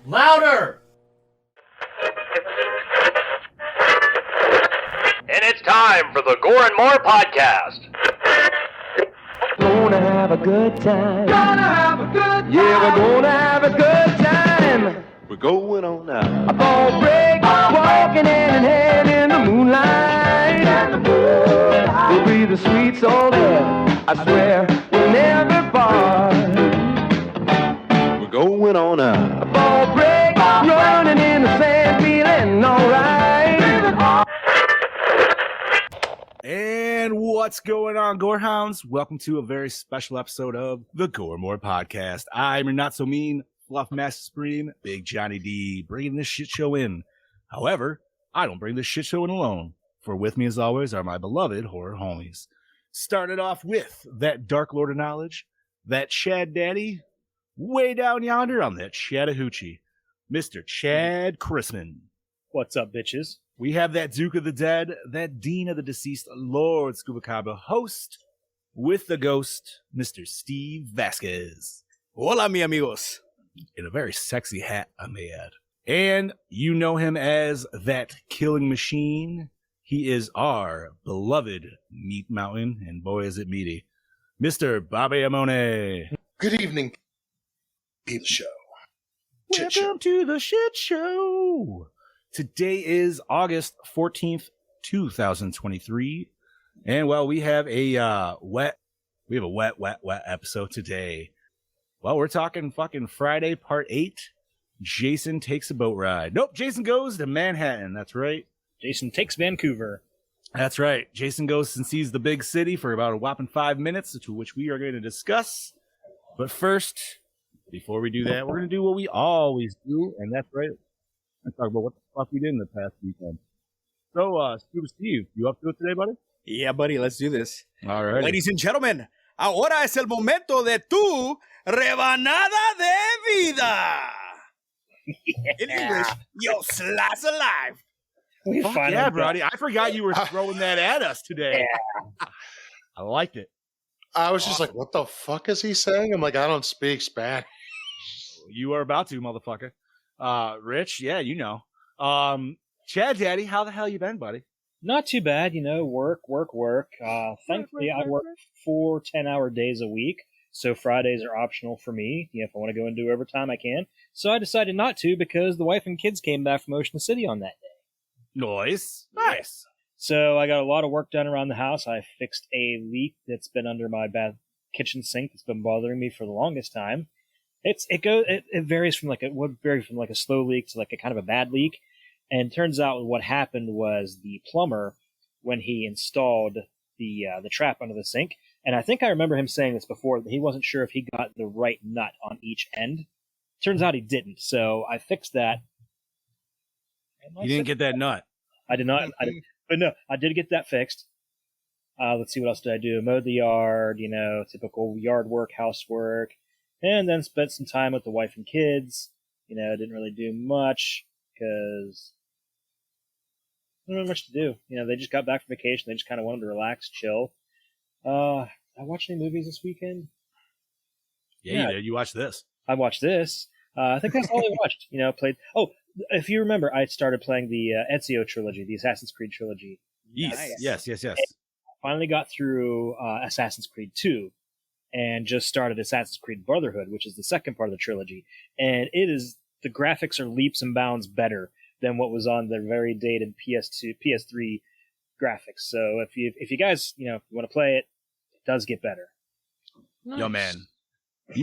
Louder! And it's time for the Gore N More podcast. Gonna have a good time. Gonna have a good time! Yeah, we're gonna have a good time. We're going on now. A ball break, walking hand in hand in the moonlight. We'll be the sweet soul there. I swear we'll never part. We're going on now. A ball break, running in the sand, feeling alright. And what's going on, Gorehounds? Welcome to a very special episode of the Gore N More podcast. I'm your not-so-mean, fluff master supreme, Big Johnny D, bringing this shit show in. However, I don't bring this shit show in alone, for with me, as always, are my beloved horror homies. Started off with that Dark Lord of Knowledge, that Chad Daddy, way down yonder on that Chattahoochee, Mr. Chad Chrisman. What's up, bitches? We have that Duke of the Dead, that Dean of the Deceased, Lord Scubacaba, host with the ghost, Mr. Steve Vasquez. Hola, mi amigos. In a very sexy hat, I may add. And you know him as that killing machine. He is our beloved Meat Mountain, and boy is it meaty, Mr. Bobby Amone. Good evening, people show. Welcome to the shit show. Today is August 14th, 2023. And well, we have a wet episode today. Well, we're talking fucking Friday, part 8. Jason takes a boat ride. Nope, Jason goes to Manhattan. That's right. Jason takes Vancouver. That's right. Jason goes and sees the big city for about a whopping 5 minutes, to which we are going to discuss. But first, before we do that, we're going to do what we always do, and that's right. Let's talk about what the fuck we did in the past weekend. So, Scuba Steve, you up to it today, buddy? Yeah, buddy, let's do this. All right. Ladies and gentlemen, ahora es el momento de tu rebanada de vida. In English, yo slice of life. We Fuck finally yeah, got- buddy. I forgot you were throwing that at us today. Yeah. I liked it. I was just like, what the fuck is he saying? I'm like, I don't speak Spanish. You are about to, motherfucker. Rich, yeah, you know. Chad Daddy, how the hell you been, buddy? Not too bad, you know, work. Thankfully, I work 4 10-hour days a week, so Fridays are optional for me. You know, if I want to go and do overtime, I can. So I decided not to because the wife and kids came back from Ocean City on that day. Nice. So I got a lot of work done around the house. I fixed a leak that's been under my kitchen sink that's been bothering me for the longest time. It varies from like a slow leak to like a kind of a bad leak. And it turns out what happened was the plumber, when he installed the trap under the sink, and I think I remember him saying this before, that he wasn't sure if he got the right nut on each end. Turns out he didn't. So I fixed that. You didn't get that nut. I did not. But no, I did get that fixed. Let's see, what else did I do? Mowed the yard, you know, typical yard work, housework, and then spent some time with the wife and kids. You know, didn't really do much because I don't have much to do. You know, they just got back from vacation. They just kind of wanted to relax, chill. I watched any movies this weekend? Yeah, you did. You watched this. I watched this. I think that's all I watched. You know, played. Oh, if you remember, I started playing the Ezio trilogy, the Assassin's Creed trilogy. Yes. Yes. Finally got through Assassin's Creed 2 and just started Assassin's Creed Brotherhood, which is the second part of the trilogy. And the graphics are leaps and bounds better than what was on the very dated PS2, PS3 graphics. So if you guys, you know, want to play it, it does get better. Nice. Yo, man. Do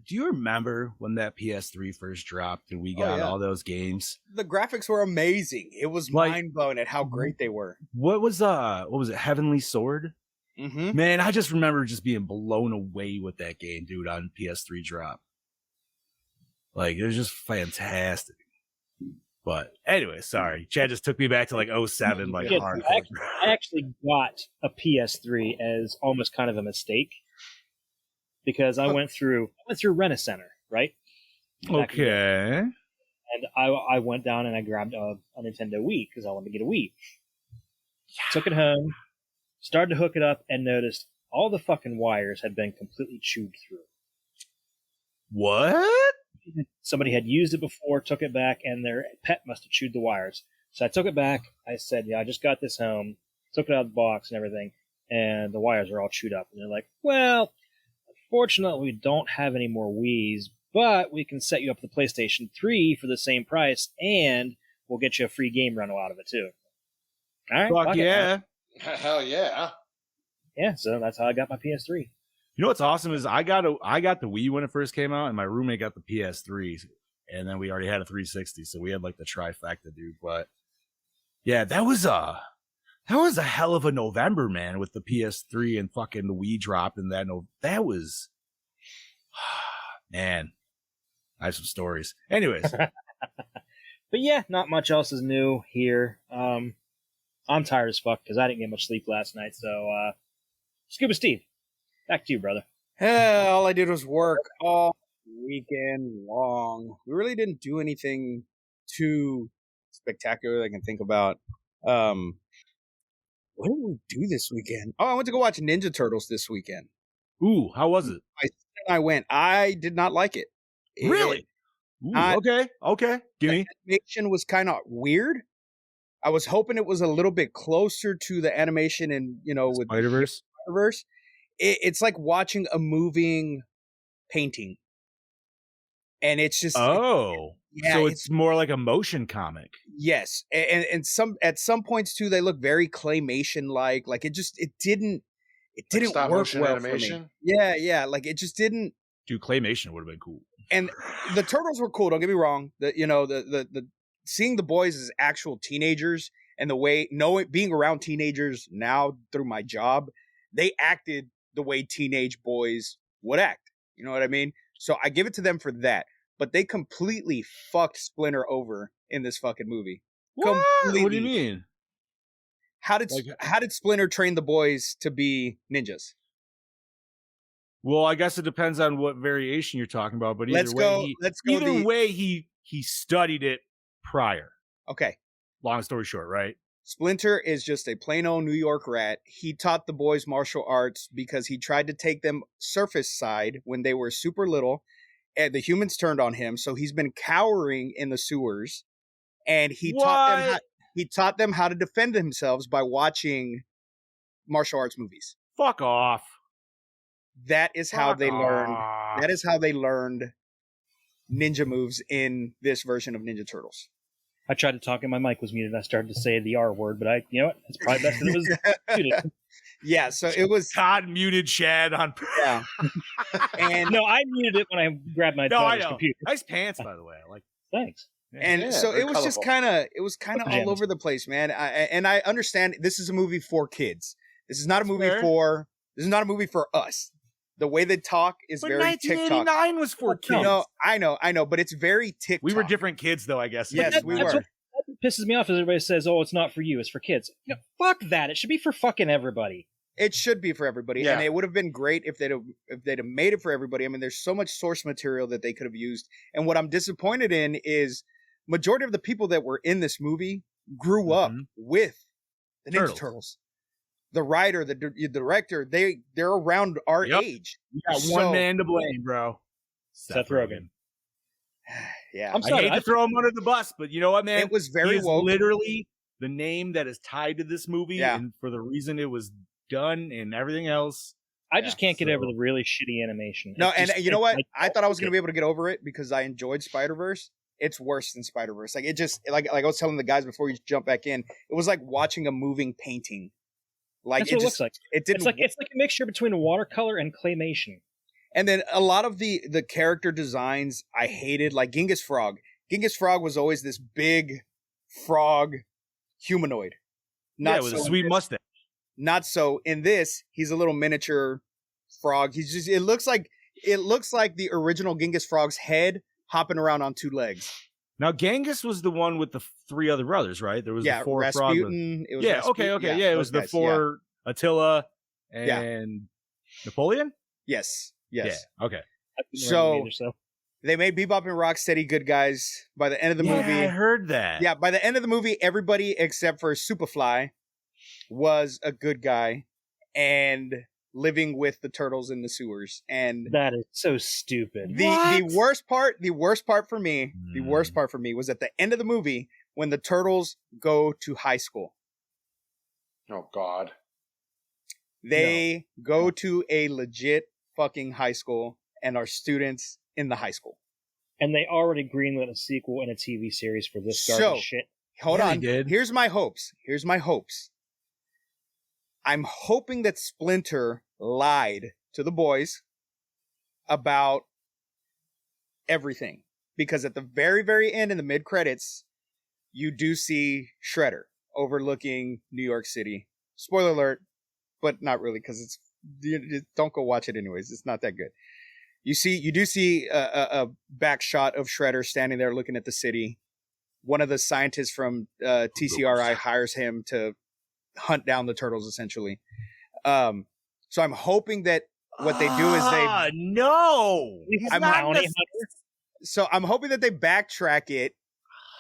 you remember when that PS3 first dropped and we got all those games? The graphics were amazing. It was mind-blowing at how great they were. What was it, Heavenly Sword? Mm-hmm. Man, I just remember just being blown away with that game, dude, on PS3 drop. Like, it was just fantastic. But anyway, sorry. Chad just took me back to like 07, like hard. I actually got a PS3 as almost kind of a mistake. Because I went through Rent-A-Center, right? Okay. And I went down and I grabbed a Nintendo Wii because I wanted to get a Wii. Yeah. Took it home, started to hook it up, and noticed all the fucking wires had been completely chewed through. What? somebody had used it before, took it back, and their pet must have chewed the wires. So I took it back. I said, yeah, I just got this home. Took it out of the box and everything, and the wires are all chewed up. And they're like, well, unfortunately, we don't have any more Wii's, but we can set you up the PlayStation 3 for the same price, and we'll get you a free game rental out of it, too. All right. Fuck yeah. Hell yeah. Yeah, so that's how I got my PS3. You know what's awesome is I got the Wii when it first came out, and my roommate got the PS3, and then we already had a 360, so we had like the trifecta, dude. But yeah, that was a hell of a November, man, with the PS3 and fucking the Wii dropped, and that was, man, I have some stories. Anyways, But yeah, not much else is new here. I'm tired as fuck because I didn't get much sleep last night. So, Scuba Steve, back to you, brother. All I did was work all weekend long. We really didn't do anything too spectacular that I can think about. What did we do this weekend? Oh, I went to go watch Ninja Turtles this weekend. ooh, how was it? I went. I did not like it. Really? Ooh, okay. Give me. The animation was kind of weird. I was hoping it was a little bit closer to the animation in, with Spider-Verse. Spider-Verse. It's like watching a moving painting. And it's just Oh, yeah, so it's more like a motion comic. yes. And at some points too they look very claymation like it didn't stop work motion well animation? for me. Yeah, like it just didn't. Dude, claymation would have been cool. And the turtles were cool, don't get me wrong. The seeing the boys as actual teenagers and the way being around teenagers now through my job, they acted the way teenage boys would act. You know what I mean? So I give it to them for that. But they completely fucked Splinter over in this fucking movie. What? Completely. What do you mean? How did Splinter train the boys to be ninjas? Well, I guess it depends on what variation you're talking about, but Let's go either way, he studied it prior. Okay. Long story short, right? Splinter is just a plain old New York rat. He taught the boys martial arts because he tried to take them surface side when they were super little, and the humans turned on him. So he's been cowering in the sewers, and he taught them how to defend themselves by watching martial arts movies. Fuck off. That is how they learned. That is how they learned ninja moves in this version of Ninja Turtles. I tried to talk and my mic was muted. I started to say the R word, but you know what? It's probably best that it was muted. Yeah, so it was Todd muted Chad on. Yeah, and no, I muted it when I grabbed my daughter's computer. Nice pants, by the way. I like. Thanks. And so it was just kind of all over the place, man. I understand this is a movie for kids. This is not a movie for us. The way they talk is very TikTok. 1989 was for kids. No, I know, but it's very TikTok. We were different kids, though, I guess. Yes, we were. What pisses me off is everybody says, "Oh, it's not for you; it's for kids." Fuck that! It should be for fucking everybody. It should be for everybody, Yeah. and it would have been great if they'd have made it for everybody. I mean, there's so much source material that they could have used, and what I'm disappointed in is majority of the people that were in this movie grew up with the Ninja Turtles. The writer, the director, they're around our age. You got one man to blame, bro. Seth Rogen. Yeah, I'm sorry. I hate to throw him under the bus, but you know what, man? It was very He is woke. literally the name that is tied to this movie, Yeah. and for the reason it was done and everything else. I just can't get over the really shitty animation. No, It's and just- you know what? like, I thought I was going to be able to get over it because I enjoyed Spider-Verse. It's worse than Spider-Verse. Like it just like I was telling the guys before you jump back in, it was like watching a moving painting. Like That's what it looks like. It didn't. It's like a mixture between a watercolor and claymation. And then a lot of the character designs I hated, like Genghis Frog. Genghis Frog was always this big frog humanoid. With a sweet mustache. Not so in this, he's a little miniature frog. He's just it looks like the original Genghis Frog's head hopping around on two legs. Now, Genghis was the one with the three other brothers, right? There was the four Rasputin. It was Rasputin. It was the four Attila and Napoleon. Yes. Yeah. Okay. So they made Bebop and Rocksteady good guys by the end of the movie. I heard that. Yeah, by the end of the movie, everybody except for Superfly was a good guy, and living with the turtles in the sewers. And That is so stupid. the worst part for me Mm. was at the end of the movie when the turtles go to high school. Oh God. They go to a legit fucking high school and are students in the high school. And they already greenlit a sequel and a TV series for this garbage So, shit. Hold Yeah, they on. did. Here's my hopes. I'm hoping that Splinter lied to the boys about everything. Because at the very, very end in the mid credits, you do see Shredder overlooking New York City. Spoiler alert, but not really, because don't go watch it anyways. It's not that good. You do see a back shot of Shredder standing there looking at the city. One of the scientists from TCRI hires him to hunt down the turtles, essentially. So I'm hoping that what they do is they. No. He's I'm not bounty nec- So I'm hoping that they backtrack it,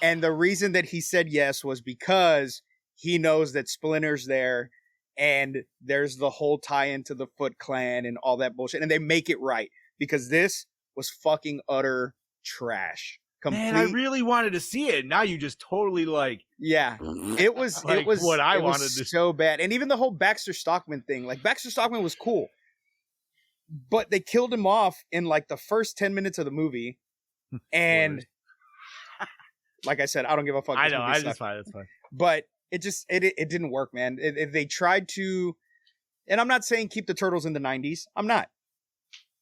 and the reason that he said yes was because he knows that Splinter's there, and there's the whole tie-in to the Foot Clan and all that bullshit, and they make it right because this was fucking utter trash. Man, I really wanted to see it. Now you just totally like. Yeah, it was Like it was what I it was wanted to- so bad, and even the whole Baxter Stockman thing. Like Baxter Stockman was cool, but they killed him off in like the first 10 minutes of the movie, and like I said, I don't give a fuck. I This know. movie I sucked. just fine. That's fine. But it just it didn't work, man. If they tried to, and I'm not saying keep the turtles in the 90s. I'm not.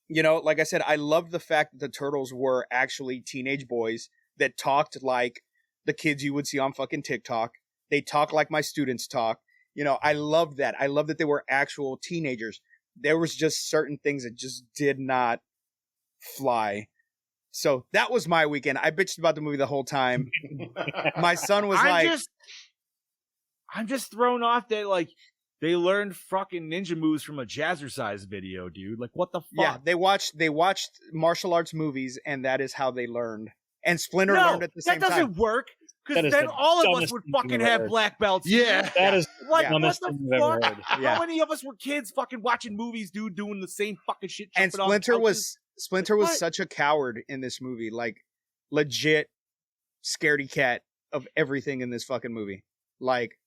You know, like I said, I love the fact that the turtles were actually teenage boys that talked like the kids you would see on fucking TikTok. They talk like my students talk. You know, I love that. I love that they were actual teenagers. There was just certain things that just did not fly. So that was my weekend. I bitched about the movie the whole time. My son was I'm just thrown off that like they learned fucking ninja moves from a Jazzercise video, dude. Like what the fuck? Yeah, they watched martial arts movies, and that is how they learned. And Splinter learned at the same that doesn't time. work. That Because is then the all of us dumbest would thing fucking you've have ever black belts. Yeah. That is the Like, what dumbest the thing you've ever fuck? heard. Yeah. How many of us were kids fucking watching movies, dude, doing the same fucking shit? And jumping off couches? Splinter was What? such a coward in this movie, like legit scaredy cat of everything in this fucking movie. Like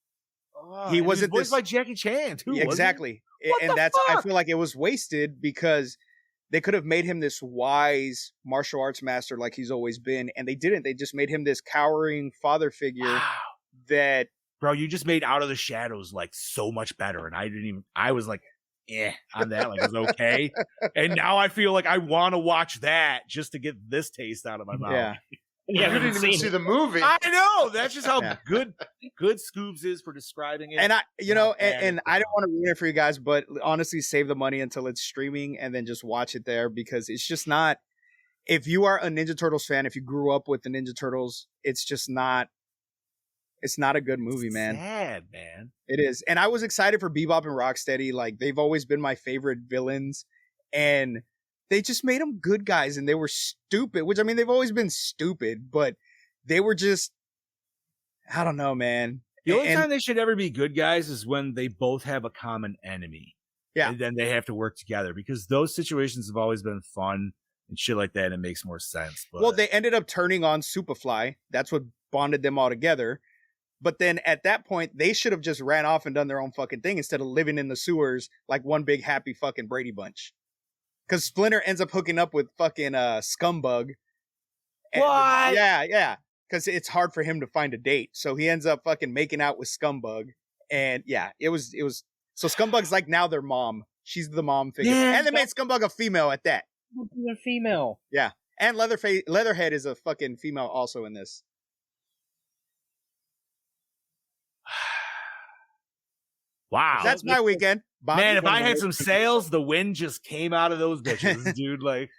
Oh, he and wasn't was voiced this- by Jackie Chan too. wasn't he? exactly. What And the that's I fuck? feel like it was wasted because they could have made him this wise martial arts master like he's always been, and they didn't. They just made him this cowering father figure Wow. that Bro, you just made Out of the Shadows like so much better, and I was like, on that, like it was okay, and now I feel like I want to watch that just to get this taste out of my mouth. yeah. And You you haven't didn't even seen see it. the movie. I know. That's just how Yeah. good Scoobs is for describing it. And I, you Not know, bad and at I don't all. want to ruin it for you guys, but honestly, save the money until it's streaming and then just watch it there because it's just not. If you are a Ninja Turtles fan, if you grew up with the Ninja Turtles, it's just not. It's not a good movie, man. Sad, man. It is, and I was excited for Bebop and Rocksteady. Like they've always been my favorite villains, and they just made them good guys, and they were stupid. Which I mean, they've always been stupid, but they were just. I don't know, man. The only And- time they should ever be good guys is when they both have a common enemy. Yeah. And then they have to work together because those situations have always been fun and shit like that. And it makes more sense. But Well, they ended up turning on Superfly. That's what bonded them all together. But then at that point, they should have just ran off and done their own fucking thing instead of living in the sewers like one big happy fucking Brady Bunch. Because Splinter ends up hooking up with fucking Scumbug. And- What? Yeah. Because it's hard for him to find a date. So he ends up fucking making out with Scumbug. And yeah, it was. So Scumbug's like now their mom. She's the mom figure. Yeah, And they made Scumbug a female at that. They're female. And Leatherhead is a fucking female also in this. wow. That's my weekend. Bobby, Man, if I had what- some sales, the wind just came out of those bitches, dude. Like,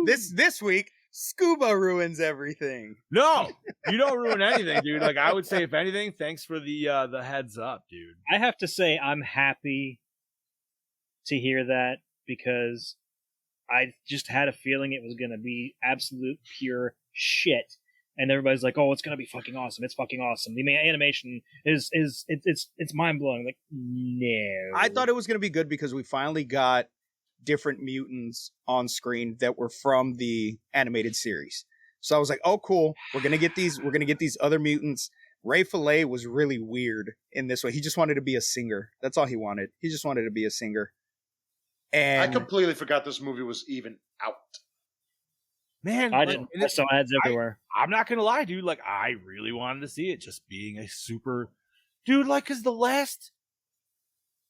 this week, Scuba ruins everything. no, you don't ruin anything, dude. Like, I would say, if anything, thanks for the heads up, dude. I have to say I'm happy to hear that because I just had a feeling it was going to be absolute pure shit. and everybody's like, "Oh, it's gonna be fucking awesome! It's fucking awesome! The animation is it's mind blowing." Like, no, I thought it was going to be good because we finally got different mutants on screen that were from the animated series. So I was like, "Oh, cool! We're gonna get these. We're gonna get these other mutants." Ray Fillet was really weird in this way. He just wanted to be a singer. That's all he wanted. He just wanted to be a singer. And I completely forgot this movie was even out. Man, I like, didn't. and I it- saw ads everywhere. I'm not gonna lie, dude. Like, I really wanted to see it, just being a super dude. Like, cause the last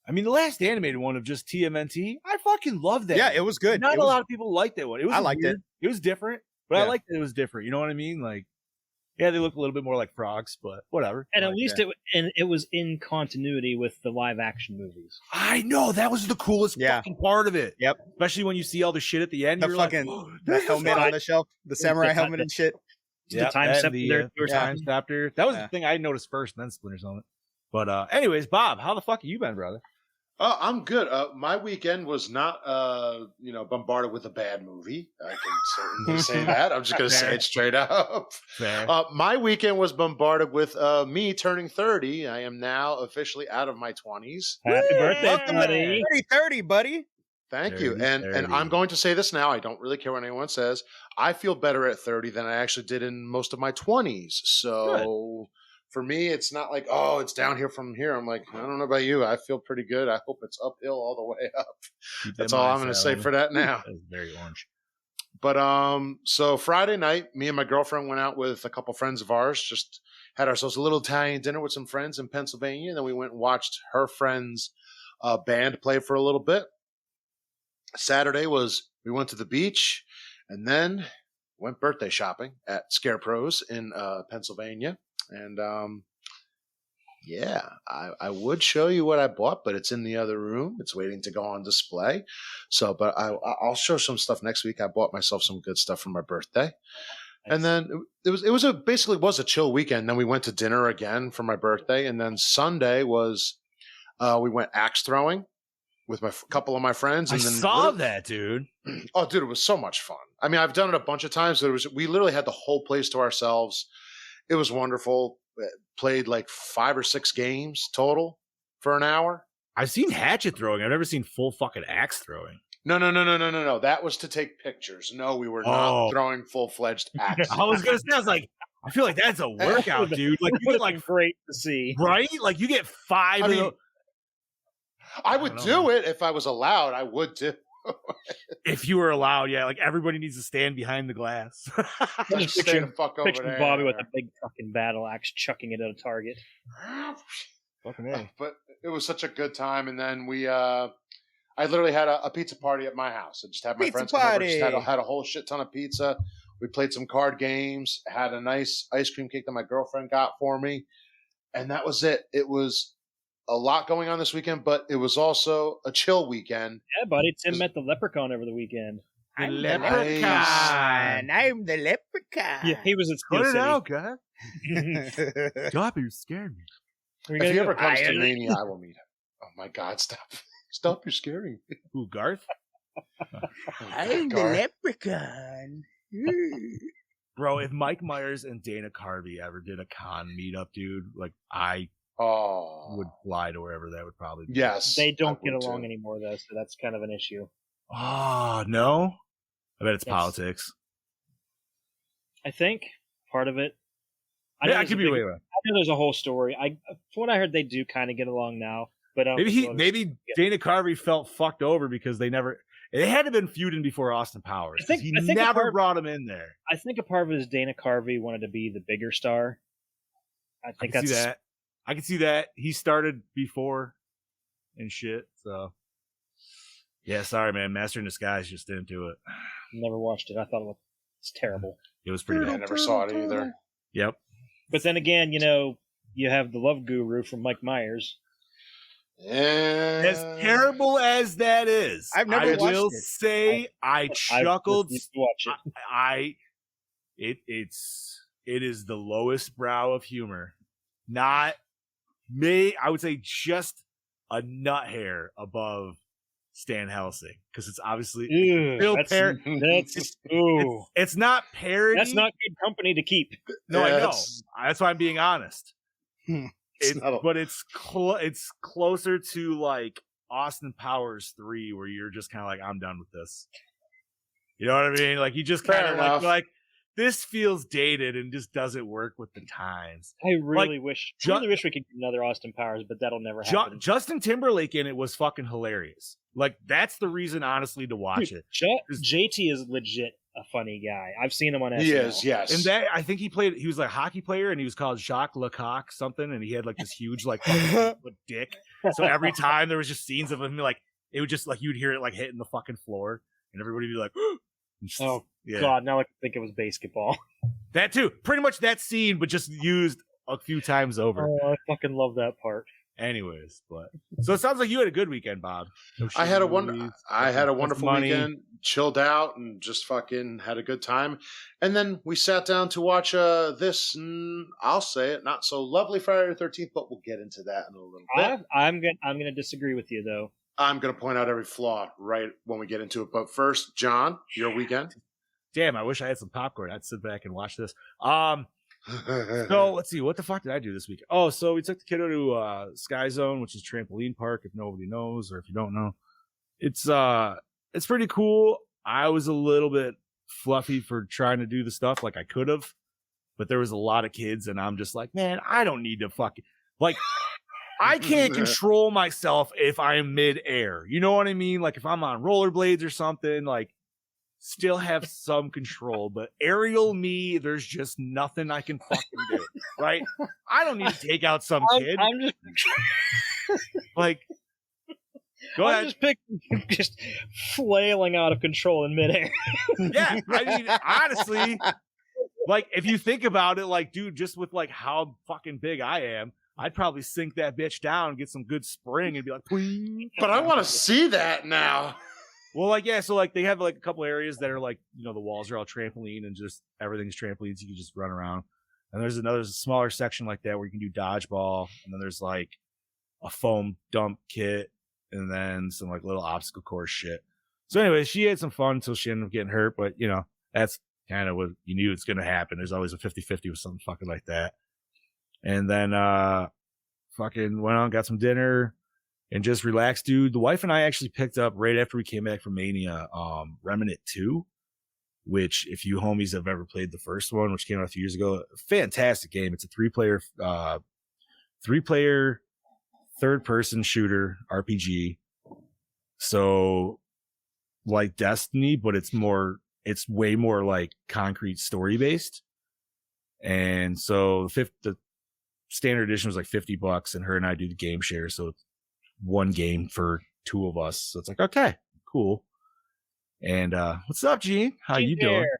animated one of just TMNT, I fucking love that. yeah, one. it was good. Not It a was- lot of people liked that one. It was I liked weird. It was different, but I Yeah. liked that it was different. You know what I mean? Like, yeah, they look a little bit more like frogs, but whatever. And I at like least that. it was in continuity with the live action movies. I know that was the coolest Yeah. fucking part of it. Yep. Especially when you see all the shit at the end. The You're fucking like, oh, the this is helmet fun. on the shelf, the samurai the- helmet and shit. The time that step and the, there, the time scepter. That was Yeah. the thing I noticed first, and then Splinter's Helmet. But anyways, Bob, how the fuck have you been, brother? Oh, I'm good. My weekend was not, bombarded with a bad movie. I can certainly say that. I'm just going to say Fair. it straight up. Fair. My weekend was bombarded with me turning 30. I am now officially out of my 20s. Happy birthday, Welcome buddy! 30, buddy. Thank you. 30, And 30. I'm going to say this now. I don't really care what anyone says. I feel better at 30 than I actually did in most of my 20s. So for me, it's not like, oh, it's down here from here. I'm like, I don't know about you. I feel pretty good. I hope it's uphill all the way up. Keep That's that all in I'm mind, going to say Sally. for that now. That was very orange. But so Friday night, me and my girlfriend went out with a couple friends of ours, just had ourselves a little Italian dinner with some friends in Pennsylvania. And then we went and watched her friend's band play for a little bit. Saturday was we went to the beach and then went birthday shopping at Scarecrow's in Pennsylvania. And I would show you what I bought, but it's in the other room. It's waiting to go on display. So, but I'll show some stuff next week. I bought myself some good stuff for my birthday. And then it basically was a chill weekend. Then we went to dinner again for my birthday. And then Sunday was we went axe throwing with couple of my friends. I And then saw that, dude. Oh, dude, it was so much fun. I mean, I've done it a bunch of times. We literally had the whole place to ourselves. It was wonderful. Played like 5 or 6 games total for an hour. I've seen hatchet throwing. I've never seen full fucking axe throwing. No. That was to take pictures. No, we were Oh. not throwing full-fledged axes. I was gonna say, I was like, I feel like that's a workout, dude. Like you Would get have like been great to see. right, like you get 5 I of mean, those. I would I don't do it if I was allowed. I would do. If you were allowed. Yeah, like everybody needs to stand behind the glass. Just stay the fuck over Picture there. Bobby with a big fucking battle axe chucking it at a target. Fucking A. But it was such a good time. And then I literally had a pizza party at my house. I just had my Pizza friends come over. party. Just had a whole shit ton of pizza. We played some card games. Had a nice ice cream cake that my girlfriend got for me, and that was it. It was a lot going on this weekend, but it was also a chill weekend. Yeah, buddy. Tim met the leprechaun over the weekend. The leprechaun. I'm the leprechaun. Yeah, he was at Steel Cut it City. out, guy. Stop, you scared me. Where you If gonna he go? ever comes to Mania, I will meet him. Oh my God! Stop! You're scaring me. Who, Garth? I'm the Gar. leprechaun. Bro, if Mike Myers and Dana Carvey ever did a con meetup, dude, like I Oh, would fly to wherever that would probably be. yes. They don't I get would along too. anymore, though, so that's kind of an issue. Oh, no? I bet it's Yes. politics. I think part of it. I there's could a be big- way wrong. I know there's a whole story. From what I heard, they do kind of get along now, but Maybe Dana Carvey felt fucked over because they had to have been feuding before Austin Powers. I think- 'cause he I think a never part- brought him in there. I think a part of it is Dana Carvey wanted to be the bigger star. I I think can that's see that. I can see that. He started before and shit. So yeah, sorry, man. Master in Disguise just didn't do it. Never watched it. I thought it was terrible. It was pretty I bad. never saw it either. Yep. But then again, you have the Love Guru from Mike Myers. Yeah. As terrible as that is, I've never I watched will it. say I chuckled. refuse to watch it. It is the lowest brow of humor. Not me. I would say just a nut hair above Stan Helsing because it's obviously Ew, Bill that's, Par- ooh. it's not parody. That's not good company to keep. No, Yeah, I know. that's- That's why I'm being honest. It's not a- But it's closer to like Austin Powers 3, where you're just kind of like, I'm done with this. You know what I mean? Like you just Fair kind of enough. like this feels dated and just doesn't work with the times. I really Like, wish Ju- we could get another Austin Powers, but that'll never happen. Justin Timberlake in it was fucking hilarious. Like that's the reason, honestly, to watch it. JT is legit a funny guy. I've seen him on SNL. He is, yes. And that I think he was like a hockey player, and he was called Jacques Lecoq something, and he had like this huge like fucking dick. So every time there was just scenes of him, like it would just like you'd hear it like hitting the fucking floor, and everybody would be like, Oh yeah. God! Now I think it was basketball. That too. Pretty much that scene, but just used a few times over. Oh, I fucking love that part. Anyways, but so it sounds like you had a good weekend, Bob. No I had a movies, wonderful money. weekend, chilled out, and just fucking had a good time. And then we sat down to watch this. I'll say it, not so lovely Friday the 13th, but we'll get into that in a little bit. I'm gonna disagree with you though. I'm going to point out every flaw right when we get into it. But first, John, your weekend. Damn, I wish I had some popcorn. I'd sit back and watch this. So let's see, what the fuck did I do this week? Oh, so we took the kiddo to Sky Zone, which is trampoline park. If nobody knows, or if you don't know, it's pretty cool. I was a little bit fluffy for trying to do the stuff like I could have, but there was a lot of kids, and I'm just like, man, I don't need to fucking like. I can't control myself if I'm mid-air. You know what I mean? Like if I'm on rollerblades or something, like still have some control. But aerial me, there's just nothing I can fucking do. Right? I don't need to take out some kid. I'm just like, go I'm ahead. just picturing just flailing out of control in midair. Yeah, I mean, honestly, like if you think about it, like, dude, just with like how fucking big I am, I'd probably sink that bitch down, get some good spring, and be like, "Pwing." But I want to see that now. Well, like, yeah, so like they have like a couple areas that are like, you know, the walls are all trampoline and just everything's trampolines. You can just run around. And there's another smaller section like that where you can do dodgeball. And then there's like a foam dump kit and then some like little obstacle course shit. So anyway, she had some fun until she ended up getting hurt. But, you know, that's kind of what you knew it's going to happen. There's always a 50-50 with something fucking like that. And then fucking went on, got some dinner, and just relaxed, dude. The wife and I actually picked up right after we came back from Mania, Remnant 2, which if you homies have ever played the first one, which came out a few years ago, fantastic game. It's a three-player third-person shooter RPG. So like Destiny, but it's way more like concrete story-based. And so the standard edition was like $50, and her and I do the game share, so it's one game for two of us. So it's like, okay, cool. And what's up, Gene? How Gene you doing? there.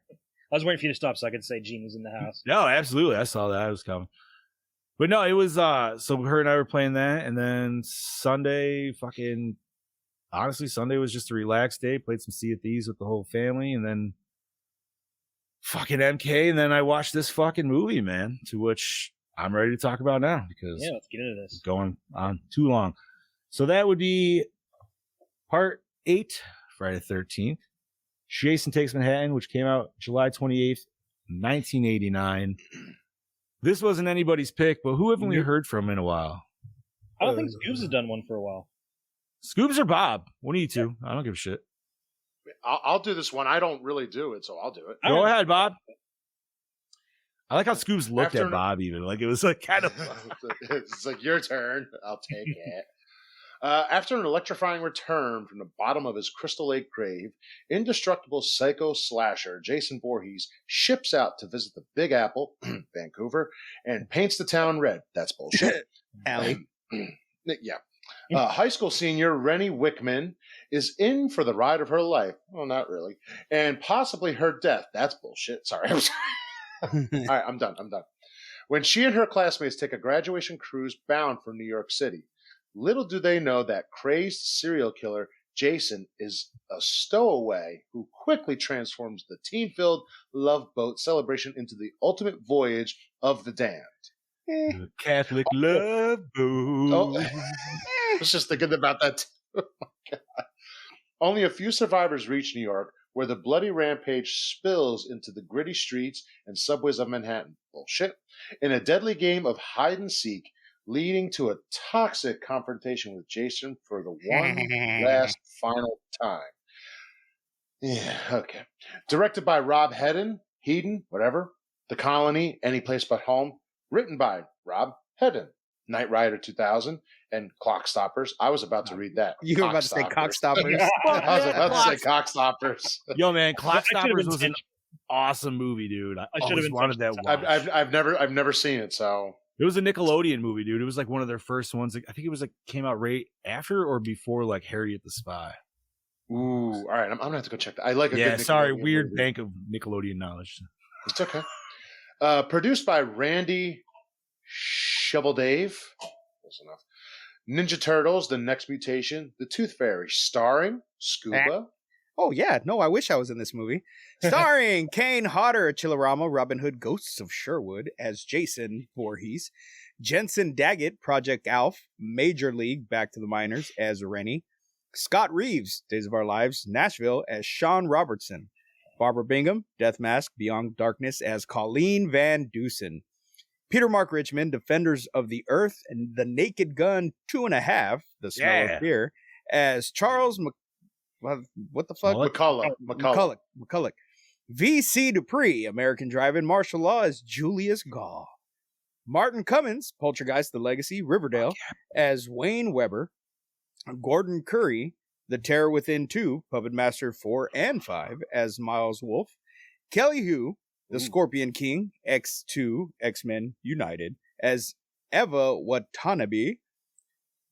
I was waiting for you to stop so I could say Gene was in the house. No, absolutely. I saw that. I was coming. But no, it was so her and I were playing that, and then Sunday Sunday was just a relaxed day. Played some Sea of Thieves with the whole family, and then fucking MK, and then I watched this fucking movie, man, to which I'm ready to talk about now because Yeah, let's get into this. it's going on too long. So that would be part 8, Friday the 13th. Jason Takes Manhattan, which came out July 28th, 1989. This wasn't anybody's pick, but who haven't we heard from in a while? I don't think Scoobs has done one for a while. Scoobs or Bob? One of you two. I don't give a shit. I'll do this one. I don't really do it, so I'll do it. Go ahead, Bob. I like how Scoobs looked After- at Bob even. Like it was like kind of... It's like your turn. I'll take it. After an electrifying return from the bottom of his Crystal Lake grave, indestructible psycho slasher Jason Voorhees ships out to visit the Big Apple, Vancouver, and paints the town red. That's bullshit. Allie. Yeah. High school senior Rennie Wickman is in for the ride of her life. Well, not really. And possibly her death. That's bullshit. Sorry. I'm sorry. All right, I'm done. When she and her classmates take a graduation cruise bound for New York City, little do they know that crazed serial killer Jason is a stowaway who quickly transforms the teen-filled love boat celebration into the ultimate voyage of the damned. The Catholic love boat. Oh, I was just thinking about that too. Oh my God. Only a few survivors reach New York, where the bloody rampage spills into the gritty streets and subways of Manhattan. Bullshit. In a deadly game of hide and seek, leading to a toxic confrontation with Jason for the one last final time. Yeah, okay. Directed by Rob Hedden, whatever. The Colony, Any Place But Home. Written by Rob Hedden. Knight Rider 2000 and Clock Stoppers. I was about to read that. You were about to say Cockstoppers. I was about to say Cock Stoppers. Yo, man, Clock I should've Stoppers been was an awesome movie, dude. I should've always been wanted that touched. watch. I've never seen it, so It was a Nickelodeon movie, dude. It was like one of their first ones. I think it was like came out right after or before like Harriet the Spy. ooh, all right. I'm gonna have to go check that. I like a Yeah, good sorry, Nickelodeon weird movie. bank of Nickelodeon knowledge. It's okay. Produced by Randy Shoveldave. Close enough. Ninja Turtles: The Next Mutation, The Tooth Fairy, starring Scuba. Oh, yeah. No, I wish I was in this movie. Starring Kane Hodder, Chillerama, Robin Hood, Ghosts of Sherwood as Jason Voorhees. Jensen Daggett, Project Alf, Major League, Back to the Minors as Rennie. Scott Reeves, Days of Our Lives, Nashville as Sean Robertson. Barbara Bingham, Death Mask, Beyond Darkness as Colleen Van Dusen. Peter Mark Richmond, Defenders of the Earth, and The Naked Gun 2.5, The Smell of Fear, as Charles what the fuck? McCulloch. V.C. Dupree, American Drive-In Martial Law as Julius Gaw. Martin Cummins, Poltergeist, The Legacy, Riverdale, as Wayne Weber. Gordon Curry, The Terror Within 2, Puppet Master 4 and 5, as Miles Wolfe. Kelly Hu, The Scorpion King, X2, X-Men United, as Eva Watanabe.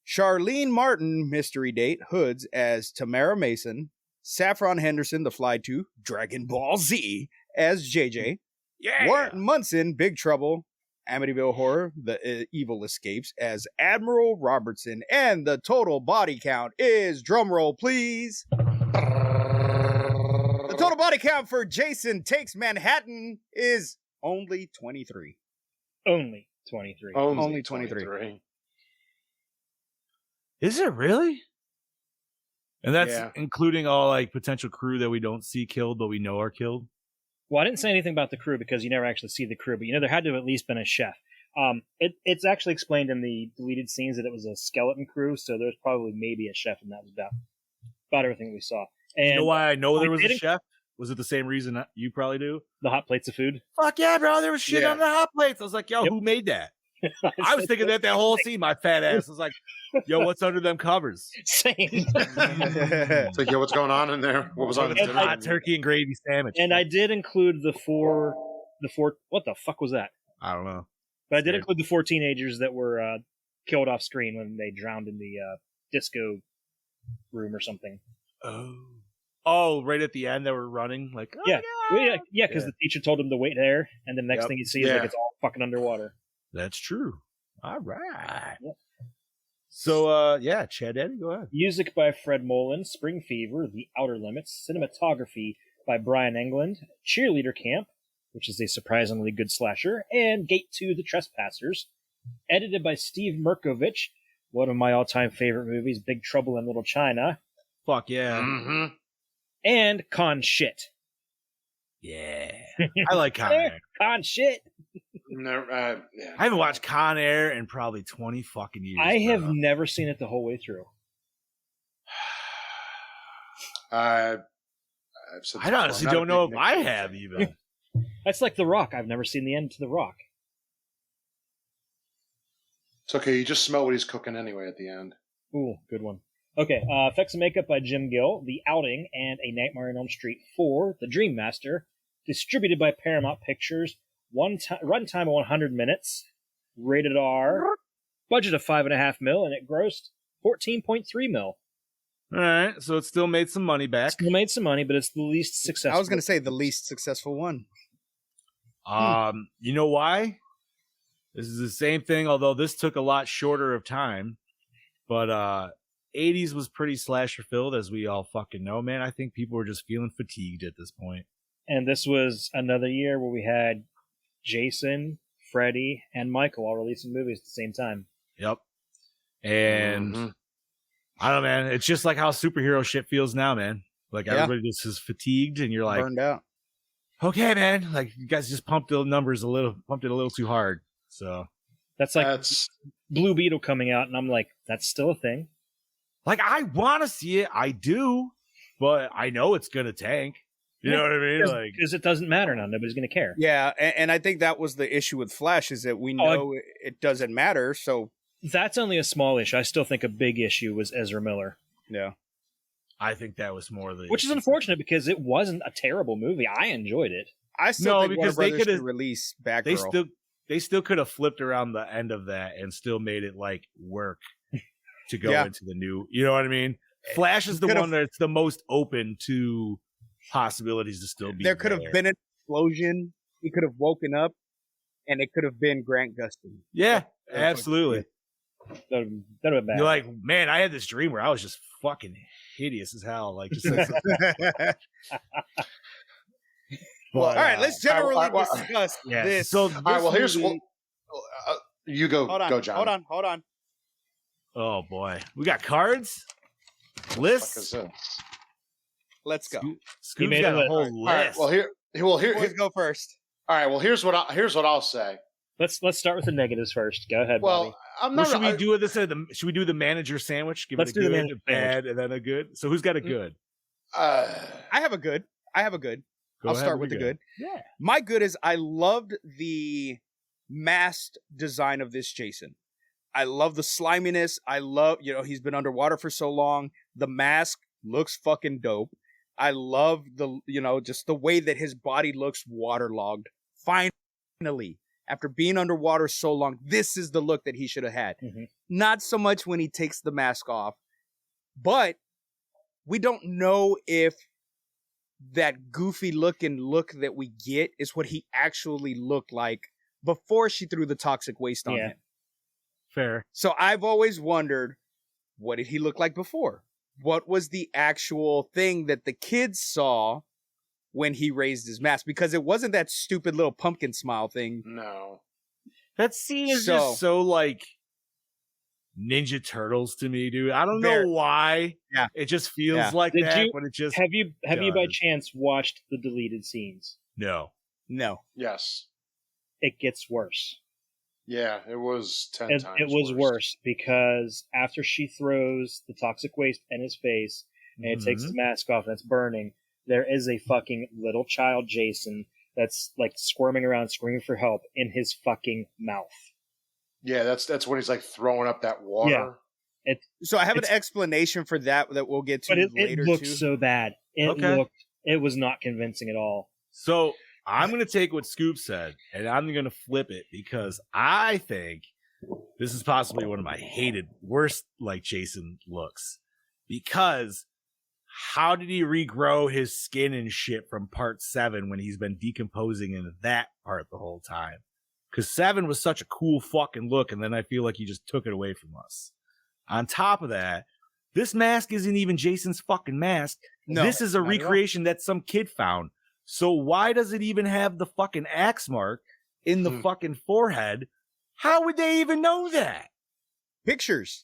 Charlene Martin, Mystery Date, Hoods, as Tamara Mason. Saffron Henderson, The Fly 2, Dragon Ball Z, as JJ. Yeah. Warren Munson, Big Trouble, Amityville Horror, The Evil Escapes, as Admiral Robertson. And the total body count is, drumroll please, the total body count for Jason Takes Manhattan is only 23. Only 23. Only 23. Is it really? And that's Yeah. including all like potential crew that we don't see killed, but we know are killed. Well, I didn't say anything about the crew because you never actually see the crew, but there had to have at least been a chef. It's actually explained in the deleted scenes that it was a skeleton crew, so there's probably maybe a chef, and that was about everything we saw. And You know why I know there was a didn't- chef? Was it the same reason that you probably do? the hot plates of food. Fuck yeah, bro. There was shit Yeah. on the hot plates. I was like, yo, Yep. who made that? I was thinking that whole scene, my fat ass. I was like, yo, what's under them covers? Same. It's like, yo, what's going on in there? What was on the And dinner? Hot turkey and gravy sandwich. And I did include the four. What the fuck was that? I don't know. But I did Scared. include the 4 teenagers that were killed off screen when they drowned in the disco room or something. Oh, right at the end, they were running like, oh, Yeah. God. Yeah, because the teacher told them to wait there, and the next Yep. thing you see is Yeah. like it's all fucking underwater. That's true. All right. Yep. So, yeah, Chad Daddy, go ahead. Music by Fred Molin, Spring Fever, The Outer Limits, cinematography by Brian Englund, Cheerleader Camp, which is a surprisingly good slasher, and Gate 2, The Trespassers, edited by Steve Merkovich, one of my all-time favorite movies, Big Trouble in Little China, Fuck yeah. Mm-hmm. and Con Shit. Yeah. I like Con Air. Con Shit. Never, yeah. I haven't watched Con Air in probably 20 fucking years. I have bro. never seen it the whole way through. I've said I honestly I'm not a don't know if big I Nick have fan. even. That's like The Rock. I've never seen the end to The Rock. It's okay. You just smell what he's cooking anyway at the end. Ooh, good one. Okay, effects and makeup by Jim Gill, The Outing, and A Nightmare on Elm Street 4, The Dream Master, distributed by Paramount Pictures, runtime of 100 minutes, rated R, budget of $5.5 million, and it grossed $14.3 million. All right, so it still made some money back. Still made some money, but it's the least successful. I was going to say the least successful one. You know why? This is the same thing, although this took a lot shorter of time. But 80s was pretty slasher filled, as we all fucking know, man. I think people were just feeling fatigued at this point. And this was another year where we had Jason, Freddy, and Michael all releasing movies at the same time. Yep. And Mhm. I don't know, man. It's just like how superhero shit feels now, man. Like everybody just is fatigued, and you're like, Burned out. okay, man. Like you guys just pumped it a little too hard. So That's like Blue Beetle coming out, and I'm like, that's still a thing. like I want to see it, I do, but I know it's gonna tank. You know what I mean? Like, because it doesn't matter now. Nobody's going to care. Yeah, and I think that was the issue with Flash is that we know it doesn't matter. So that's only a small issue. I still think a big issue was Ezra Miller. Yeah, I think that was more the which is unfortunate because it wasn't a terrible movie. I enjoyed it. I still think because Warner they Brothers could should release Batgirl. They still could have flipped around the end of that and still made it like work to go into the new. You know what I mean? Flash is the one that's the most open to possibilities to still be. There could have been an explosion. He could have woken up, and it could have been Grant Gustin. Yeah, absolutely. That would have been bad. You're like, man, I had this dream where I was just fucking hideous as hell. Like, just like, well, all right, let's generally discuss this. So, all right, well, here's you go. Hold on, go, John. Hold on. Oh boy, we got cards, lists. Let's go. Scoop's got a whole list. All right, here. Let's go first. All right. Well, here's what I'll say. Let's start with the negatives first. Go ahead. Well, Bobby. I'm not. Should we do this? Should we do the manager sandwich? Give Let's it a do the good, manager a bad, and then a good. So who's got a good? I have a good. I'll start with the good. Yeah. My good is I loved the masked design of this Jason. I love the sliminess. I love, he's been underwater for so long. The mask looks fucking dope. I love the, just the way that his body looks waterlogged. Finally, after being underwater so long, this is the look that he should have had. Mm-hmm. Not so much when he takes the mask off, but we don't know if that goofy looking look that we get is what he actually looked like before she threw the toxic waste on him. Fair. So I've always wondered, what did he look like before? What was the actual thing that the kids saw when he raised his mask? Because it wasn't that stupid little pumpkin smile thing. No. That scene is just so like Ninja Turtles to me, dude. I don't know why. Yeah. It just feels like that, but it just have you by chance watched the deleted scenes? No. Yes. It gets worse. Yeah, it was 10 times It was worse because after she throws the toxic waste in his face and it takes the mask off and it's burning, there is a fucking little child Jason that's like squirming around, screaming for help in his fucking mouth. Yeah, that's when he's like throwing up that water. Yeah. So I have an explanation for that we'll get to later. It looked too. so bad. It was not convincing at all. So I'm going to take what Scoop said and I'm going to flip it because I think this is possibly one of my worst like Jason looks. Because how did he regrow his skin and shit from part 7 when he's been decomposing in that part the whole time? Because 7 was such a cool fucking look, and then I feel like he just took it away from us. On top of that, this mask isn't even Jason's fucking mask. No, this is a recreation that some kid found. So why does it even have the fucking axe mark in the fucking forehead? How would they even know that? Pictures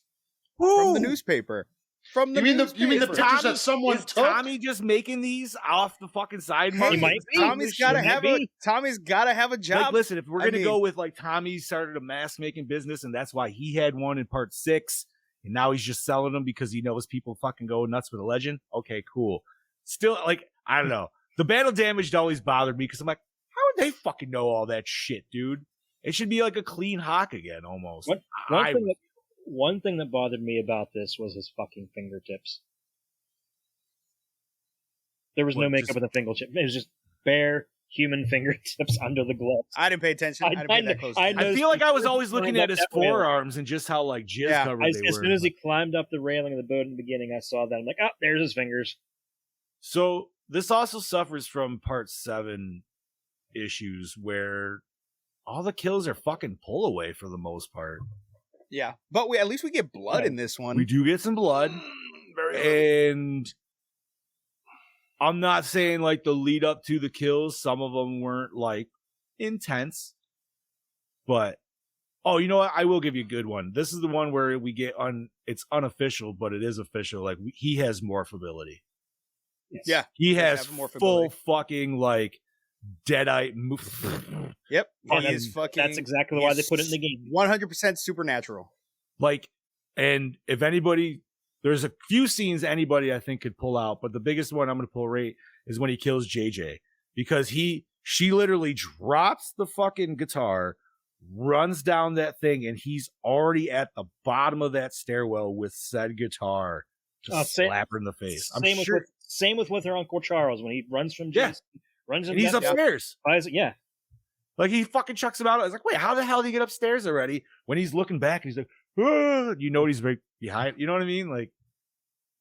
from the newspaper. From the you mean the pictures that someone took? Tommy just making these off the fucking sidewalk? He might be. Tommy's got to have a job. Like, listen, if we're gonna go with like Tommy started a mask making business and that's why he had one in part 6 and now he's just selling them because he knows people fucking go nuts for the legend. Okay, cool. Still, like, I don't know. The battle damage always bothered me because I'm like, how would they fucking know all that shit, dude? It should be like a clean hawk again, almost. One thing that bothered me about this was his fucking fingertips. There was no makeup with a fingertip. It was just bare human fingertips under the gloves. I didn't pay attention. I didn't pay that close. I feel like I was always looking at his forearms and just how like jizz covered they were. As soon as he climbed up the railing of the boat in the beginning, I saw that. I'm like, oh, there's his fingers. So this also suffers from part 7 issues where all the kills are fucking pull away for the most part. Yeah, but at least we get blood in this one. We do get some blood, and I'm not saying like the lead up to the kills. Some of them weren't like intense, but Oh, you know what? I will give you a good one. This is the one where we get it's unofficial, but it is official. Like he has morph ability. Yeah, He has have morph full ability. fucking like deadite. Yep, Oh, he is fucking. That's exactly why they put it in the game. 100% supernatural. Like, and if anybody, there's a few scenes anybody I think could pull out, but the biggest one I'm going to pull right is when he kills JJ, because she literally drops the fucking guitar, runs down that thing, and he's already at the bottom of that stairwell with said guitar to slap her in the face. Same with her Uncle Charles when he runs from Jason. Runs and he's upstairs. Yeah. Like he fucking chucks him out. I was like, wait, how the hell did he get upstairs already? When he's looking back and he's like, oh, you know, he's right behind. You know what I mean? Like,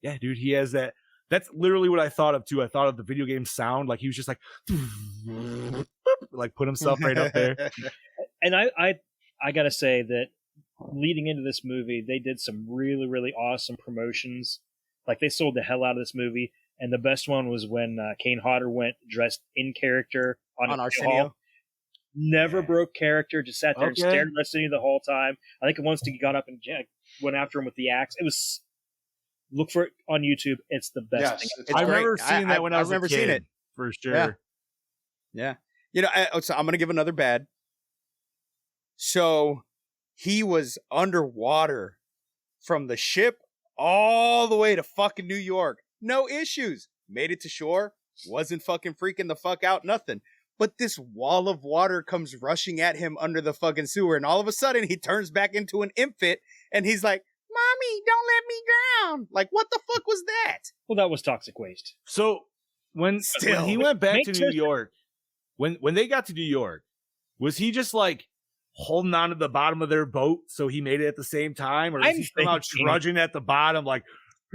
yeah, dude, he has that. That's literally what I thought of too. I thought of the video game sound. Like he was just like put himself right up there. And I gotta say that leading into this movie, they did some really, really awesome promotions. Like they sold the hell out of this movie. And the best one was when Kane Hodder went dressed in character on Arsenio. Never broke character, just sat there and stared at Arsenio the whole time. I think once he got up and went after him with the axe. It was, look for it on YouTube. It's the best thing. I remember seeing that when I was a kid. Seen it. For sure. Yeah. You know, so I'm going to give another bad. So he was underwater from the ship all the way to fucking New York. No issues. Made it to shore. Wasn't fucking freaking the fuck out. Nothing. But this wall of water comes rushing at him under the fucking sewer. And all of a sudden he turns back into an infant. And he's like, Mommy, don't let me drown. Like, what the fuck was that? Well, that was toxic waste. So when he went back to New York, when they got to New York, was he just like holding on to the bottom of their boat so he made it at the same time? Or is he somehow trudging at the bottom like...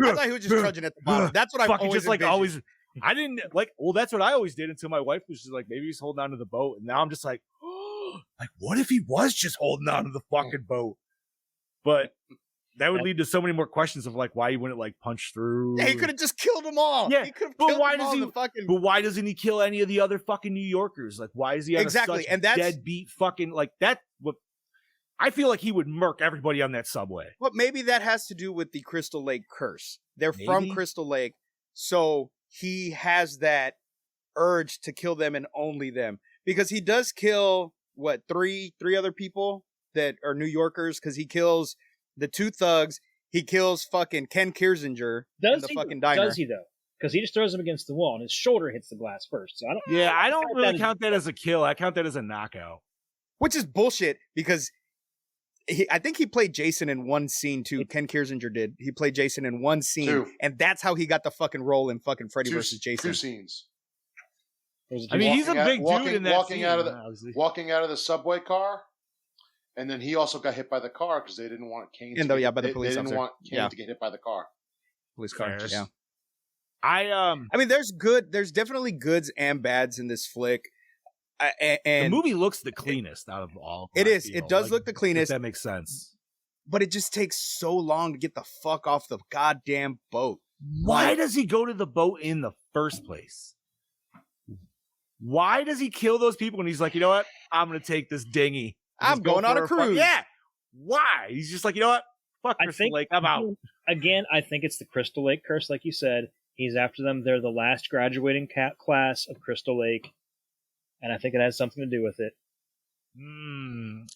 I thought he was just trudging at the bottom. That's what I've always just like envisioned. always. I didn't like. Well, that's what I always did until my wife was just like, maybe he's holding on to the boat, and now I'm just like, oh, like what if he was just holding on to the fucking boat? But that would lead to so many more questions of like why he wouldn't like punch through. Yeah, he could have just killed them all. Yeah, he could have but killed why them does all. he? But why doesn't he kill any of the other fucking New Yorkers? Like, why is he on exactly? such And that's deadbeat fucking like that? What I feel like he would murk everybody on that subway. But maybe that has to do with the Crystal Lake curse. They're from Crystal Lake, so he has that urge to kill them and only them. Because he does kill, what, three other people that are New Yorkers? Because he kills the two thugs. He kills fucking Ken Kirsinger in the fucking diner. Does he, though? Because he just throws him against the wall, and his shoulder hits the glass first. So I don't really count that as a kill. I count that as a knockout. Which is bullshit, because... I think he played Jason in one scene too. Ken Kirsinger did. He played Jason in one scene, and that's how he got the fucking role in fucking Freddy vs. Jason. 2 scenes. I mean, he's a big dude in that walking scene, walking out of the subway car, and then he also got hit by the car because they didn't want Kane. By the police they officer. didn't want Kane to get hit by the car. Police car. Yeah. I mean, there's definitely goods and bads in this flick. And the movie looks the cleanest out of all. It is. It does look the cleanest. That makes sense. But it just takes so long to get the fuck off the goddamn boat. Why does he go to the boat in the first place? Why does he kill those people when he's like, you know what? I'm going to take this dinghy. I'm going on a cruise. Yeah. Why? He's just like, you know what? Fuck Crystal Lake. I'm out. Again, I think it's the Crystal Lake curse, like you said. He's after them. They're the last graduating class of Crystal Lake. And I think it has something to do with it.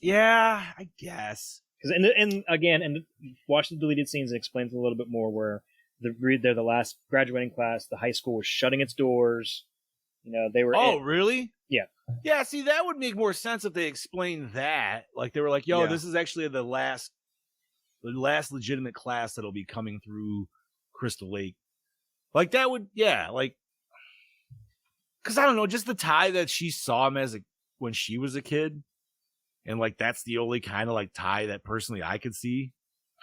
Yeah, I guess. Because and watch the deleted scenes, it explains a little bit more where they're the last graduating class. The high school was shutting its doors. You know, they were. Oh, really? Yeah. Yeah. See, that would make more sense if they explained that. Like they were like, "Yo, this is actually the last legitimate class that'll be coming through Crystal Lake." Like that would, like. Because I don't know, just the tie that she saw him when she was a kid, and like that's the only kind of like tie that personally I could see.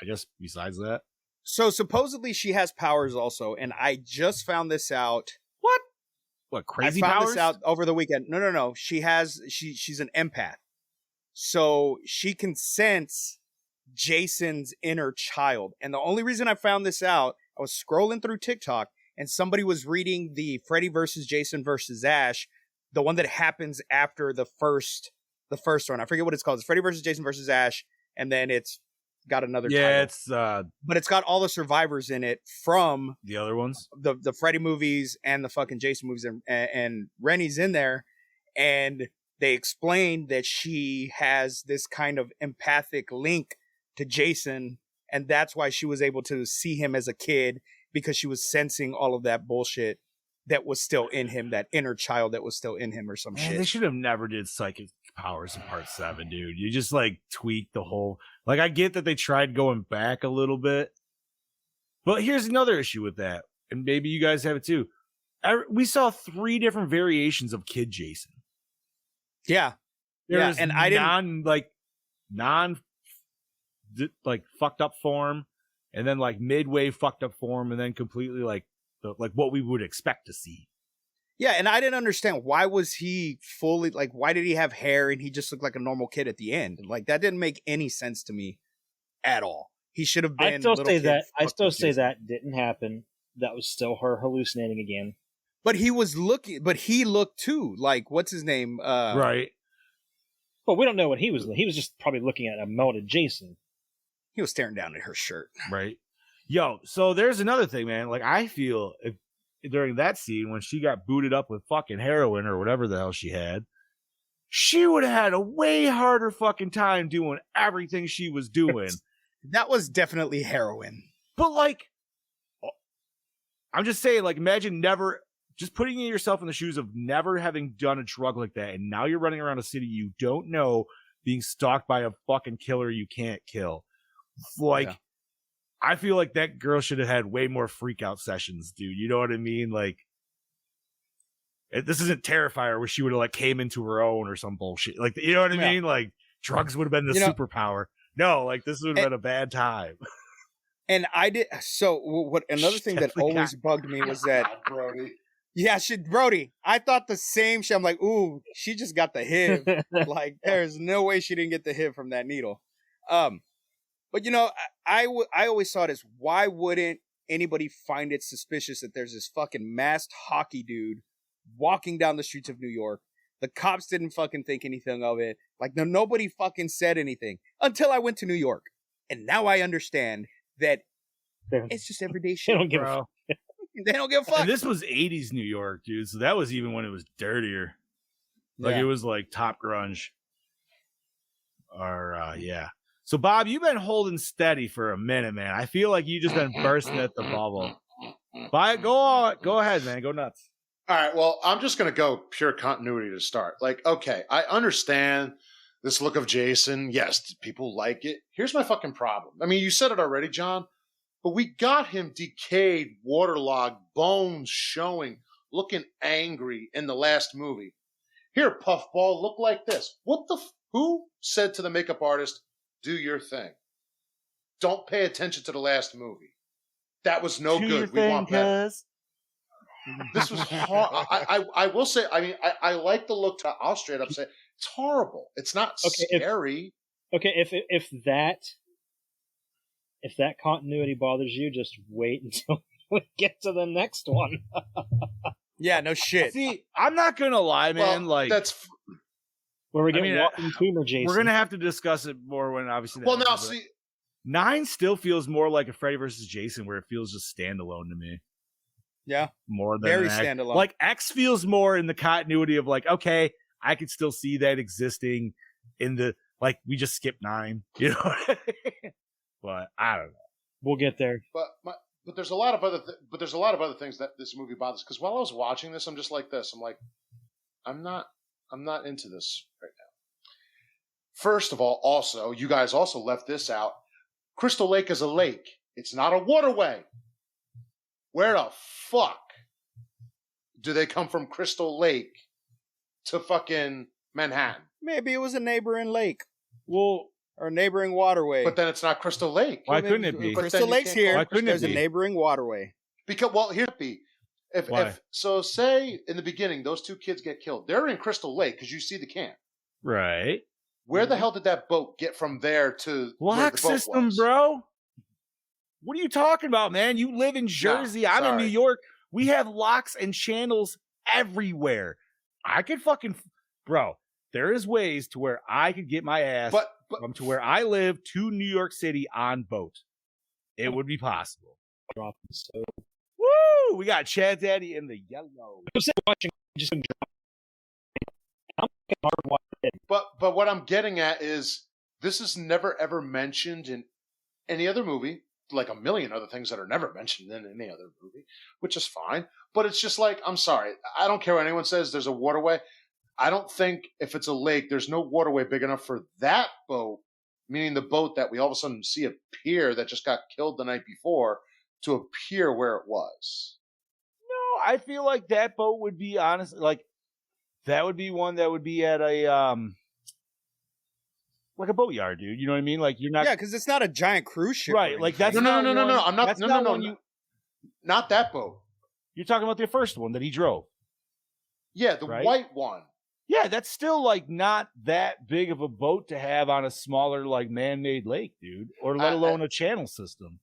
I guess besides that. So supposedly she has powers also, and I just found this out. What crazy I found powers? this out over the weekend. No. She's an empath, so she can sense Jason's inner child. And the only reason I found this out, I was scrolling through TikTok. And somebody was reading the Freddy versus Jason versus Ash, the one that happens after the first The first one. I forget what it's called. It's Freddy versus Jason versus Ash, and then it's got another Yeah, title. it's but it's got all the survivors in it from the other ones. The Freddy movies and the fucking Jason movies, and Rennie's in there, and they explain that she has this kind of empathic link to Jason, and that's why she was able to see him as a kid, because she was sensing all of that bullshit that was still in him, that inner child that was still in him or some shit. They should have never did psychic powers in part 7, dude. You just like tweak the whole, like, I get that they tried going back a little bit, but here's another issue with that, and maybe you guys have it too. We saw 3 different variations of Kid Jason. Yeah. There's and I didn't non fucked up form, and then like midway fucked up form, and then completely like what we would expect to see. Yeah, and I didn't understand, why was he fully, like, why did he have hair and he just looked like a normal kid at the end? Like, that didn't make any sense to me at all. He should have been. I still say that didn't happen. That was still her hallucinating again. But he looked too like, what's his name? Right. But we don't know what he was. He was just probably looking at a melted Jason. He was staring down at her shirt. Right. Yo, so there's another thing, man. Like, I feel during that scene when she got booted up with fucking heroin or whatever the hell she had, she would have had a way harder fucking time doing everything she was doing. That was definitely heroin. But like, I'm just saying, like, imagine just putting yourself in the shoes of never having done a drug like that, and now you're running around a city you don't know, being stalked by a fucking killer you can't kill. Like, yeah. I feel like that girl should have had way more freak out sessions, dude. You know what I mean? Like, this isn't Terrifier where she would have like came into her own or some bullshit. Like, you know what I mean? Like, drugs would have been the superpower. No, like, this would have been a bad time. And I did. So what? Another thing that always bugged me was that Brody. Yeah, Brody. I thought the same shit. I'm like, ooh, she just got the HIV. Like, there's no way she didn't get the HIV from that needle. But you know, I always saw this. Why wouldn't anybody find it suspicious that there's this fucking masked hockey dude walking down the streets of New York? The cops didn't fucking think anything of it. Like, nobody fucking said anything until I went to New York, and now I understand that it's just everyday shit. They don't give a fuck. They don't give a fuck. And this was 80s New York, dude. So that was even when it was dirtier. Like, it was like top grunge. Or, yeah. So, Bob, you've been holding steady for a minute, man. I feel like you just been bursting at the bubble. Go ahead, man. Go nuts. All right. Well, I'm just going to go pure continuity to start. Like, okay, I understand this look of Jason. Yes, people like it. Here's my fucking problem. I mean, you said it already, John. But we got him decayed, waterlogged, bones showing, looking angry in the last movie. Here, Puffball, look like this. Who said to the makeup artist, do your thing? Don't pay attention to the last movie. That was no good. We want better. This was hard. I will say, I mean, I like the look. I'll straight up say, it's horrible. It's not scary. If that continuity bothers you, just wait until we get to the next one. Yeah, no shit. See, I'm not gonna lie, man. Well, like, that's where we get walking tumor, Jason. We're gonna have to discuss it more when obviously. Well, now see, 9 still feels more like a Freddy versus Jason, where it feels just standalone to me. Yeah, more than very standalone. Like, X feels more in the continuity of like, okay, I could still see that existing in the, like, we just skipped 9, you know. But I don't know. We'll get there. But there's a lot of other things that this movie bothers. Because while I was watching this, I'm just like this. I'm like, I'm not into this right now. First of all, also, you guys also left this out. Crystal Lake is a lake. It's not a waterway. Where the fuck do they come from Crystal Lake to fucking Manhattan? Maybe it was a neighboring lake. Well, or neighboring waterway. But then it's not Crystal Lake. Why couldn't it be? Crystal Lake's here. Why couldn't there's it be? A neighboring waterway. Because, well, here's the so say in the beginning those 2 kids get killed. They're in Crystal Lake because you see the camp. Right. Where the hell did that boat get from there to lock system, bro? What are you talking about, man? You live in Jersey. No, I'm in New York. We have locks and channels everywhere. I could fucking, bro. there is ways to where I could get my ass But from to where I live to New York City on boat. It would be possible. So Woo! We got Chad Daddy in the yellow. I'm sitting watching, just drop. I'm hard watching. but what I'm getting at is this is never ever mentioned in any other movie, like a million other things that are never mentioned in any other movie, which is fine. But it's just like, I'm sorry, I don't care what anyone says. There's a waterway. I don't think if it's a lake, there's no waterway big enough for that boat, meaning the boat that we all of a sudden see appear that just got killed the night before, to appear where it was. No, I feel like that boat would be honestly like that would be one that would be at a like a boatyard, dude. You know what I mean? Like you're not because it's not a giant cruise ship, right. Like that's No. I'm not. Not that boat. You're talking about the first one that he drove. Yeah, the Right? white one. Yeah, that's still like not that big of a boat to have on a smaller like man-made lake, dude, or let alone a channel system.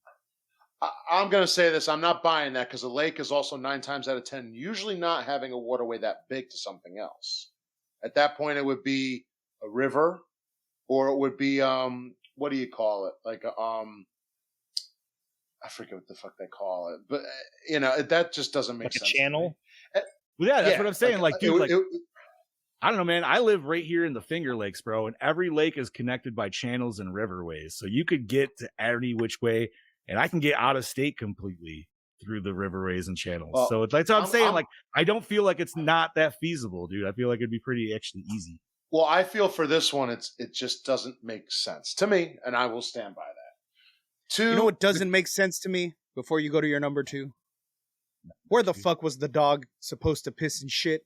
I'm going to say this. I'm not buying that because a lake is also 9 times out of 10 usually not having a waterway that big to something else. At that point, it would be a river, or it would be what do you call it? Like I forget what the fuck they call it, but that just doesn't make Like sense. a channel. Well, yeah, that's what I'm saying. Like, dude, it, I don't know, man. I live right here in the Finger Lakes, bro, and every lake is connected by channels and riverways. So you could get to any which way, and I can get out of state completely through the riverways and channels. Well, so that's what I'm saying. Like, I don't feel like it's not that feasible, dude. I feel like it'd be pretty actually easy. Well, I feel for this one, it just doesn't make sense to me, and I will stand by that. You know what doesn't make sense to me before you go to your number 2? Where the fuck was the dog supposed to piss and shit?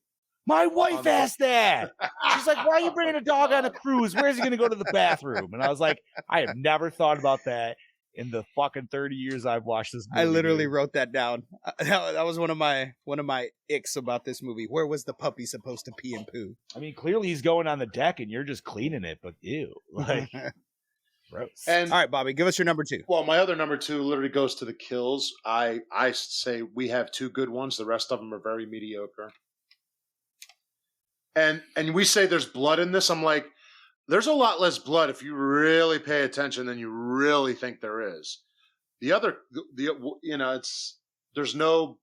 My wife asked that. She's like, why are you bringing a dog on a cruise? Where's he going to go to the bathroom? And I was like, I have never thought about that in the fucking 30 years I've watched this movie. I literally wrote that down. That was one of my icks about this movie. Where was the puppy supposed to pee and poo? I mean, clearly he's going on the deck and you're just cleaning it, but ew. Like, gross. And all right, Bobby, give us your number 2. well, my other number 2 literally goes to the kills. I say we have 2 good ones. The rest of them are very mediocre. And we say there's blood in this. I'm like, there's a lot less blood if you really pay attention than you really think there is. There's no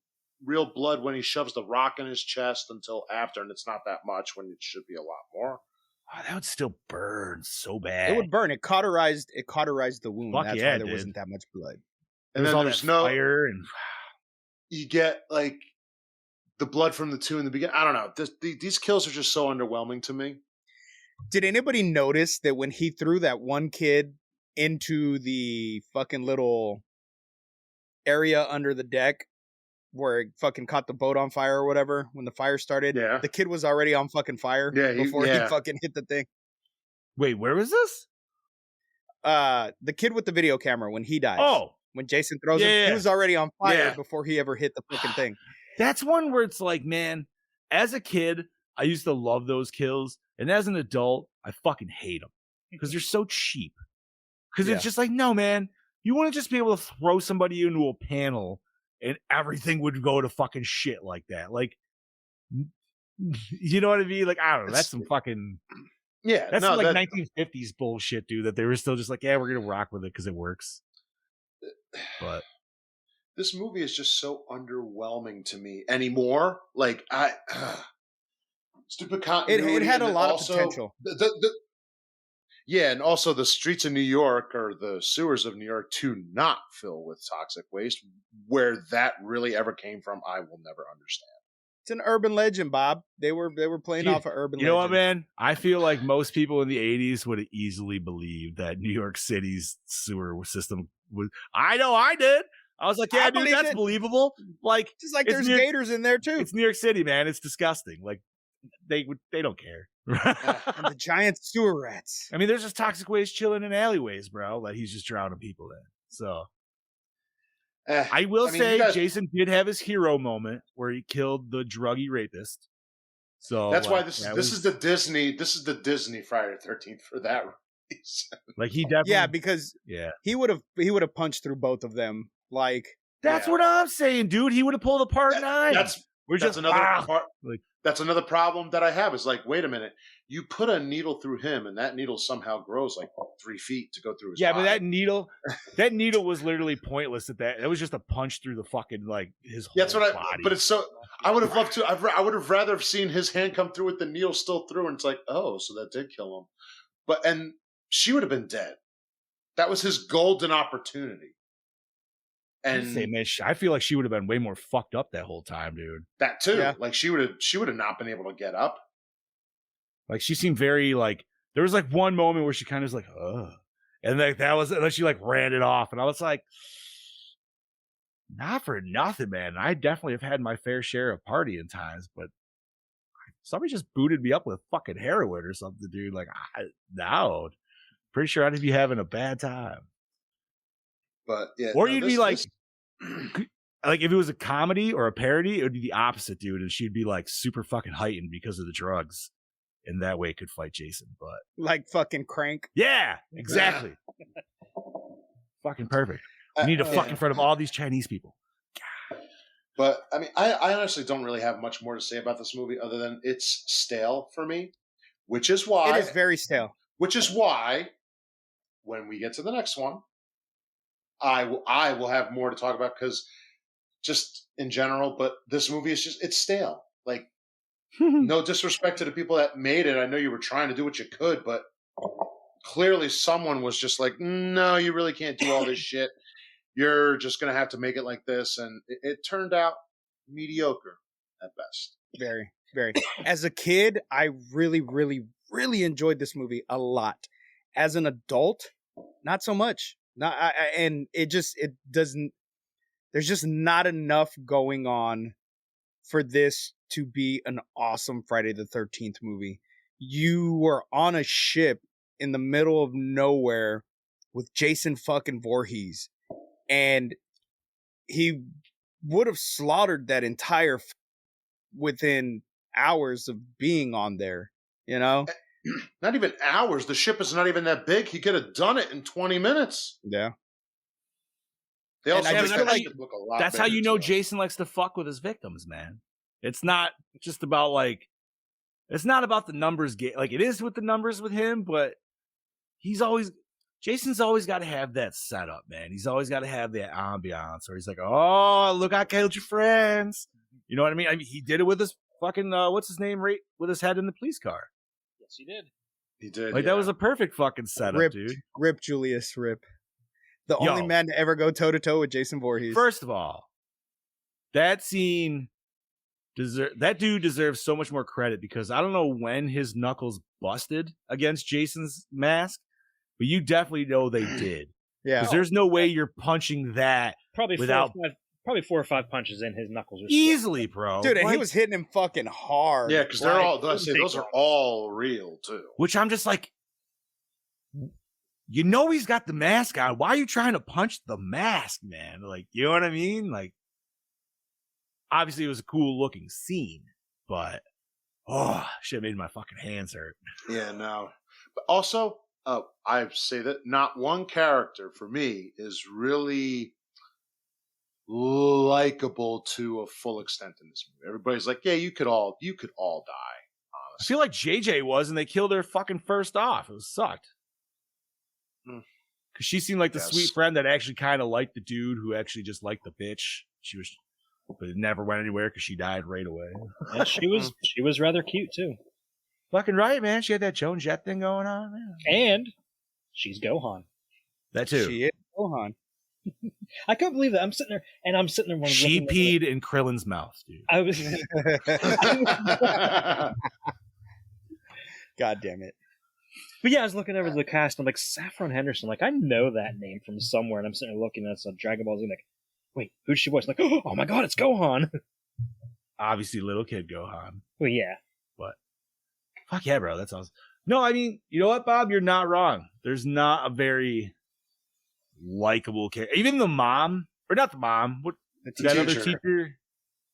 real blood when he shoves the rock in his chest until after, and it's not that much when it should be a lot more. Oh, that would still burn so bad. It would burn. It cauterized the wound. Fuck That's yeah, why there it wasn't that much blood. And then all there's that no fire and you get like the blood from the 2 in the beginning. I don't know. These kills are just so underwhelming to me. Did anybody notice that when he threw that one kid into the fucking little area under the deck where it fucking caught the boat on fire or whatever, when the fire started, Yeah. the kid was already on fucking fire before he fucking hit the thing. wait, where was this? The kid with the video camera, when he dies. Oh, When Jason throws Yeah, him, yeah. he was already on fire Yeah. before he ever hit the fucking thing. that's one where it's like, man, as a kid, I used to love those kills. And as an adult, I fucking hate them because they're so cheap. Because Yeah. it's just like, no, man, you want to just be able to throw somebody into a panel and everything would go to fucking shit like that. Like, you know what I mean? Like, I don't know. That's some fucking, Yeah. that's no, some like that- 1950s bullshit, dude, that they were still just like, yeah, we're going to rock with it because it works. But this movie is just so underwhelming to me anymore. Like stupid continuity. It had a and lot also of potential. Yeah, and also the streets of New York or the sewers of New York do not fill with toxic waste. Where that really ever came from, I will never understand. It's an urban legend, Bob. They were playing Dude, off of urban you know what, legend. man? I feel like most people in the 80s would have easily believed that New York City's sewer system was. I know I did. I was like, yeah, I dude, believed that's it. believable. Like, Just like it's there's New- gators in there too. it's New York City, man. It's disgusting. Like, they don't care. And the giant sewer rats. I mean, there's just toxic waste chilling in alleyways, bro, that he's just drowning people in. So I will mean, say you guys- Jason did have his hero moment where he killed the druggy rapist. So That's why like, this that this was- is the Disney Friday the 13th for that reason. like he definitely Yeah, because yeah. he would have punched through both of them. Like That's Yeah. what I'm saying, dude. He would have pulled apart nine. That's We're that's just another ah, part. like- That's another problem that I have. Is like, wait a minute, you put a needle through him, and that needle somehow grows like 3 feet to go through his Yeah, body. but that needle was literally pointless at that. It was just a punch through the fucking like his whole That's what body. But it's so. I would have loved to. I would have rather have seen his hand come through with the needle still through, and it's like, oh, so that did kill him. And she would have been dead. That was his golden opportunity. And man, I feel like she would have been way more fucked up that whole time, dude. that too. Yeah. Like she would have not been able to get up. Like she seemed very like there was like one moment where she kind of was like, and like that was, and then she like ran it off, and I was like, not for nothing, man. I definitely have had my fair share of partying times, but somebody just booted me up with fucking heroin or something, dude. Like, no, pretty sure I'd be having a bad time. But yeah, Or you'd be like, like if it was a comedy or a parody, it would be the opposite, dude, and she'd be like super fucking heightened because of the drugs, and that way it could fight Jason. But Like fucking Crank. yeah, exactly. Fucking perfect. We need to fuck in front of all these Chinese people. But I mean, I honestly don't really have much more to say about this movie other than it's stale for me, which is why It is very stale. Which is why, when we get to the next one, I will have more to talk about because just in general. But this movie is it's stale. Like, no disrespect to the people that made it. I know you were trying to do what you could, but clearly someone was just like, no, you really can't do all this shit. You're just going to have to make it like this. And it turned out mediocre at best. Very, very. As a kid, I really, really, really enjoyed this movie a lot. As an adult, not so much. And it doesn't, there's just not enough going on for this to be an awesome Friday the 13th movie. You were on a ship in the middle of nowhere with Jason fucking Voorhees, and he would have slaughtered that entire within hours of being on there, you know? Not even hours. The ship is not even that big. He could have done it in 20 minutes. Yeah. They also And I make just that feel like ship look a lot That's how bigger, you know too. Jason likes to fuck with his victims, man. It's not just about like, it's not about the numbers. Like it is with the numbers with him, but Jason's always got to have that setup, man. He's always got to have that ambiance where he's like, oh, look, I killed your friends. You know what I mean? He did it with his fucking, what's his name, right? With his head in the police car. Yes, he did. He did. Like that was a perfect fucking setup, dude. Rip Julius, rip. The only man to ever go toe-to-toe with Jason Voorhees. First of all, that scene, that dude deserves so much more credit because I don't know when his knuckles busted against Jason's mask, but you definitely know they did. Yeah. Because there's no way you're punching that Probably without 4 or 5 punches in his knuckles. Are easily, bro. Dude, and he Like, was hitting him fucking hard. Yeah, because they're all, those are all real, too. which I'm just like, you know, he's got the mask on. Why are you trying to punch the mask, man? Like, you know what I mean? Like, obviously it was a cool looking scene, but shit made my fucking hands hurt. Yeah, no. But also, I say that not one character for me is really likable to a full extent in this movie. Everybody's like, yeah, you could all die. I Honestly, feel like JJ was, and they killed her fucking first off. It was sucked. Because she seemed like the sweet friend that actually kind of liked the dude who actually just liked the bitch. But it never went anywhere because she died right away. Yeah, she was rather cute too. Fucking right, man. She had that Joan Jett thing going on. Man. And she's Gohan. That too. She is Gohan. I couldn't believe that. I'm sitting there. She peed in Krillin's mouth, dude. I was. God damn it. But yeah, I was looking over the cast. I'm like, Saffron Henderson. Like, I know that name from somewhere. And I'm sitting there looking at some Dragon Ball Z. Like, wait, who's she voice? Like, oh my god, it's Gohan. Obviously, little kid Gohan. Well, yeah. But fuck yeah, bro. That's awesome. No, I mean, you know what, Bob? You're not wrong. There's not a very likable character. Even the mom, or not the mom, what that other teacher,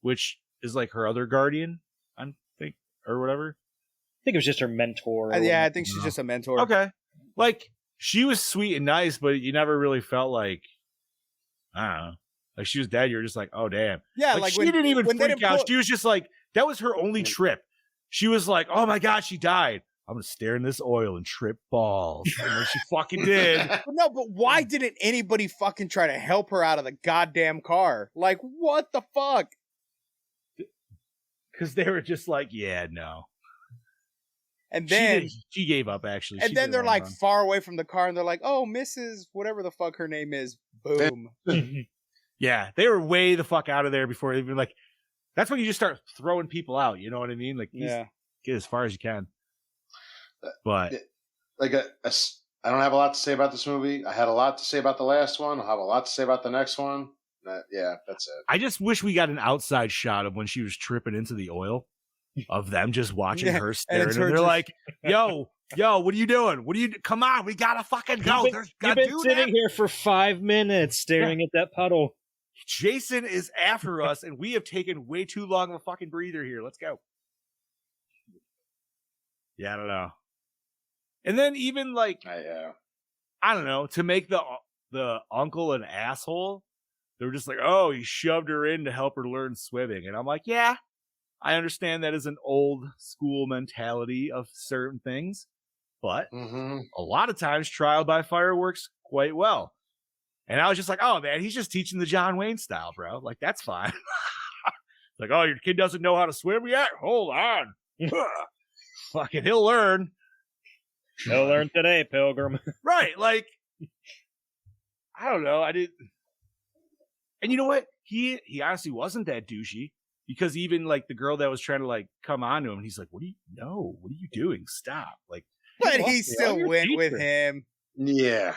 which is like her other guardian, I think, or whatever. I think it was just her mentor. Yeah, I think she's just a mentor. Okay. Like, she was sweet and nice, but you never really felt like, I don't know. Like, she was dead. You're just like, oh, damn. Yeah, like like she didn't even when freak out. She was just like, that was her only trip. She was like, oh my God, she died. I'm gonna stare in this oil and trip balls. And then she fucking did. But no, but why didn't anybody fucking try to help her out of the goddamn car? Like, what the fuck? Because they were just like, yeah, no. And then she gave up, actually. and She then did they're a long like run. far away from the car, and they're like, "Oh, Mrs. whatever the fuck her name is." Boom. Yeah, they were way the fuck out of there before they even like. That's when you just start throwing people out. You know what I mean? Like, Yeah. get as far as you can. But Like I don't have a lot to say about this movie. I had a lot to say about the last one. I'll have a lot to say about the next one. Yeah, that's it. I just wish we got an outside shot of when she was tripping into the oil, of them just watching Yeah, her and staring. it's And her they're just- like, "Yo, what are you doing? Come on, we gotta fucking go." You've been sitting here for 5 minutes staring at that puddle. Jason is after us, and we have taken way too long of a fucking breather here. Let's go. Yeah, I don't know. And then even like, I don't know, to make the uncle an asshole, they were just like, "Oh, he shoved her in to help her learn swimming," and I'm like, yeah, I understand that is an old school mentality of certain things, but a lot of times trial by fire works quite well. And I was just like, oh man, he's just teaching the John Wayne style, bro. Like, that's fine. Like, oh, your kid doesn't know how to swim yet? Hold on. Fucking, he'll learn. He'll learn today, Pilgrim. Right. Like, I don't know. I did. And you know what? He honestly wasn't that douchey, because even like the girl that was trying to like come on to him, he's like, what are you doing? Stop. Like, But he still went with him. Yeah.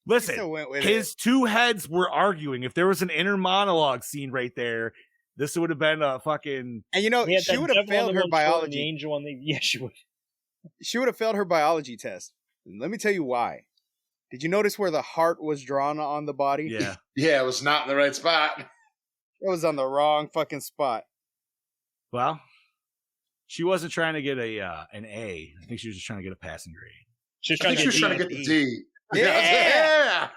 listen, still went with his two heads were arguing. If there was an inner monologue scene right there, this would have been a fucking. And you know, He had she that would have devil on failed the her one shoulder and the biology. angel on the yeah, she would. She would have failed her biology test. Let me tell you why. Did you notice where the heart was drawn on the body? Yeah. Yeah, it was not in the right spot. It was on the wrong fucking spot. Well, she wasn't trying to get an A. I think she was just trying to get a passing grade. She was I trying think to she was trying to get the D. Yeah.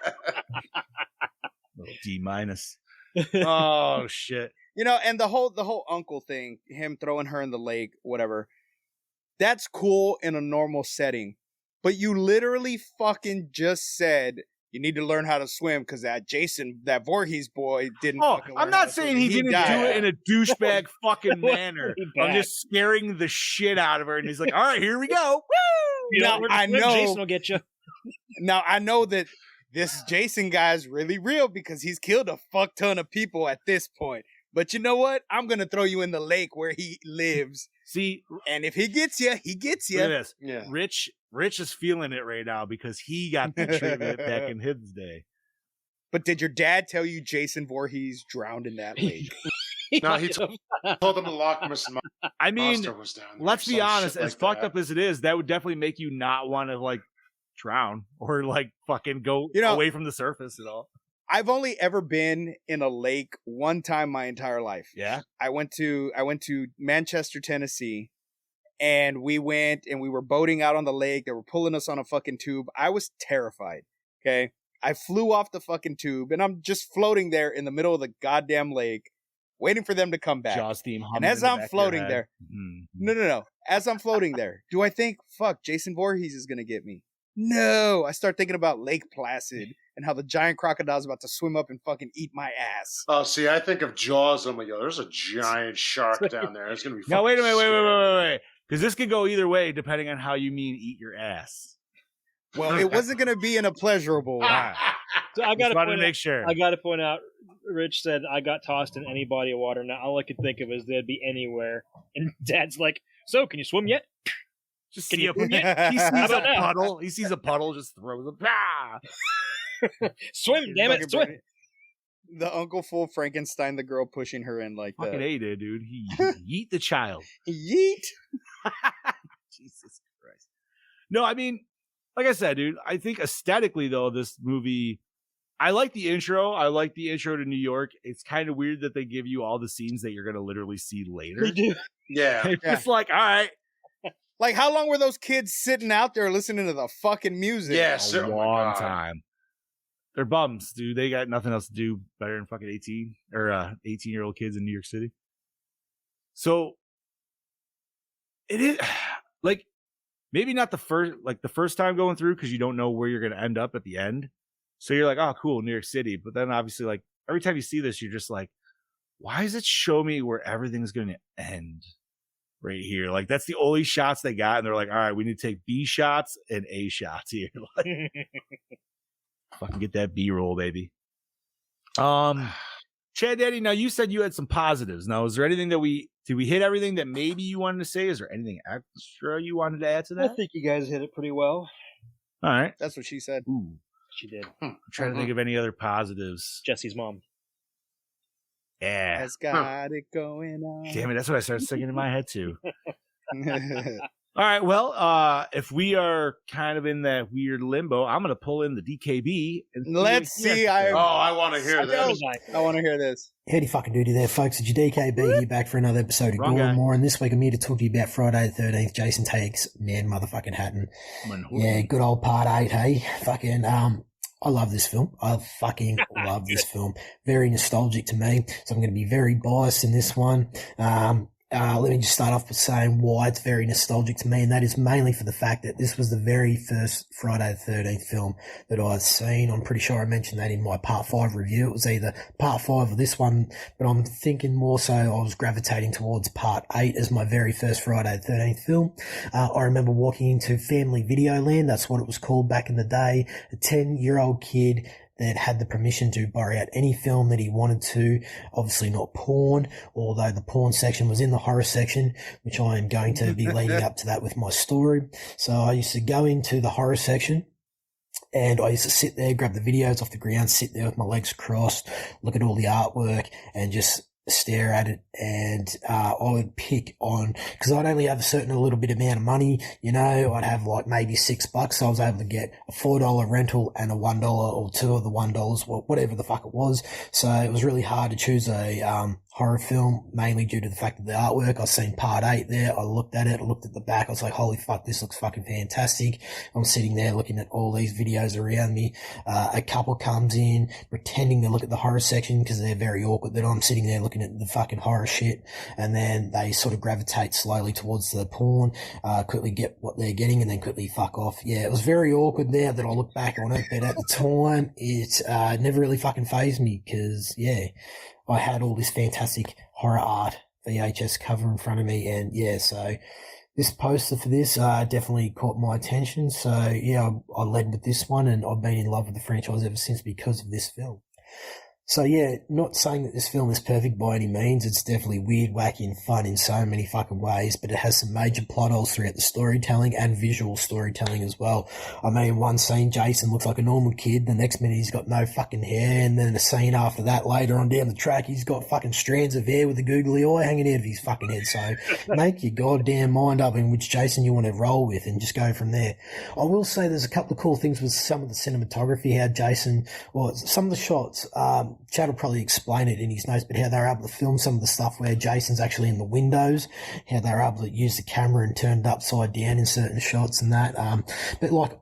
Little D minus. Oh shit. You know, and the whole uncle thing, him throwing her in the lake, whatever. That's cool in a normal setting. But you literally fucking just said you need to learn how to swim because that Voorhees boy didn't. Oh, fucking I'm learn how not to swim saying and he didn't died. do it in a douchebag fucking manner. Pretty I'm bad. just scaring the shit out of her, and he's like, "All right, here we go." You Now, don't learn to I swim, know- Jason will get you. Now I know that this Jason guy's really real because he's killed a fuck ton of people at this point. But you know what? I'm gonna throw you in the lake where he lives, See, and if he gets you, he gets look at you. this. Yeah. Rich is feeling it right now because he got the treatment back in his day. But did your dad tell you Jason Voorhees drowned in that lake? No, he told him to lock him. I mean, Monster was down there, let's be some honest. shit As like fucked that. up as it is, that would definitely make you not want to like drown or like fucking go You know- away from the surface at all. I've only ever been in a lake one time my entire life. Yeah. I went to Manchester, Tennessee, and we were boating out on the lake. They were pulling us on a fucking tube. I was terrified. Okay. I flew off the fucking tube and I'm just floating there in the middle of the goddamn lake, waiting for them to come back. Jaws theme. And humming as in the I'm back of your floating head. there, Mhm. no. As I'm floating there, do I think, fuck, Jason Voorhees is going to get me? No. I start thinking about Lake Placid and how the giant crocodile's about to swim up and fucking eat my ass. Oh, see, I think of Jaws. I'm like, yo, there's a giant shark down there. It's gonna be. Now wait a fucking minute, scary. wait. Because this could go either way depending on how you mean eat your ass. Well, it wasn't going to be in a pleasurable way. So I Just got wanted to make sure. I got to point out. Rich said I got tossed in any body of water. Now all I could think of is they'd be anywhere. And Dad's like, "So, can you swim yet?" Just Can see you a, swim he yet? sees How a about now? puddle. He sees a puddle, just throws it. Ah! Swim, damn it, Fucking swim! brilliant. The uncle full Frankenstein, the girl pushing her in like Fucking that. A did, dude. He yeet the child. Yeet. Jesus Christ. No, I mean, like I said, dude, I think aesthetically, though, this movie, I like the intro. I like the intro to New York. It's kind of weird that they give you all the scenes that you're going to literally see later. They do. Yeah. It's just like, all right, Like, how long were those kids sitting out there listening to the fucking music? Yeah. a So, oh my long God. time. They're bums, dude. They got nothing else to do better than fucking 18-year-old kids in New York City. So it is like maybe not the first time going through because you don't know where you're going to end up at the end. So you're like, oh, cool, New York City. But then obviously, like, every time you see this, you're just like, why does it show me where everything's going to end right here? Like, that's the only shots they got. And they're like, all right, we need to take B shots and A shots here. Like, fucking get that B-roll, baby. Chad Daddy, now you said you had some positives. Now, is there anything that did we hit everything that maybe you wanted to say? Is there anything extra you wanted to add to that? I think you guys hit it pretty well. All right. That's what she said. Ooh. She did. I'm trying to think of any other positives. Jesse's mom. Yeah. Has got it going on. Damn it, that's what I started singing in my head too. All right, well, if we are kind of in that weird limbo, I'm going to pull in the DKB. And Let's see. I want to hear this. I want to hear this. Howdy fucking doody there, folks. It's your DKB here back for another episode of Gore N More. And this week I'm here to talk to you about Friday the 13th. Jason Takes Man Motherfucking Hatton. Yeah, good old part 8, hey? Fucking, I love this film. I fucking love this film. Very nostalgic to me. So I'm going to be very biased in this one. Let me just start off with saying why it's very nostalgic to me, and that is mainly for the fact that this was the very first Friday the 13th film that I've seen. I'm pretty sure I mentioned that in my Part 5 review. It was either Part 5 or this one, but I'm thinking more so I was gravitating towards Part 8 as my very first Friday the 13th film. I remember walking into Family Video Land, that's what it was called back in the day, a 10-year-old kid that had the permission to borrow out any film that he wanted to, obviously not porn, although the porn section was in the horror section, which I am going to be leading up to that with my story. So I used to go into the horror section and I used to sit there, grab the videos off the ground, sit there with my legs crossed, look at all the artwork and just stare at it, and I would pick on, because I'd only have a little bit amount of money, you know, I'd have like maybe $6, so I was able to get a $4 rental and a $1 or two of the $1, whatever the fuck it was. So it was really hard to choose a horror film, mainly due to the fact of the artwork. I seen Part 8 there, I looked at it, I looked at the back, I was like, holy fuck, this looks fucking fantastic. I'm sitting there looking at all these videos around me. A couple comes in, pretending to look at the horror section because they're very awkward, that I'm sitting there looking at the fucking horror shit, and then they sort of gravitate slowly towards the porn, quickly get what they're getting and then quickly fuck off. Yeah, it was very awkward now that I look back on it, but at the time it never really fucking fazed me because, yeah, I had all this fantastic horror art VHS cover in front of me, and yeah, so this poster for this definitely caught my attention. So yeah, I led with this one, and I've been in love with the franchise ever since because of this film. So yeah, not saying that this film is perfect by any means. It's definitely weird, wacky and fun in so many fucking ways, but it has some major plot holes throughout the storytelling and visual storytelling as well. I mean, in one scene, Jason looks like a normal kid. The next minute, he's got no fucking hair. And then the scene after that, later on down the track, he's got fucking strands of hair with a googly eye hanging out of his fucking head. So make your goddamn mind up in which Jason you want to roll with and just go from there. I will say there's a couple of cool things with some of the cinematography, how Jason, well, some of the shots, Chad will probably explain it in his notes, but how they were able to film some of the stuff where Jason's actually in the windows, how they were able to use the camera and turn it upside down in certain shots and that. But like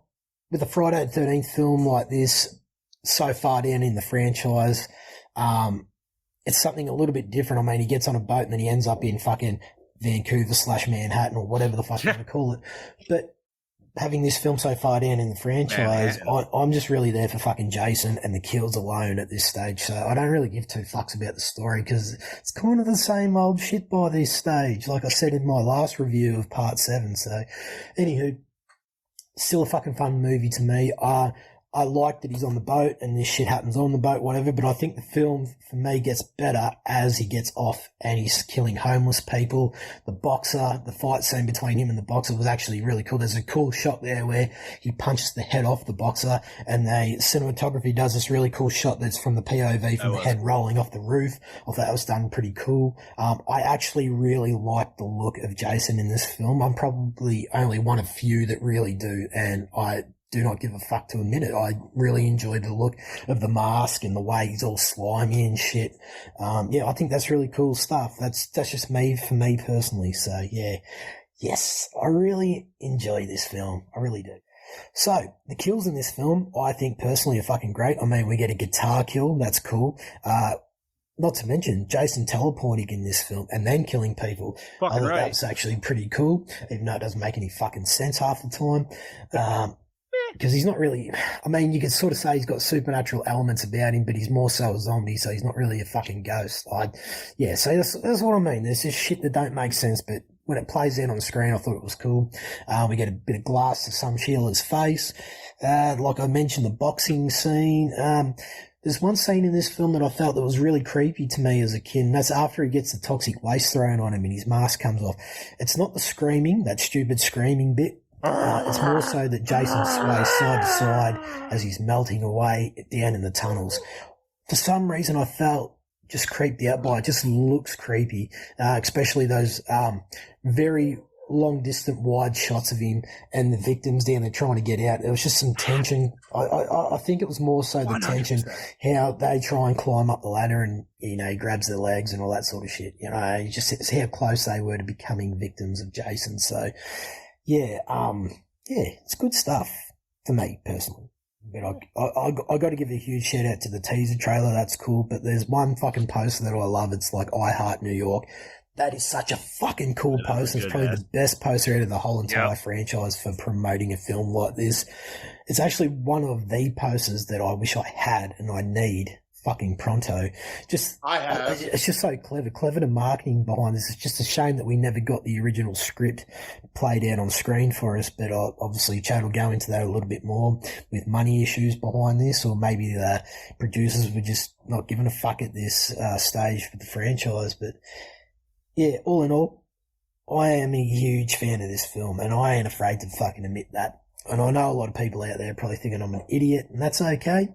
with a Friday the 13th film like this, so far down in the franchise, it's something a little bit different. I mean, he gets on a boat and then he ends up in fucking Vancouver/Manhattan or whatever the fuck you want to call it. But having this film so far down in the franchise, I'm just really there for fucking Jason and the kills alone at this stage. So I don't really give two fucks about the story because it's kind of the same old shit by this stage, like I said in my last review of Part 7. So anywho, still a fucking fun movie to me. I like that he's on the boat and this shit happens on the boat, whatever, but I think the film, for me, gets better as he gets off and he's killing homeless people. The boxer, the fight scene between him and the boxer was actually really cool. There's a cool shot there where he punches the head off the boxer, and the cinematography does this really cool shot that's from the POV from the head rolling off the roof. I thought that was done pretty cool. I actually really like the look of Jason in this film. I'm probably only one of few that really do, and I do not give a fuck to admit it. I really enjoyed the look of the mask and the way he's all slimy and shit. Yeah, I think that's really cool stuff. That's just me, for me personally. So yeah, yes, I really enjoy this film. I really do. So the kills in this film, I think personally are fucking great. I mean, we get a guitar kill. That's cool. not to mention Jason teleporting in this film and then killing people. Fucking I thought right. that was actually pretty cool, even though it doesn't make any fucking sense half the time. Because he's not really, I mean, you can sort of say he's got supernatural elements about him, but he's more so a zombie, so he's not really a fucking ghost. So that's what I mean. There's just shit that don't make sense, but when it plays out on the screen, I thought it was cool. We get a bit of glass to some Sheila's face. Like I mentioned, the boxing scene. There's one scene in this film that I felt that was really creepy to me as a kid, and that's after he gets the toxic waste thrown on him and his mask comes off. It's not the screaming, that stupid screaming bit. It's more so that Jason sways side to side as he's melting away down in the tunnels. For some reason, I felt just creeped out by it. It just looks creepy, especially those very long, distant, wide shots of him and the victims down there trying to get out. There was just some tension. I think it was more so the 100%. Tension, how they try and climb up the ladder and, he grabs their legs and all that sort of shit. You just how close they were to becoming victims of Jason. So, yeah, it's good stuff for me personally. But I got to give a huge shout out to the teaser trailer. That's cool. But there's one fucking poster that I love. It's like I Heart New York. That is such a fucking cool poster. It's probably the best poster out of the whole entire franchise for promoting a film like this. It's actually one of the posters that I wish I had and I need fucking pronto. I have. It's just so clever to marketing behind this. It's just a shame that we never got the original script played out on screen for us, but obviously Chad will go into that a little bit more with money issues behind this, or maybe the producers were just not giving a fuck at this stage for the franchise. But yeah, all in all, I am a huge fan of this film, and I ain't afraid to fucking admit that. And I know a lot of people out there are probably thinking I'm an idiot, and that's okay.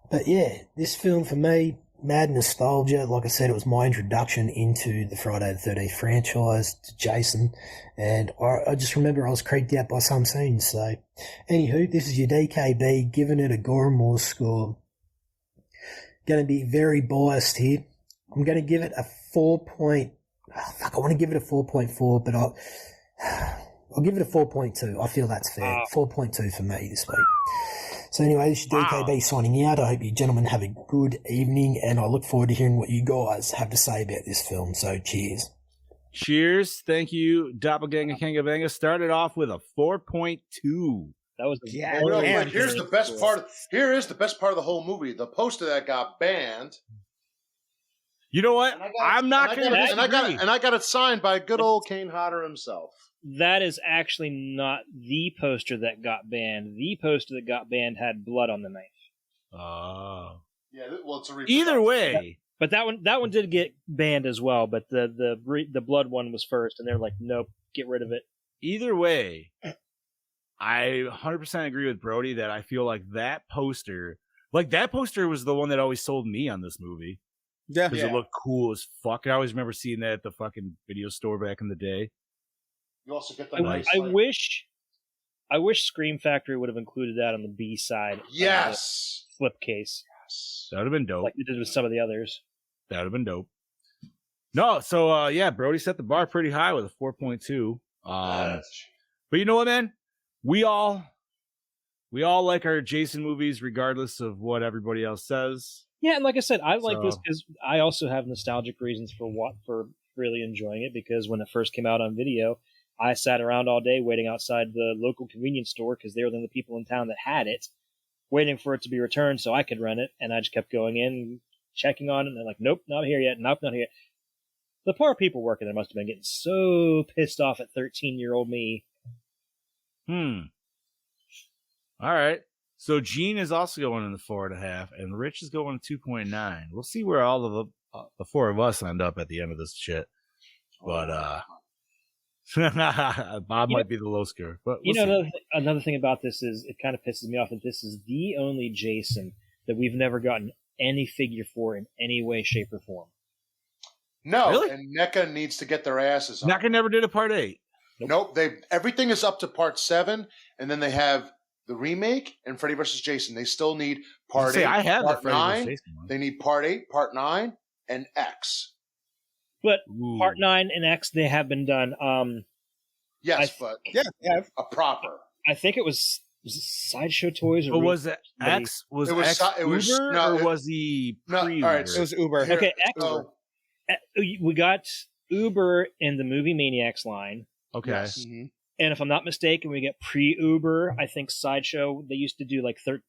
But yeah, this film for me, mad nostalgia. Like I said, it was my introduction into the Friday the 13th franchise, to Jason, and I just remember I was creeped out by some scenes. So, anywho, this is your DKB, giving it a Gore N More score. Going to be very biased here. I'm going to give it a 4. I want to give it a 4.4, but I'll give it a 4.2. I feel that's fair. 4.2 for me this week. So anyway, this is DKB signing out. I hope you gentlemen have a good evening, and I look forward to hearing what you guys have to say about this film. So cheers. Cheers. Thank you, Doppelganger Kangabanga. Started off with a 4.2. That was real quick. Here's the best part. Here is the best part of the whole movie. The poster that got banned. You know what? I'm not going to. And I got it signed by good old Kane Hodder himself. That is actually not the poster that got banned. The poster that got banned had blood on the knife. Oh. Yeah, well, it's a either way. But that one did get banned as well, but the blood one was first, and they're like, nope, get rid of it. Either way, I 100% agree with Brody that I feel like that poster was the one that always sold me on this movie. Yeah. Because it looked cool as fuck. I always remember seeing that at the fucking video store back in the day. You also get the I wish Scream Factory would have included that on the B side. Yes. Of the flip case. Yes. That would have been dope. Like they did with some of the others. That would have been dope. No, so yeah, Brody set the bar pretty high with a 4.2. But you know what, man? We all like our Jason movies regardless of what everybody else says. Yeah, and like I said, I like this because I also have nostalgic reasons for really enjoying it, because when it first came out on video, I sat around all day waiting outside the local convenience store because they were the only people in town that had it, waiting for it to be returned so I could rent it. And I just kept going in, checking on it, and they're like, nope, not here yet. Nope, not here yet. The poor people working there must have been getting so pissed off at 13-year-old me. All right. So Gene is also going in the 4.5, and Rich is going 2.9. We'll see where all of the four of us end up at the end of this shit. But Bob might be the low score. But another thing about this is it kind of pisses me off that this is the only Jason that we've never gotten any figure for in any way, shape, or form. No, really? And NECA needs to get their asses on. NECA never did a part 8. Nope. Everything is up to part 7, and then they have the remake and Freddy vs. Jason. They still need part 8, I have part the Freddy 9. vs. Jason one. They need part 8, part 9, and X. But part 9 and X, they have been done. Yes, but a proper. I think it was Was it Sideshow Toys? Or But was it X? Was X Uber or was he pre-Uber? All right, so It was Uber. Here, Okay, so- we got Uber in the Movie Maniacs line. Okay. Yes. Mm-hmm. And if I'm not mistaken, we get pre-Uber. I think Sideshow, they used to do like 12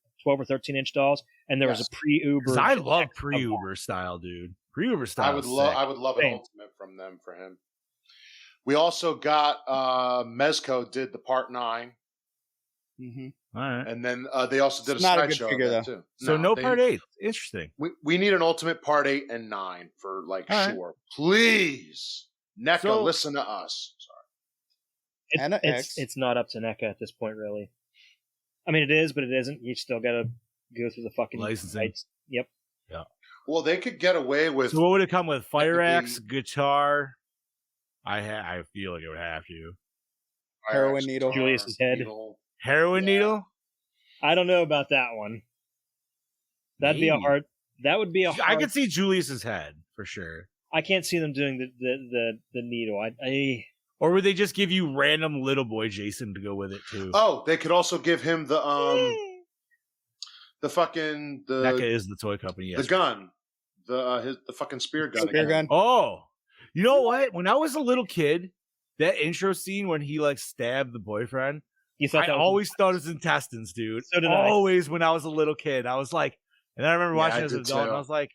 or 13-inch dolls, and there was a pre-Uber. 'Cause I love pre-Uber style, dude. Pre-Uber style. I would love an Same. ultimate from them for him. We also got Mezco did the Part 9, Mm-hmm. All right. and then they also did It's a not a good Sideshow of figure, that, though. too. So no they- Part 8. Interesting. We need an ultimate Part 8 and 9 for All right. sure. Please, NECA, So- listen to us. Sorry. And an X. It's not up to NECA at this point, really. I mean, it is, but it isn't. You still got to go through the fucking Licensing. rights. Yep. Well, they could get away with. So what would it come with? Fire Technically- axe, guitar. I feel like it would have to. Heroin needle. Julius's head. Heroin Yeah. needle. I don't know about that one. That'd be a Maybe. hard. That would be a hard. I could see Julius's head for sure. I can't see them doing the needle. I Or would they just give you random little boy Jason to go with it too? Oh, they could also give him the fucking NECA is the toy company. the Yes. gun, the fucking spear gun. Spear gun. Oh, you know what? When I was a little kid, that intro scene when he like stabbed the boyfriend, you thought I that was always thought his intestines, dude. So did I. Always when I was a little kid, I was like, and I remember Yeah, watching I as an did adult, and too. I was like,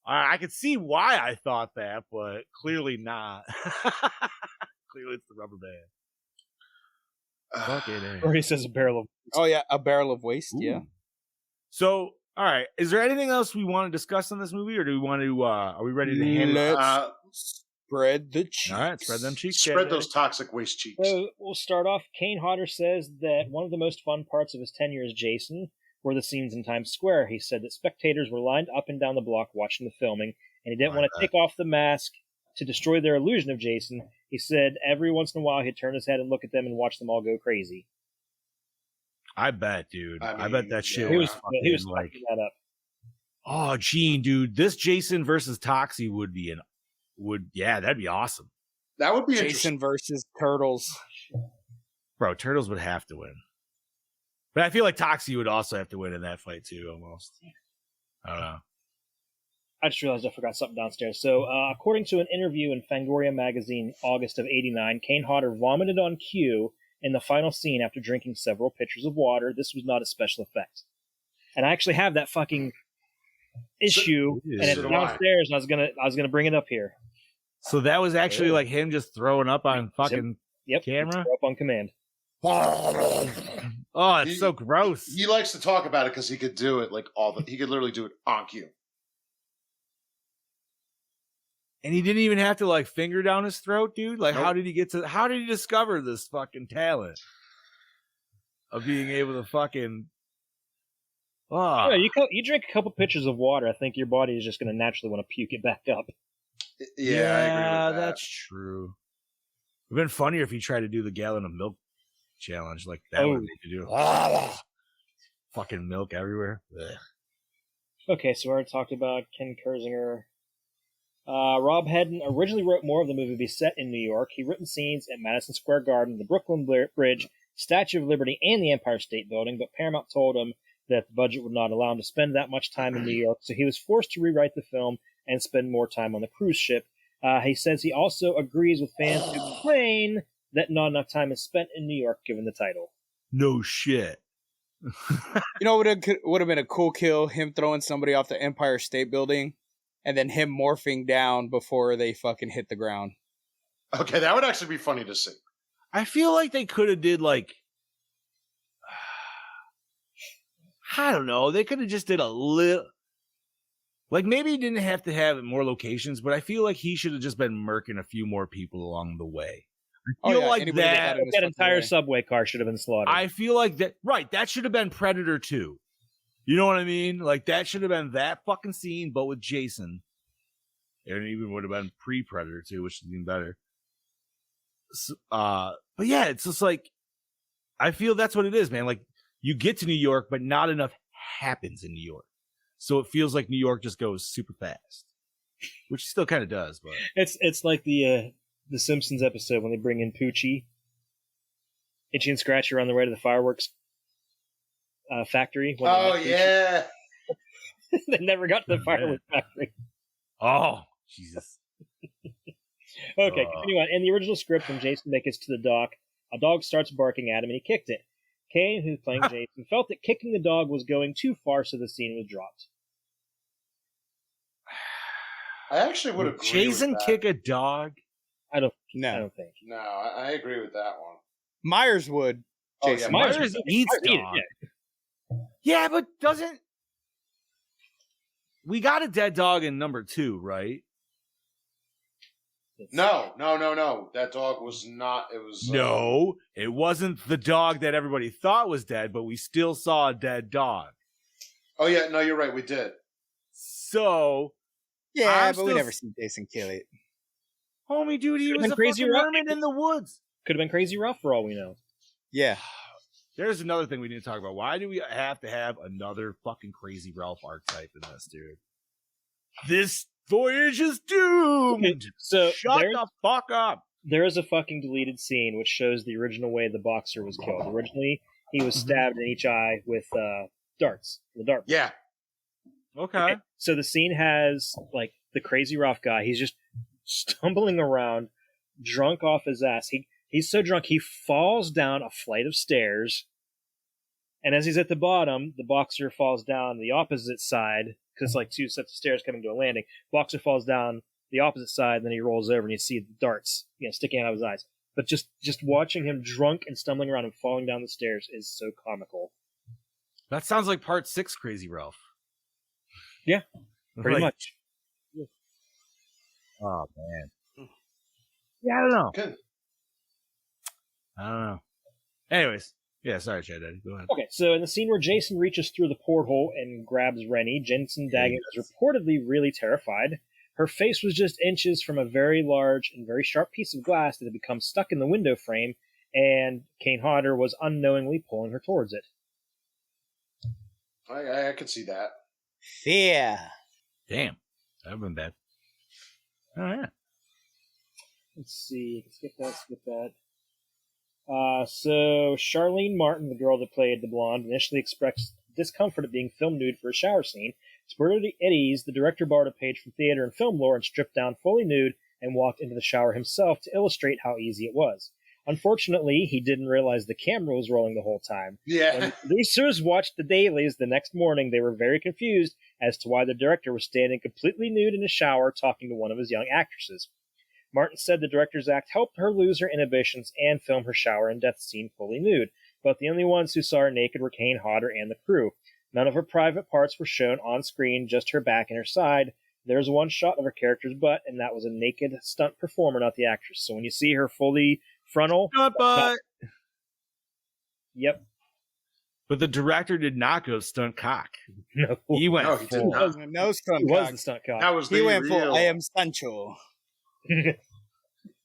I could see why I thought that, but clearly not. Clearly, it's the rubber band. Fucking A. or he says a barrel of. Oh yeah, a barrel of waste. Yeah. So, all right, is there anything else we want to discuss on this movie, or do we want to? Are we ready to hand it? Let's spread the cheeks. All right, spread them cheeks. Spread Jay. those toxic waste cheeks. So we'll start off. Kane Hodder says that one of the most fun parts of his tenure as Jason were the scenes in Times Square. He said that spectators were lined up and down the block watching the filming, and he didn't want to take off the mask to destroy their illusion of Jason. He said every once in a while he'd turn his head and look at them and watch them all go crazy. I bet, dude. I I bet mean, that shit yeah. He was was fucking like. fucking that up. Oh, Gene, dude, this Jason versus Toxie that'd be awesome, That would be Jason interesting. versus Turtles. bro. Turtles would have to win, but I feel like Toxie would also have to win in that fight too. Almost, I don't know. I just realized I forgot something downstairs. So, according to an interview in Fangoria magazine, August of '89, Kane Hodder vomited on cue in the final scene after drinking several pitchers of water. This was not a special effect, and I actually have that fucking issue, and it's so do I. downstairs. And I was gonna bring it up here. So that was actually like him just throwing up on fucking Yep, camera. throw up on command. Oh, it's He- so gross. He likes to talk about it because he could do it like he could literally do it on cue. And he didn't even have to like finger down his throat, dude. Like, Nope. how did he discover this fucking talent of being able to fucking? Oh, Yeah, you drink a couple pitchers of water, I think your body is just gonna naturally want to puke it back up. Yeah, I agree with that. that's true. It'd been funnier if he tried to do the gallon of milk challenge, like that would make you do. Fucking milk everywhere. Ugh. Okay, so we already talked about Ken Kersinger. Rob Hedden originally wrote more of the movie to be set in New York. He written scenes at Madison Square Garden, the Brooklyn Bridge, Statue of Liberty, and the Empire State Building, but Paramount told him that the budget would not allow him to spend that much time in New York, so he was forced to rewrite the film and spend more time on the cruise ship. He says he also agrees with fans who complain that not enough time is spent in New York given the title. No shit. You know, would have been a cool kill, him throwing somebody off the Empire State Building, and then him morphing down before they fucking hit the ground. Okay, that would actually be funny to see. I feel like they could have did like, I don't know. They could have just did a little. Like, maybe he didn't have to have more locations, but I feel like he should have just been murking a few more people along the way. I feel like anybody that. got in his That fucking entire way. subway car should have been slaughtered. I feel like that. Right, that should have been Predator 2. You know what I mean? Like, that should have been that fucking scene, but with Jason. And it even would have been pre-Predator 2, which is even better. So, but yeah, it's just like, I feel that's what it is, man. Like, you get to New York, but not enough happens in New York. So it feels like New York just goes super fast, which it still kind of does. But It's like the Simpsons episode when they bring in Poochie. Itchy and Scratchy are on the way to the fireworks factory. Oh, yeah. They never got to the firewood factory. Oh, Jesus. Okay, continue on. In the original script, when Jason makes it to the dock, a dog starts barking at him and he kicked it. Kane, who's playing Jason, felt that kicking the dog was going too far, so the scene was dropped. I actually would agree Jason with that. kick a dog? I don't No. think. No, I agree with that one. Myers would. Oh, Jason. yeah, Myers eats Myers eat it, dog. yeah. Yeah, but doesn't... We got a dead dog in number 2, right? No. That dog was not. It was No, it wasn't the dog that everybody thought was dead, but we still saw a dead dog. Oh yeah, no, you're right. We did. So, Yeah, I'm but we still- never seen Jason kill it. homie, dude, he Could've was been a Crazy fucking Rough. hermit in the woods. Could have been Crazy Rough for all we know. Yeah. There's another thing we need to talk about. Why do we have to have another fucking Crazy Ralph archetype in this, dude? This voyage is doomed. Okay, so Shut the fuck up. there is a fucking deleted scene which shows the original way the boxer was killed. Originally, he was stabbed in each eye with darts. The dart. Yeah. Okay. So the scene has like the Crazy Rough guy. He's just stumbling around, drunk off his ass. He's so drunk he falls down a flight of stairs, and as he's at the bottom, the boxer falls down the opposite side because it's like two sets of stairs coming to a landing. Boxer falls down the opposite side, and then he rolls over, and you see the darts, sticking out of his eyes. But just watching him drunk and stumbling around and falling down the stairs is so comical. That sounds like part 6 Crazy Ralph. Yeah, pretty Like, much. Oh, man. Yeah, I don't know. Good. I don't know. Anyways. Yeah, sorry, Chad Daddy. Go ahead. Okay, so in the scene where Jason reaches through the porthole and grabs Rennie, Jensen Daggett is reportedly really terrified. Her face was just inches from a very large and very sharp piece of glass that had become stuck in the window frame, and Kane Hodder was unknowingly pulling her towards it. I could see that. Yeah. Damn. That would have been bad. Oh, yeah. Let's see. Skip that. So Charlene Martin, the girl that played the blonde, initially expressed discomfort at being filmed nude for a shower scene. To put her at ease, the director borrowed a page from theater and film lore and stripped down fully nude and walked into the shower himself to illustrate how easy it was. Unfortunately, he didn't realize the camera was rolling the whole time. Yeah. When producers watched the dailies the next morning, they were very confused as to why the director was standing completely nude in a shower talking to one of his young actresses. Martin said the director's act helped her lose her inhibitions and film her shower and death scene fully nude, but the only ones who saw her naked were Kane Hodder and the crew. None of her private parts were shown on screen, just her back and her side. There's one shot of her character's butt, and that was a naked stunt performer, not the actress. So when you see her fully frontal... But Yep. But the director did not go stunt cock. No. He went No, he did full. not. No stunt He was cock. the stunt cock. That was He the went real. full I am Sancho.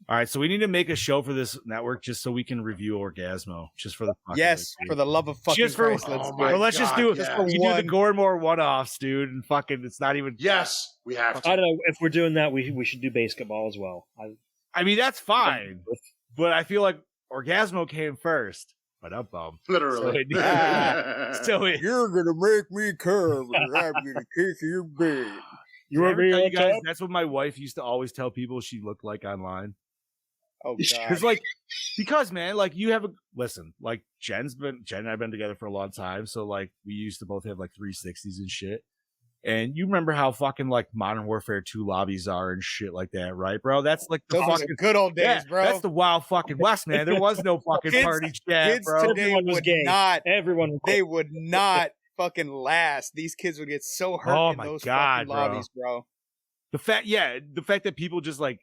All right, so we need to make a show for this network just so we can review Orgasmo, just for the fucking Yes, sake. for the love of fucking Just for- Christ, let's Oh do my it. Well, let's just God, do it. yes. We do the Gore N More one-offs, dude, and fucking, it's not even. Yes, we have to. I don't know. If we're doing that, we should do basketball as well. I mean, that's fine, but I feel like Orgasmo came first. But up, Literally. You're gonna make me come, or I'm gonna kick your bed. You want me you on guys? top? That's what my wife used to always tell people she looked like online. Oh Because god. because man, like you have like Jen and I've been together for a long time, so like we used to both have like 360s and shit. And you remember how fucking like Modern Warfare 2 lobbies are and shit like that, right, bro? That's like the Those are fucking the good old days, yeah, bro. that's the wild fucking West, man. There was no fucking Kids- party chat, Kids bro. today Everyone was would gay. not. Everyone was They would not fucking last. These kids would get so hurt Oh in my those God, fucking bro. lobbies, bro. The fact that people just like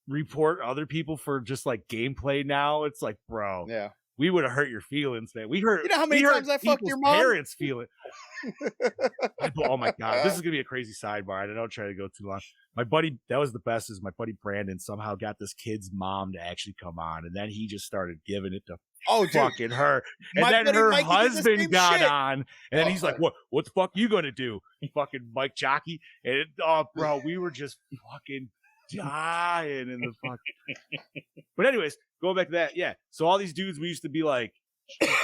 report other people for just like gameplay now, it's like, bro, Yeah. we would have hurt your feelings, man. We hurt. You know how many we hurt times I fucked people's your mom? Parents feel it. Oh my god, this is gonna be a crazy sidebar. And I don't try to go too long. My buddy, that was the best. Is my buddy Brandon somehow got this kid's mom to actually come on, and then he just started giving it to Oh, dude. fucking her. And My then buddy her Mikey did the husband same got shit. on, and then Oh, he's like, what the fuck you gonna do? Fucking Mike Jockey. And oh, bro, we were just fucking dying in the fucking. But anyways, going back to that, yeah. So all these dudes, we used to be like,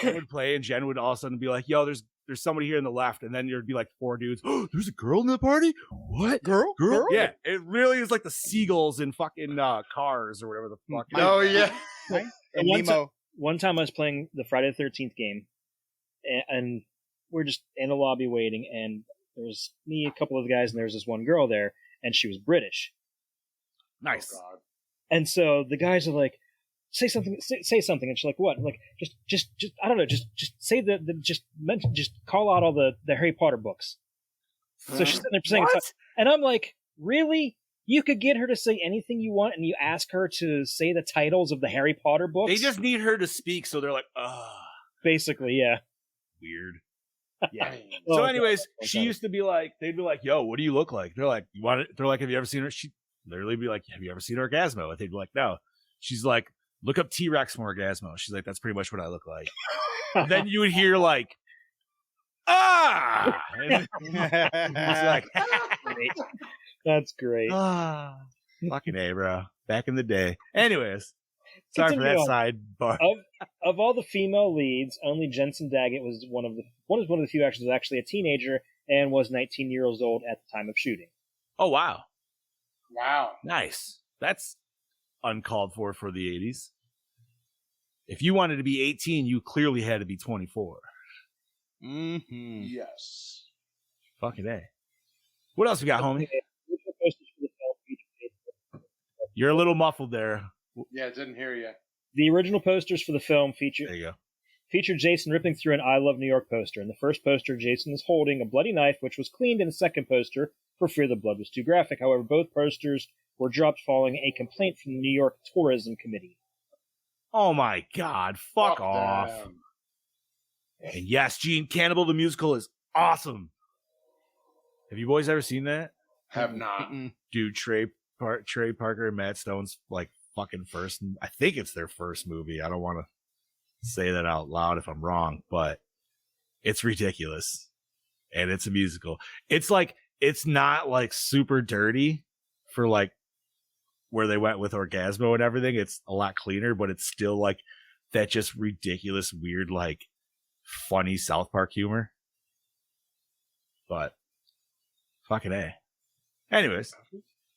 Jen would play, and Jen would all of a sudden be like, "Yo, there's somebody here on the left," and then there'd be like 4 dudes. Oh, there's a girl in the party. What Girl? Yeah, it really is like the seagulls in fucking Cars or whatever the fuck. Oh yeah. And One Nemo. One time I was playing the Friday the 13th game, and we're just in a lobby waiting, and there was me, a couple of guys, and there was this one girl there, and she was British. Nice. Oh, God. And so the guys are like, say something, say something. And she's like, what? I'm like, just, I don't know, just say just call out all the Harry Potter books. So she's sitting there saying, What? and I'm like, really? You could get her to say anything you want, and you ask her to say the titles of the Harry Potter books? They just need her to speak, so they're like, basically, yeah. weird. Yeah. Oh, So, God. anyways, Oh, she God. used to be like, they'd be like, "Yo, what do you look like?" They're like, "You want it?" They're like, "Have you ever seen her?" She literally be like, "Have you ever seen Orgasmo?" And they'd be like, "No." She's like, "Look up T-Rex from Orgasmo." She's like, "That's pretty much what I look like." Then you would hear like, "Ah!" And it's like, Great. That's great. "Ah, fucking A, bro." Back in the day. Anyways, sorry for that Continue on. sidebar. Of all the female leads, only Jensen Daggett was one of the few actors who was actually a teenager and was 19 years old at the time of shooting. Oh wow, Wow. nice. That's uncalled for the 80s. If you wanted to be 18, you clearly had to be 24. Mm-hmm. Yes. Fucking A. What else we got, homie? You're a little muffled there. Yeah, didn't hear you. The original posters for the film There you go. featured Jason ripping through an I Love New York poster. In the first poster, Jason is holding a bloody knife, which was cleaned in the second poster for fear the blood was too graphic. However, both posters were dropped following a complaint from the New York Tourism Committee. Oh my God. Fuck off. them. And yes, Gene, Cannibal the Musical is awesome. Have you boys ever seen that? Have not. Dude, Trey Parker and Matt Stone's like fucking first, I think it's their first movie. I don't want to say that out loud if I'm wrong, but it's ridiculous. And it's a musical. It's like, it's not like super dirty for like where they went with Orgasmo and everything. It's a lot cleaner, but it's still like that just ridiculous, weird, like funny South Park humor. But fucking A. Anyways.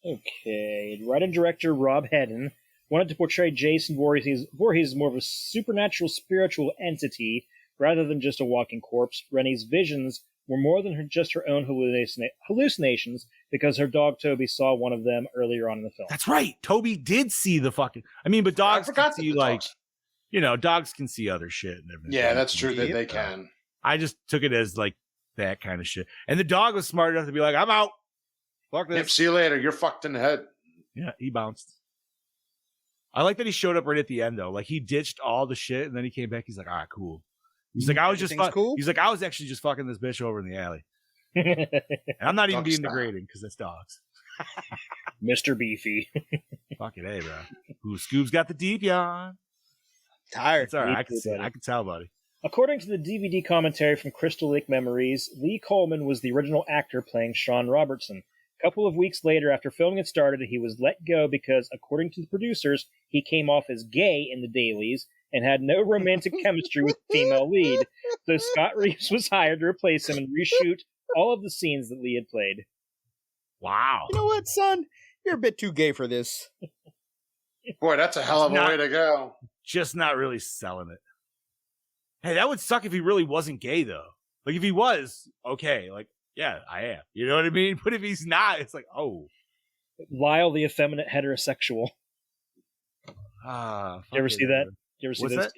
Okay. Writer and director Rob Hedden wanted to portray Jason Voorhees as more of a supernatural spiritual entity rather than just a walking corpse. Rennie's visions were more than just her own hallucinations because her dog Toby saw one of them earlier on in the film. That's right. Toby did see the fucking. I mean, but dogs can forgot see that the like, dogs- dogs can see other shit and everything. Yeah, that's true that they can. I just took it as like that kind of shit. And the dog was smart enough to be like, "I'm out. Fuck Yep, this." see you later. You're fucked in the head. Yeah, he bounced. I like that he showed up right at the end though. Like he ditched all the shit and then he came back. He's like, "All right, cool." He's like, "I was just Everything's cool? He's like, "I was actually just fucking this bitch over in the alley." And I'm not even Dog being style. degrading because that's dogs. Mr. Beefy. Fucking A, bro. Ooh, Scoob's got the deep yawn. Tired. It's all right. Me I can too, see. buddy. I can tell, buddy. According to the DVD commentary from Crystal Lake Memories, Lee Coleman was the original actor playing Sean Robertson. A couple of weeks later, after filming had started, he was let go because, according to the producers, he came off as gay in the dailies and had no romantic chemistry with the female lead. So Scott Reeves was hired to replace him and reshoot all of the scenes that Lee had played. Wow. You know what, son? You're a bit too gay for this. Boy, that's a hell of a Not- way to go. Just not really selling it. Hey, that would suck if he really wasn't gay, though. Like, if he was, okay, like, yeah, I am. You know what I mean? But if he's not, it's like, oh. Lyle, the effeminate heterosexual. Ah, You ever see that? You ever see What's those? that?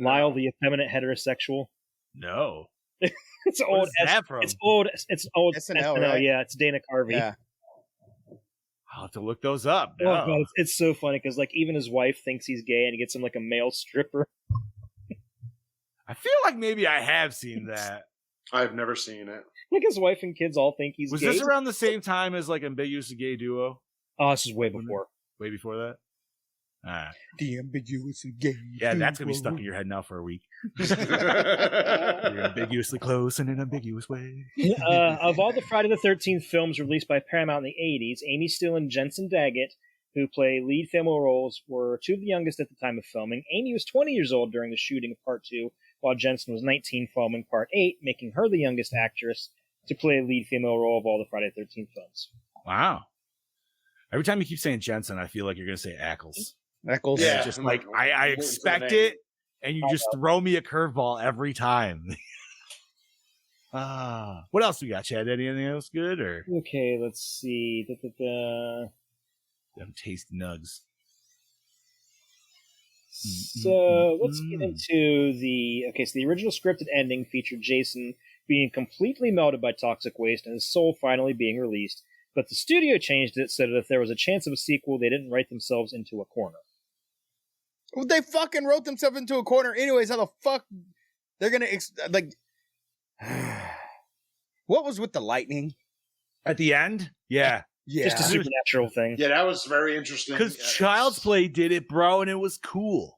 Lyle, the effeminate heterosexual. No. It's What old. is that from? It's old. It's old. SNL, right? Yeah, it's Dana Carvey. Yeah. I'll have to look those up. Oh, No. God, it's so funny because like even his wife thinks he's gay and he gets him like a male stripper. I feel like maybe I have seen that. I've never seen it. Like his wife and kids all think he's Was gay. this around the same time as like Ambiguous Gay Duo? Oh, this is way before. Way before that? Ah. The ambiguous gay. Yeah, that's going to be stuck in your head now for a week. You're ambiguously close in an ambiguous way. Of all the Friday the 13th films released by Paramount in the 80s, Amy Still and Jensen Daggett, who play lead female roles, were two of the youngest at the time of filming. Amy was 20 years old during the shooting of Part 2, while Jensen was 19 filming Part 8, making her the youngest actress to play a lead female role of all the Friday the 13th films. Wow. Every time you keep saying Jensen, I feel like you're going to say Ackles. Ackles. Yeah. Just like, I expect it, and you just throw me a curveball every time. What else we got, Chad? Anything else good? Or Okay, let's see. Them tasty nugs. So let's get into so the original scripted ending featured Jason being completely melted by toxic waste and his soul finally being released, but the studio changed it so that if there was a chance of a sequel, they didn't write themselves into a corner. Well, they fucking wrote themselves into a corner anyways. How the fuck they're gonna what was with the lightning at the end? Yeah. Just a supernatural thing. Yeah, that was very interesting. Because Child's Play did it, bro, and it was cool.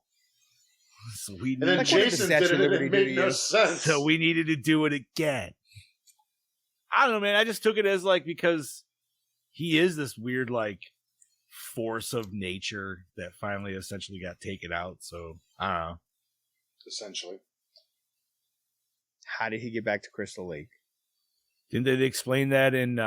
So we and then Jason did it, and it made no sense. So we needed to do it again. I don't know, man. I just took it as like, because he is this weird like force of nature that finally essentially got taken out. So I don't know. Essentially. How did he get back to Crystal Lake? Didn't they explain that in